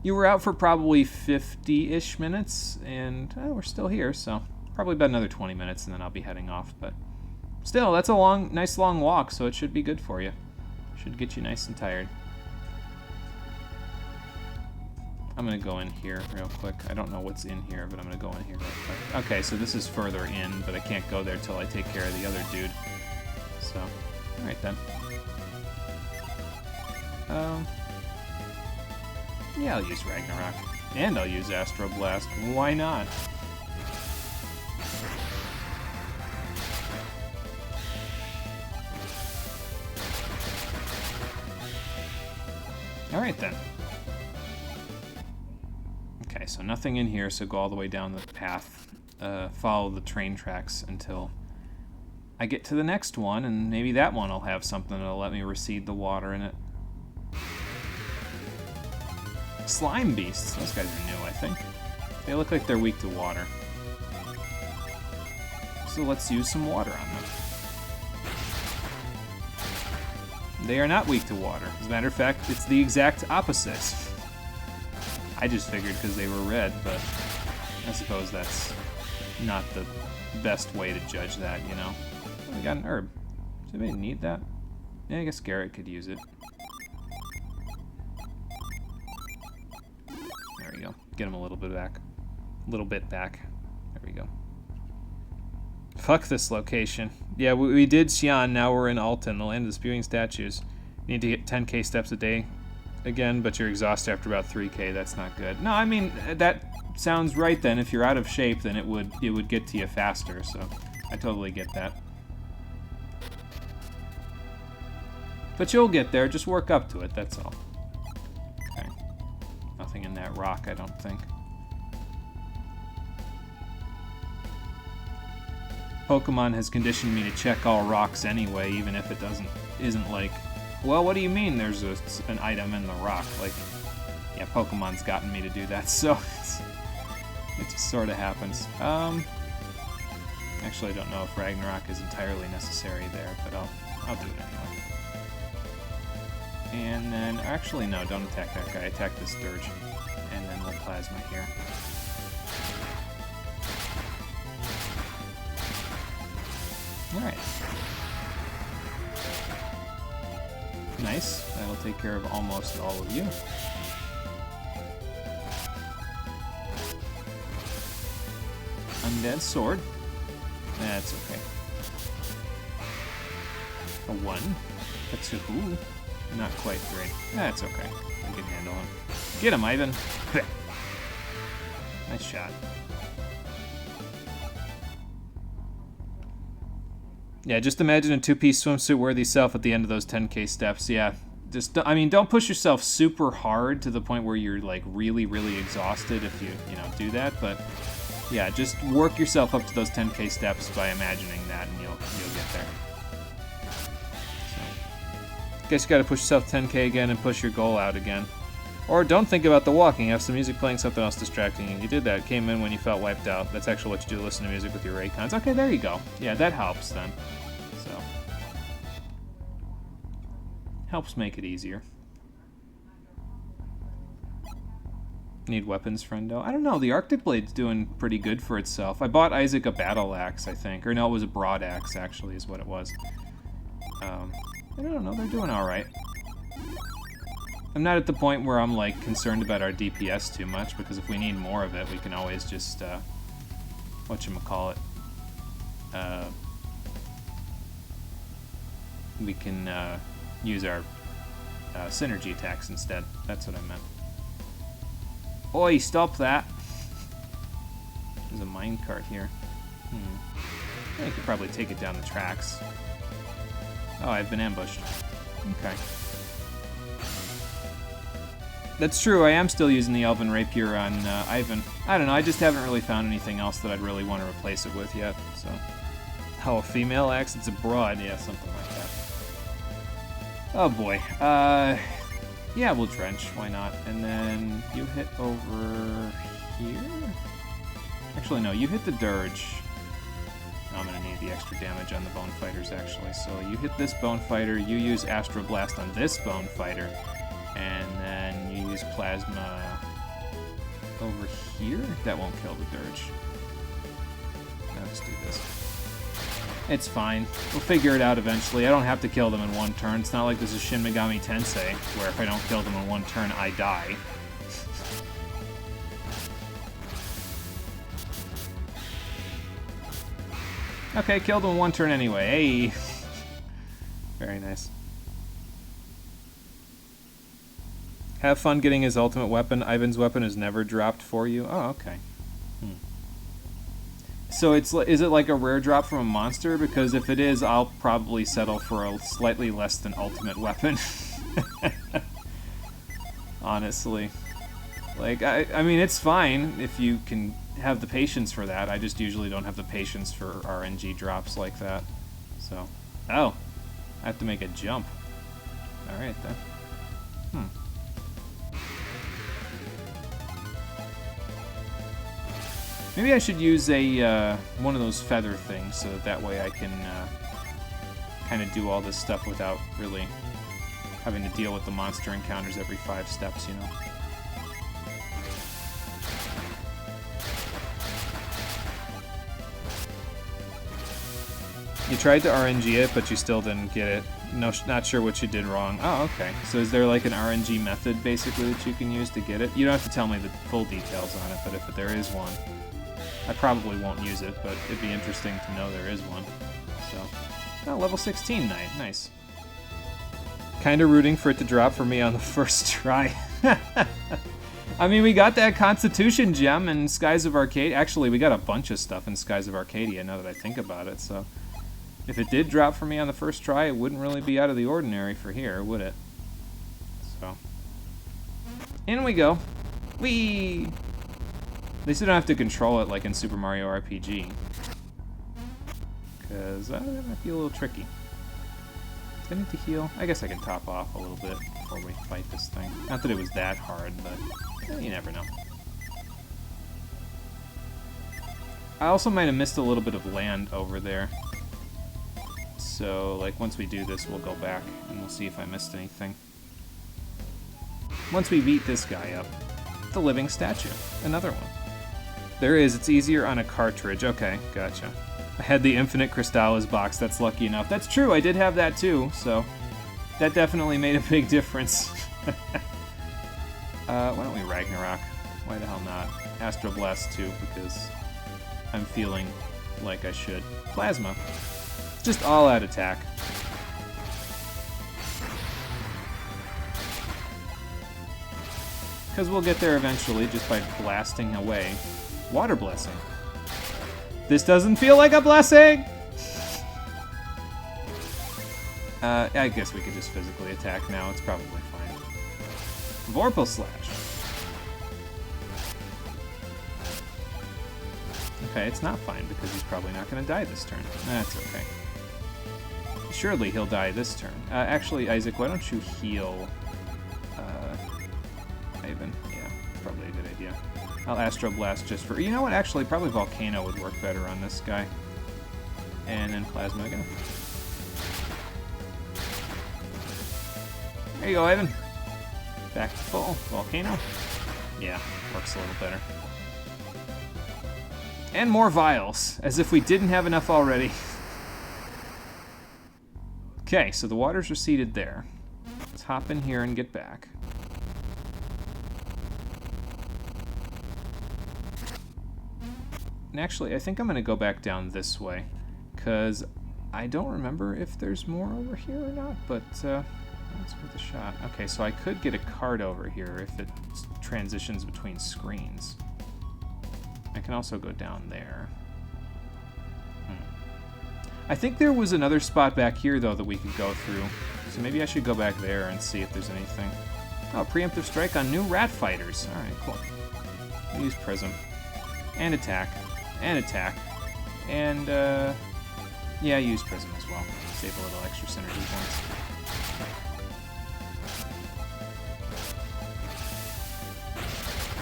S1: you were out for probably 50-ish minutes, and we're still here, so probably about another 20 minutes, and then I'll be heading off. But still, that's a nice long walk, so it should be good for you. Should get you nice and tired. I'm going to go in here real quick. I don't know what's in here, but I'm going to go in here real quick. Okay, so this is further in, but I can't go there till I take care of the other dude. So, alright then. Yeah, I'll use Ragnarok. And I'll use Astro Blast. Why not? Alright then. Okay, so nothing in here, so go all the way down the path. Follow the train tracks until I get to the next one, and maybe that one will have something that'll let me recede the water in it. Slime beasts. Those guys are new, I think. They look like they're weak to water. So let's use some water on them. They are not weak to water. As a matter of fact, it's the exact opposite. I just figured because they were red, but I suppose that's not the best way to judge that, you know? Oh, we got an herb. Does anybody need that? Yeah, I guess Garrett could use it. There we go. Get him a little bit back. A little bit back. There we go. Fuck this location. Yeah, we did Xi'an, now we're in Alton, the land of the spewing statues. Need to get 10k steps a day again, but you're exhausted after about 3k. That's not good. No, I mean, that sounds right then. If you're out of shape, then it would get to you faster, so I totally get that. But you'll get there, just work up to it, that's all. Okay. Nothing in that rock, I don't think. Pokemon has conditioned me to check all rocks anyway, even if it isn't like, well, what do you mean there's an item in the rock? Like, yeah, Pokemon's gotten me to do that, so it just sort of happens. Actually, I don't know if Ragnarok is entirely necessary there, but I'll do it anyway. And then, actually, no, don't attack that guy. Attack this Dirge, and then we'll Plasma here. Alright. Nice. That'll take care of almost all of you. Undead Sword. That's okay. A 1. A 2. Not quite 3. That's okay. I can handle him. Get him, Ivan. Nice shot. Yeah, just imagine a 2-piece swimsuit worthy self at the end of those 10K steps. Yeah, just, I mean, don't push yourself super hard to the point where you're like really, really exhausted if you do that. But yeah, just work yourself up to those 10K steps by imagining that, and you'll get there. So, guess you got to push yourself 10K again and push your goal out again. Or don't think about the walking. Have some music playing, something else distracting you. You did that. Came in when you felt wiped out. That's actually what you do. Listen to music with your Raycons. Okay, there you go. Yeah, that helps then. So helps make it easier. Need weapons, friendo? I don't know. The Arctic Blade's doing pretty good for itself. I bought Isaac a battle axe, I think. Or no, it was a broad axe, actually, is what it was. I don't know. They're doing all right. I'm not at the point where I'm like concerned about our DPS too much, because if we need more of it, we can always just whatchamacallit, we can use our synergy attacks instead. That's what I meant. Oi, stop that! There's a minecart here. I could probably take it down the tracks. Oh, I've been ambushed. Okay. That's true, I am still using the Elven Rapier on Ivan. I don't know, I just haven't really found anything else that I'd really want to replace it with yet, so. Oh, a female axe? It's a broad, yeah, something like that. Oh boy. Yeah, we'll Drench, why not? And then you hit over here? Actually, no, you hit the Dirge. I'm gonna need the extra damage on the Bone Fighters, actually. So you hit this Bone Fighter, you use Astral Blast on this Bone Fighter, and then you use Plasma over here? That won't kill the Dirge. Now let's do this. It's fine. We'll figure it out eventually. I don't have to kill them in one turn. It's not like this is Shin Megami Tensei, where if I don't kill them in one turn, I die. Okay, killed him in one turn anyway. Hey! Very nice. Have fun getting his ultimate weapon. Ivan's weapon is never dropped for you. Oh, okay. So is it like a rare drop from a monster? Because if it is, I'll probably settle for a slightly less than ultimate weapon. Honestly. Like, I mean, it's fine if you can have the patience for that. I just usually don't have the patience for RNG drops like that. So, oh, I have to make a jump. Alright then. Maybe I should use a one of those feather things, so that way I can kind of do all this stuff without really having to deal with the monster encounters every 5 steps, you know. You tried to RNG it, but you still didn't get it. No, not sure what you did wrong. Oh, okay. So is there like an RNG method, basically, that you can use to get it? You don't have to tell me the full details on it, but if there is one, I probably won't use it, but it'd be interesting to know there is one. So, oh, level 16 Knight. Nice. Kind of rooting for it to drop for me on the first try. I mean, we got that Constitution gem in Skies of Arcadia. Actually, we got a bunch of stuff in Skies of Arcadia, now that I think about it, so If it did drop for me on the first try, it wouldn't really be out of the ordinary for here, would it? So, in we go. Whee! At least I don't have to control it like in Super Mario RPG. Because that might be a little tricky. Do I need to heal? I guess I can top off a little bit before we fight this thing. Not that it was that hard, but you never know. I also might have missed a little bit of land over there. So, like, once we do this, we'll go back and we'll see if I missed anything. Once we beat this guy up, the living statue, another one. There is, it's easier on a cartridge. Okay, gotcha. I had the Infinite Crystallis box, that's lucky enough. That's true, I did have that too, so that definitely made a big difference. Why don't we Ragnarok? Why the hell not? Astro Blast too, because I'm feeling like I should. Plasma. Just all-out attack. Because we'll get there eventually just by blasting away. Water Blessing. This doesn't feel like a blessing! I guess we could just physically attack now. It's probably fine. Vorpal Slash. Okay, it's not fine because he's probably not going to die this turn. That's okay. Surely he'll die this turn. Actually, Isaac, why don't you heal Ivan? Yeah, probably a good idea. I'll Astro Blast just for... You know what? Actually, probably Volcano would work better on this guy. And then Plasma again. There you go, Ivan. Back to full. Volcano. Yeah, works a little better. And more vials, as if we didn't have enough already. Okay, so the water's receded there. Let's hop in here and get back. And actually, I think I'm going to go back down this way, because I don't remember if there's more over here or not, but that's worth a shot. Okay, so I could get a card over here if it transitions between screens. I can also go down there. I think there was another spot back here, though, that we could go through. So maybe I should go back there and see if there's anything. Oh, preemptive strike on new rat fighters. Alright, cool. Use Prism. And attack. And attack. And, yeah, use Prism as well. Save a little extra synergy points.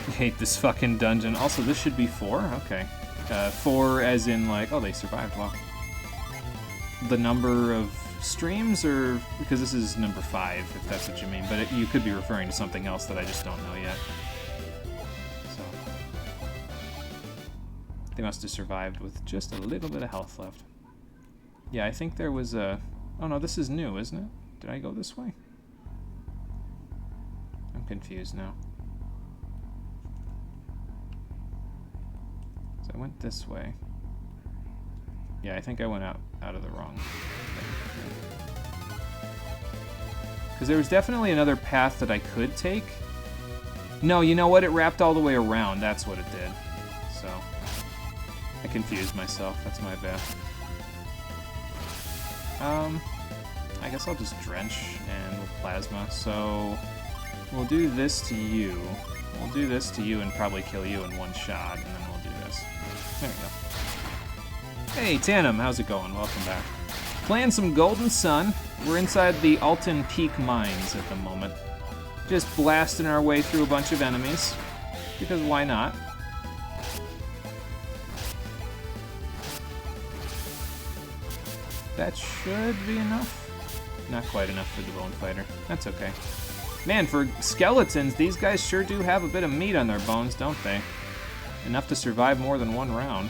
S1: I hate this fucking dungeon. Also, this should be 4? Okay. 4 as in, like... Oh, they survived. Wow. The number of streams, or... Because this is number 5, if that's what you mean. But you could be referring to something else that I just don't know yet. So... They must have survived with just a little bit of health left. Yeah, I think there was a... Oh, no, this is new, isn't it? Did I go this way? I'm confused now. So I went this way. Yeah, I think I went out of the wrong thing. Because there was definitely another path that I could take. No, you know what? It wrapped all the way around. That's what it did. So, I confused myself. That's my bad. I guess I'll just Drench and we'll Plasma. So, we'll do this to you. We'll do this to you and probably kill you in one shot, and then we'll do this. There we go. Hey, Tannum, how's it going? Welcome back. Playing some Golden Sun. We're inside the Alton Peak Mines at the moment. Just blasting our way through a bunch of enemies. Because why not? That should be enough. Not quite enough for the Bone Fighter. That's okay. Man, for skeletons, these guys sure do have a bit of meat on their bones, don't they? Enough to survive more than one round.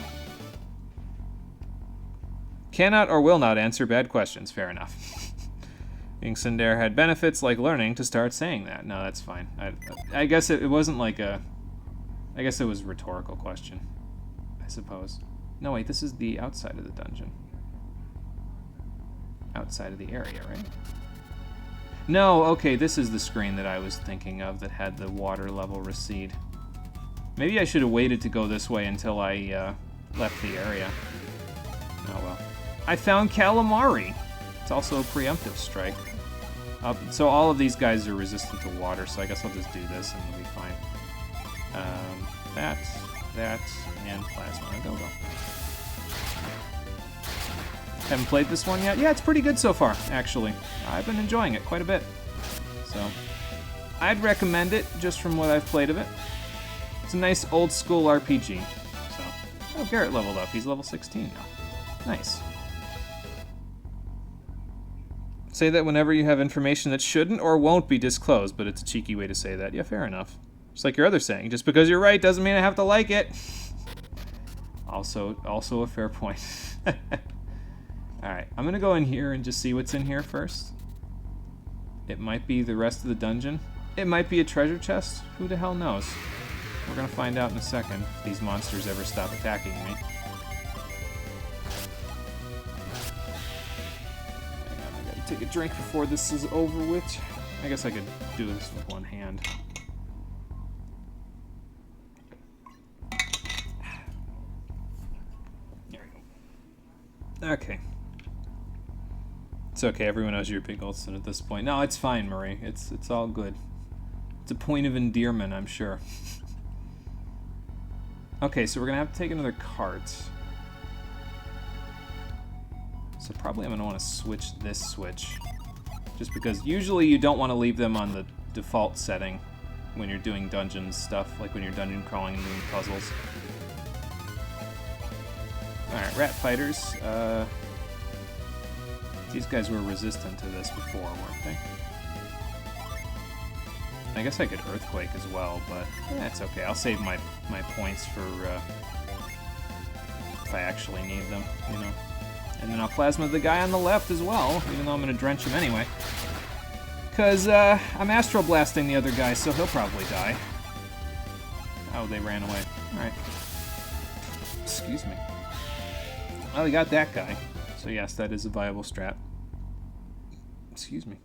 S1: Cannot or will not answer bad questions. Fair enough. Being Sundare had benefits like learning to start saying that. No, that's fine. I guess it wasn't like a... I guess it was a rhetorical question, I suppose. No, wait, this is the outside of the dungeon. Outside of the area, right? No, okay, this is the screen that I was thinking of that had the water level recede. Maybe I should have waited to go this way until I left the area. Oh well. I found Calamari. It's also a preemptive strike. So all of these guys are resistant to water, so I guess I'll just do this and it'll be fine. That, and plasma. Go. Haven't played this one yet? Yeah, it's pretty good so far, actually. I've been enjoying it quite a bit. So, I'd recommend it, just from what I've played of it. It's a nice old school RPG. So, oh, Garrett leveled up. He's level 16 now. Nice. Say that whenever you have information that shouldn't or won't be disclosed, but it's a cheeky way to say that. Yeah, fair enough. Just like your other saying, just because you're right doesn't mean I have to like it. Also a fair point. Alright, I'm gonna go in here and just see what's in here first. It might be the rest of the dungeon. It might be a treasure chest. Who the hell knows? We're gonna find out in a second if these monsters ever stop attacking me. Take a drink before this is over with. I guess I could do this with one hand. There we go. Okay. It's okay, everyone knows you're Big Olson at this point. No, it's fine, Marie. It's all good. It's a point of endearment, I'm sure. Okay, so we're gonna have to take another cart. So probably I'm going to want to switch this switch. Just because usually you don't want to leave them on the default setting when you're doing dungeon stuff, like when you're dungeon crawling and doing puzzles. Alright, rat fighters. These guys were resistant to this before, weren't they? I guess I could earthquake as well, but that's okay. I'll save my points for if I actually need them, you know. And then I'll plasma the guy on the left as well, even though I'm going to drench him anyway. Because I'm Astral Blasting the other guy, so he'll probably die. Oh, they ran away. Alright. Excuse me. Oh, we got that guy. So yes, that is a viable strat. Excuse me.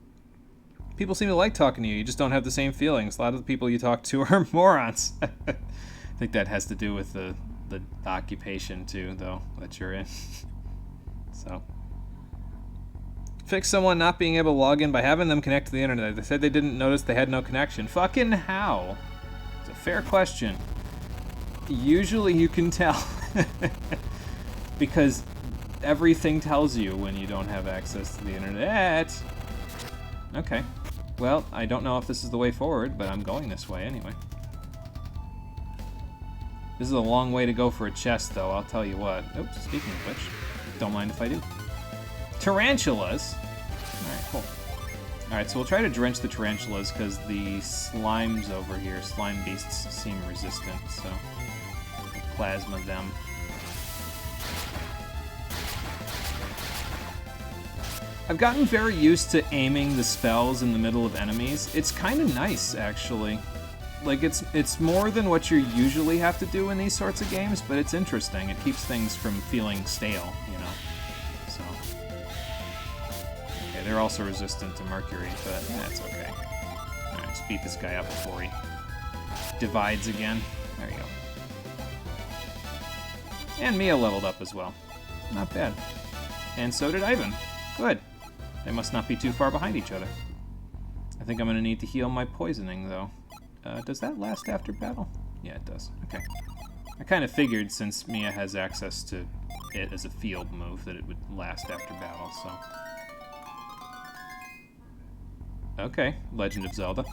S1: People seem to like talking to you, you just don't have the same feelings. A lot of the people you talk to are morons. I think that has to do with the occupation, too, though, that you're in. So, fix someone not being able to log in by having them connect to the internet. They said they didn't notice they had no connection. Fucking how? It's a fair question. Usually you can tell. Because everything tells you when you don't have access to the internet. Okay. Well, I don't know if this is the way forward, but I'm going this way anyway. This is a long way to go for a chest, though, I'll tell you what. Oops, speaking of which. Don't mind if I do. Tarantulas. Alright, cool. Alright, so we'll try to drench the tarantulas because the slimes over here, slime beasts, seem resistant, so we'll plasma them. I've gotten very used to aiming the spells in the middle of enemies. It's kind of nice, actually. Like, it's more than what you usually have to do in these sorts of games, but it's interesting. It keeps things from feeling stale, you know. So, okay, they're also resistant to mercury, but that's okay. Alright, let's beat this guy up before he divides again. There you go. And Mia leveled up as well. Not bad. And so did Ivan. Good. They must not be too far behind each other. I think I'm going to need to heal my poisoning, though. Does that last after battle? Yeah, it does. Okay. I kind of figured, since Mia has access to it as a field move, that it would last after battle, so... Okay, Legend of Zelda.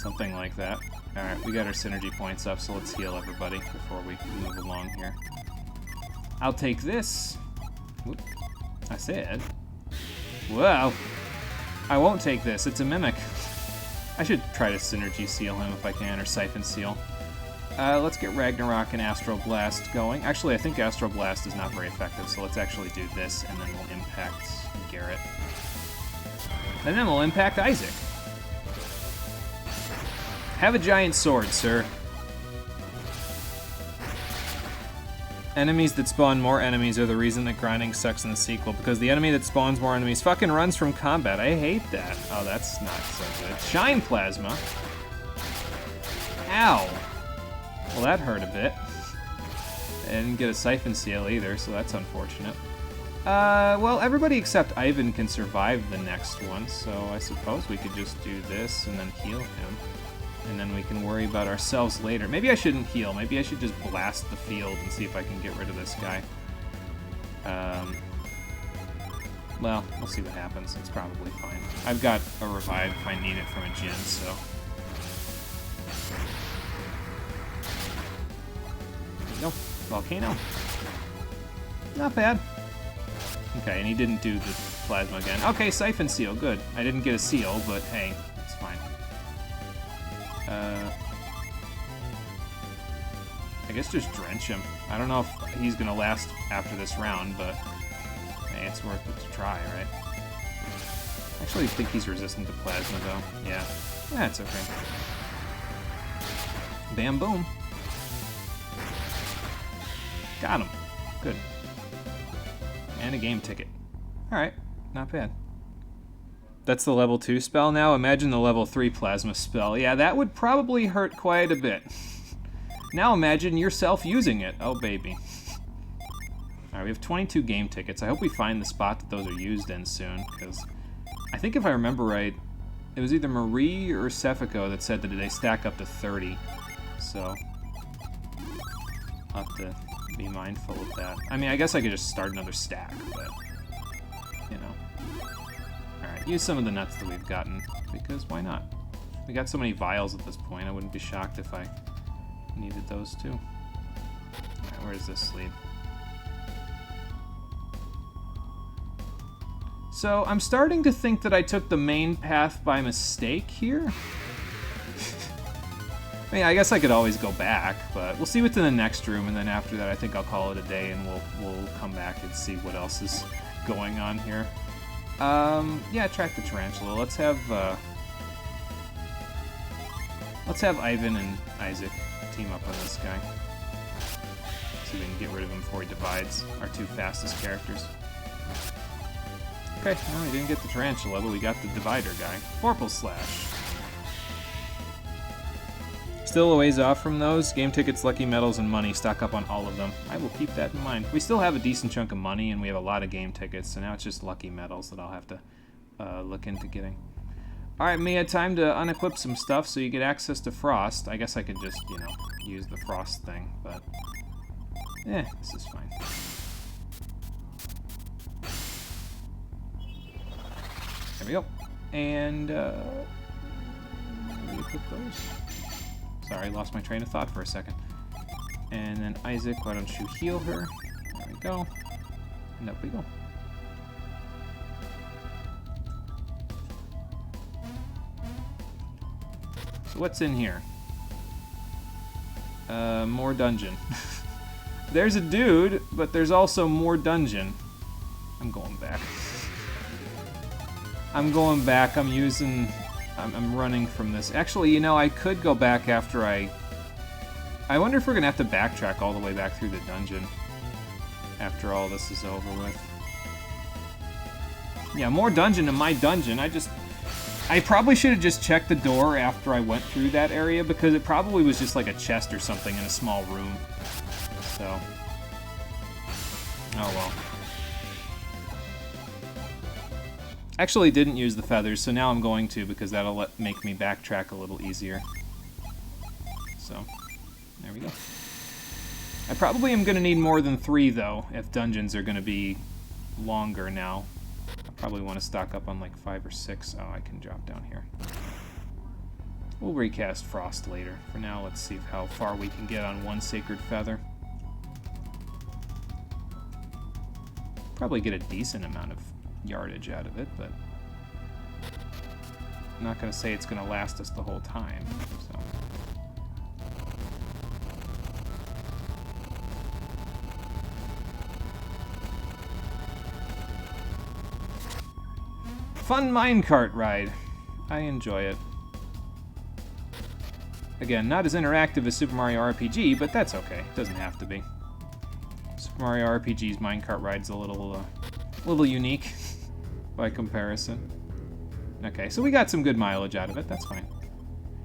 S1: Something like that. Alright, we got our synergy points up, so let's heal everybody before we move along here. I'll take this. Whoop. I said. Whoa! I won't take this, it's a mimic. I should try to synergy seal him if I can, or siphon seal. Let's get Ragnarok and Astral Blast going. Actually, I think Astral Blast is not very effective, so let's actually do this, and then we'll impact Garrett. And then we'll impact Isaac. Have a giant sword, sir. Enemies that spawn more enemies are the reason that grinding sucks in the sequel, because the enemy that spawns more enemies fucking runs from combat. I hate that. Oh, that's not so good. Shine Plasma. Ow. Well, that hurt a bit. I didn't get a Siphon Seal either, so that's unfortunate. Well, everybody except Ivan can survive the next one, so I suppose we could just do this and then heal him. And then we can worry about ourselves later. Maybe I shouldn't heal. Maybe I should just blast the field and see if I can get rid of this guy. Well, we'll see what happens. It's probably fine. I've got a revive if I need it from a Jin, so... There we go. Volcano. Not bad. Okay, and he didn't do the plasma again. Okay, Siphon Seal, good. I didn't get a seal, but hey, it's fine. I guess just drench him. I don't know if he's gonna last after this round, but hey, it's worth it to try, right? I actually think he's resistant to plasma, though. Yeah, it's okay. Bam, boom. Got him. Good. And a game ticket. Alright, not bad. That's the level 2 spell now. Imagine the level 3 plasma spell. Yeah, that would probably hurt quite a bit. Now imagine yourself using it. Oh, baby. Alright, we have 22 game tickets. I hope we find the spot that those are used in soon, because I think if I remember right, it was either Marie or Cefico that said that they stack up to 30. So, I'll have to be mindful of that. I mean, I guess I could just start another stack, but, you know. Alright, use some of the nuts that we've gotten, because why not? We got so many vials at this point, I wouldn't be shocked if I needed those too. Alright, where does this lead? So, I'm starting to think that I took the main path by mistake here. I mean, I guess I could always go back, but we'll see what's in the next room, and then after that I think I'll call it a day, and we'll come back and see what else is going on here. Yeah, track the tarantula. Let's have Ivan and Isaac team up on this guy. See if we can get rid of him before he divides our two fastest characters. Okay, well, we didn't get the tarantula, but we got the divider guy. Vorpal Slash. Still a ways off from those. Game tickets, lucky medals, and money. Stock up on all of them. I will keep that in mind. We still have a decent chunk of money, and we have a lot of game tickets, so now it's just lucky medals that I'll have to look into getting. Alright, Mia, time to unequip some stuff so you get access to Frost. I guess I could just, you know, use the Frost thing, but... this is fine. There we go. And, where do we put those? Sorry, lost my train of thought for a second. And then Isaac, why don't you heal her? There we go. And up we go. So what's in here? More dungeon. There's a dude, but there's also more dungeon. I'm going back. I'm going back. I'm running from this. Actually, you know, I could go back after I wonder if we're gonna have to backtrack all the way back through the dungeon after all this is over with. Yeah, more dungeon in my dungeon. I probably should have just checked the door after I went through that area, because it probably was just like a chest or something in a small room. So, oh well. Actually didn't use the feathers, so now I'm going to, because that'll make me backtrack a little easier. So, there we go. I probably am going to need more than 3, though, if dungeons are going to be longer now. I probably want to stock up on like 5 or 6. Oh, I can drop down here. We'll recast Frost later. For now, let's see how far we can get on one Sacred Feather. Probably get a decent amount of yardage out of it, but I'm not going to say it's going to last us the whole time, so. Fun minecart ride. I enjoy it. Again, not as interactive as Super Mario RPG, but that's okay. It doesn't have to be. Super Mario RPG's minecart ride's a little unique by comparison. Okay, so we got some good mileage out of it. That's fine.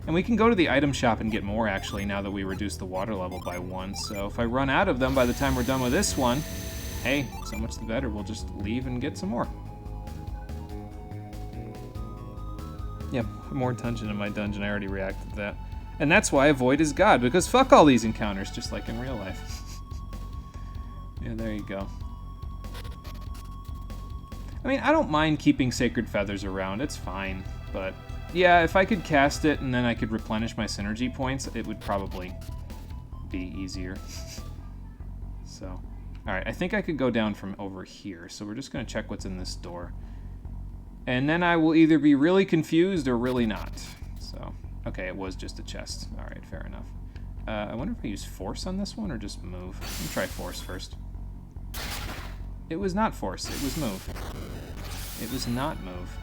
S1: And we can go to the item shop and get more, actually, now that we reduced the water level by 1. So if I run out of them by the time we're done with this one, hey, so much the better. We'll just leave and get some more. Yep, more dungeon in my dungeon. I already reacted to that. And that's why Avoid is God, because fuck all these encounters, just like in real life. Yeah, there you go. I mean, I don't mind keeping Sacred Feathers around. It's fine, but... yeah, if I could cast it and then I could replenish my synergy points, it would probably be easier. So, alright, I think I could go down from over here, so we're just going to check what's in this door. And then I will either be really confused or really not. So, okay, it was just a chest. Alright, fair enough. I wonder if I use Force on this one or just Move. Let me try Force first. It was not Force, it was Move. It was not Move.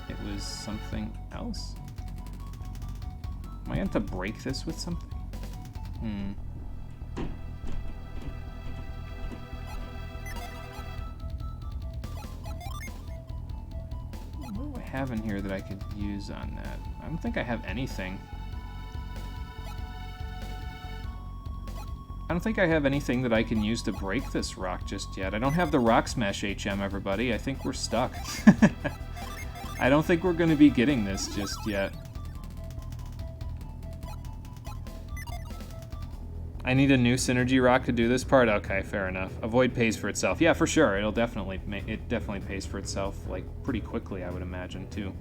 S1: It was something else? Am I going to break this with something? What do I have in here that I could use on that? I don't think I have anything. I don't think I have anything that I can use to break this rock just yet. I don't have the Rock Smash HM, everybody. I think we're stuck. I don't think we're going to be getting this just yet. I need a new synergy rock to do this part? Okay, fair enough. Avoid pays for itself. Yeah, for sure. It definitely pays for itself, like, pretty quickly, I would imagine, too.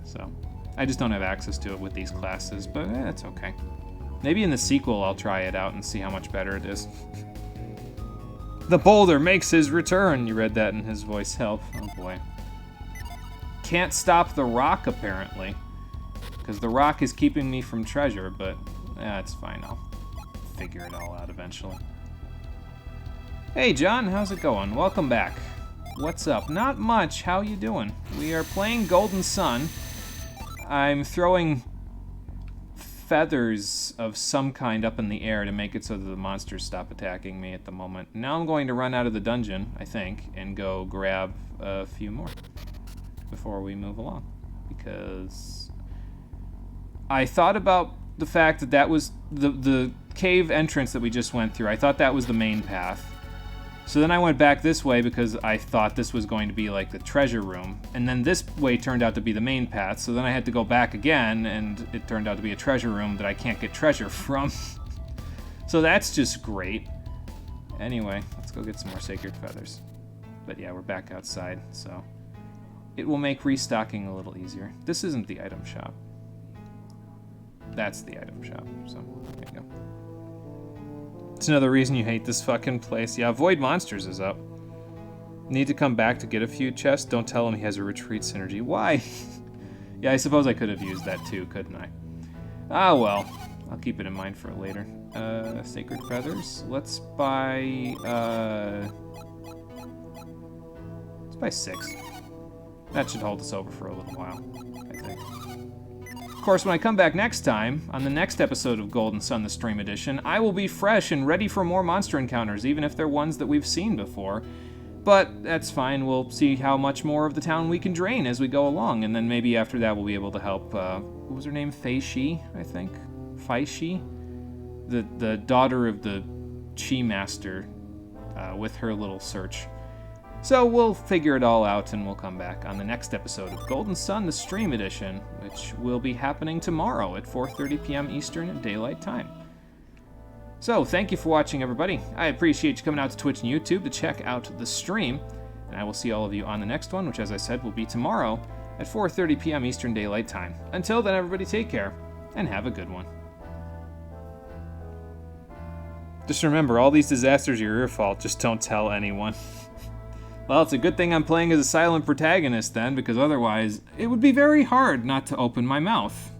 S1: So, I just don't have access to it with these classes, but it's okay. Maybe in the sequel I'll try it out and see how much better it is. The boulder makes his return! You read that in his voice. Help. Oh, boy. Can't stop the rock, apparently. Because the rock is keeping me from treasure, but it's fine. I'll figure it all out eventually. Hey, John, how's it going? Welcome back. What's up? Not much. How you doing? We are playing Golden Sun. I'm throwing feathers of some kind up in the air to make it so that the monsters stop attacking me at the moment. Now I'm going to run out of the dungeon, I think, and go grab a few more before we move along, because I thought about the fact that that was the cave entrance that we just went through. I thought that was the main path. So then I went back this way because I thought this was going to be like the treasure room, and then this way turned out to be the main path, so then I had to go back again, and it turned out to be a treasure room that I can't get treasure from. So that's just great. Anyway, let's go get some more Sacred Feathers. But yeah, we're back outside, so it will make restocking a little easier. This isn't the item shop. That's the item shop, so there you go. It's another reason you hate this fucking place. Yeah, Avoid Monsters is up. Need to come back to get a few chests? Don't tell him he has a retreat synergy. Why? Yeah, I suppose I could have used that too, couldn't I? Ah, well. I'll keep it in mind for later. Sacred Feathers. Let's buy 6. That should hold us over for a little while, I think. Of course, when I come back next time, on the next episode of Golden Sun, the Stream Edition, I will be fresh and ready for more monster encounters, even if they're ones that we've seen before. But that's fine, we'll see how much more of the town we can drain as we go along, and then maybe after that we'll be able to help, what was her name? Fei Shi, I think? Fei Shi? The daughter of the Chi Master, with her little search. So we'll figure it all out, and we'll come back on the next episode of Golden Sun, the Stream Edition, which will be happening tomorrow at 4:30 p.m. Eastern Daylight Time. So, thank you for watching, everybody. I appreciate you coming out to Twitch and YouTube to check out the stream, and I will see all of you on the next one, which, as I said, will be tomorrow at 4:30 p.m. Eastern Daylight Time. Until then, everybody, take care, and have a good one. Just remember, all these disasters are your fault. Just don't tell anyone. Well, it's a good thing I'm playing as a silent protagonist then, because otherwise it would be very hard not to open my mouth.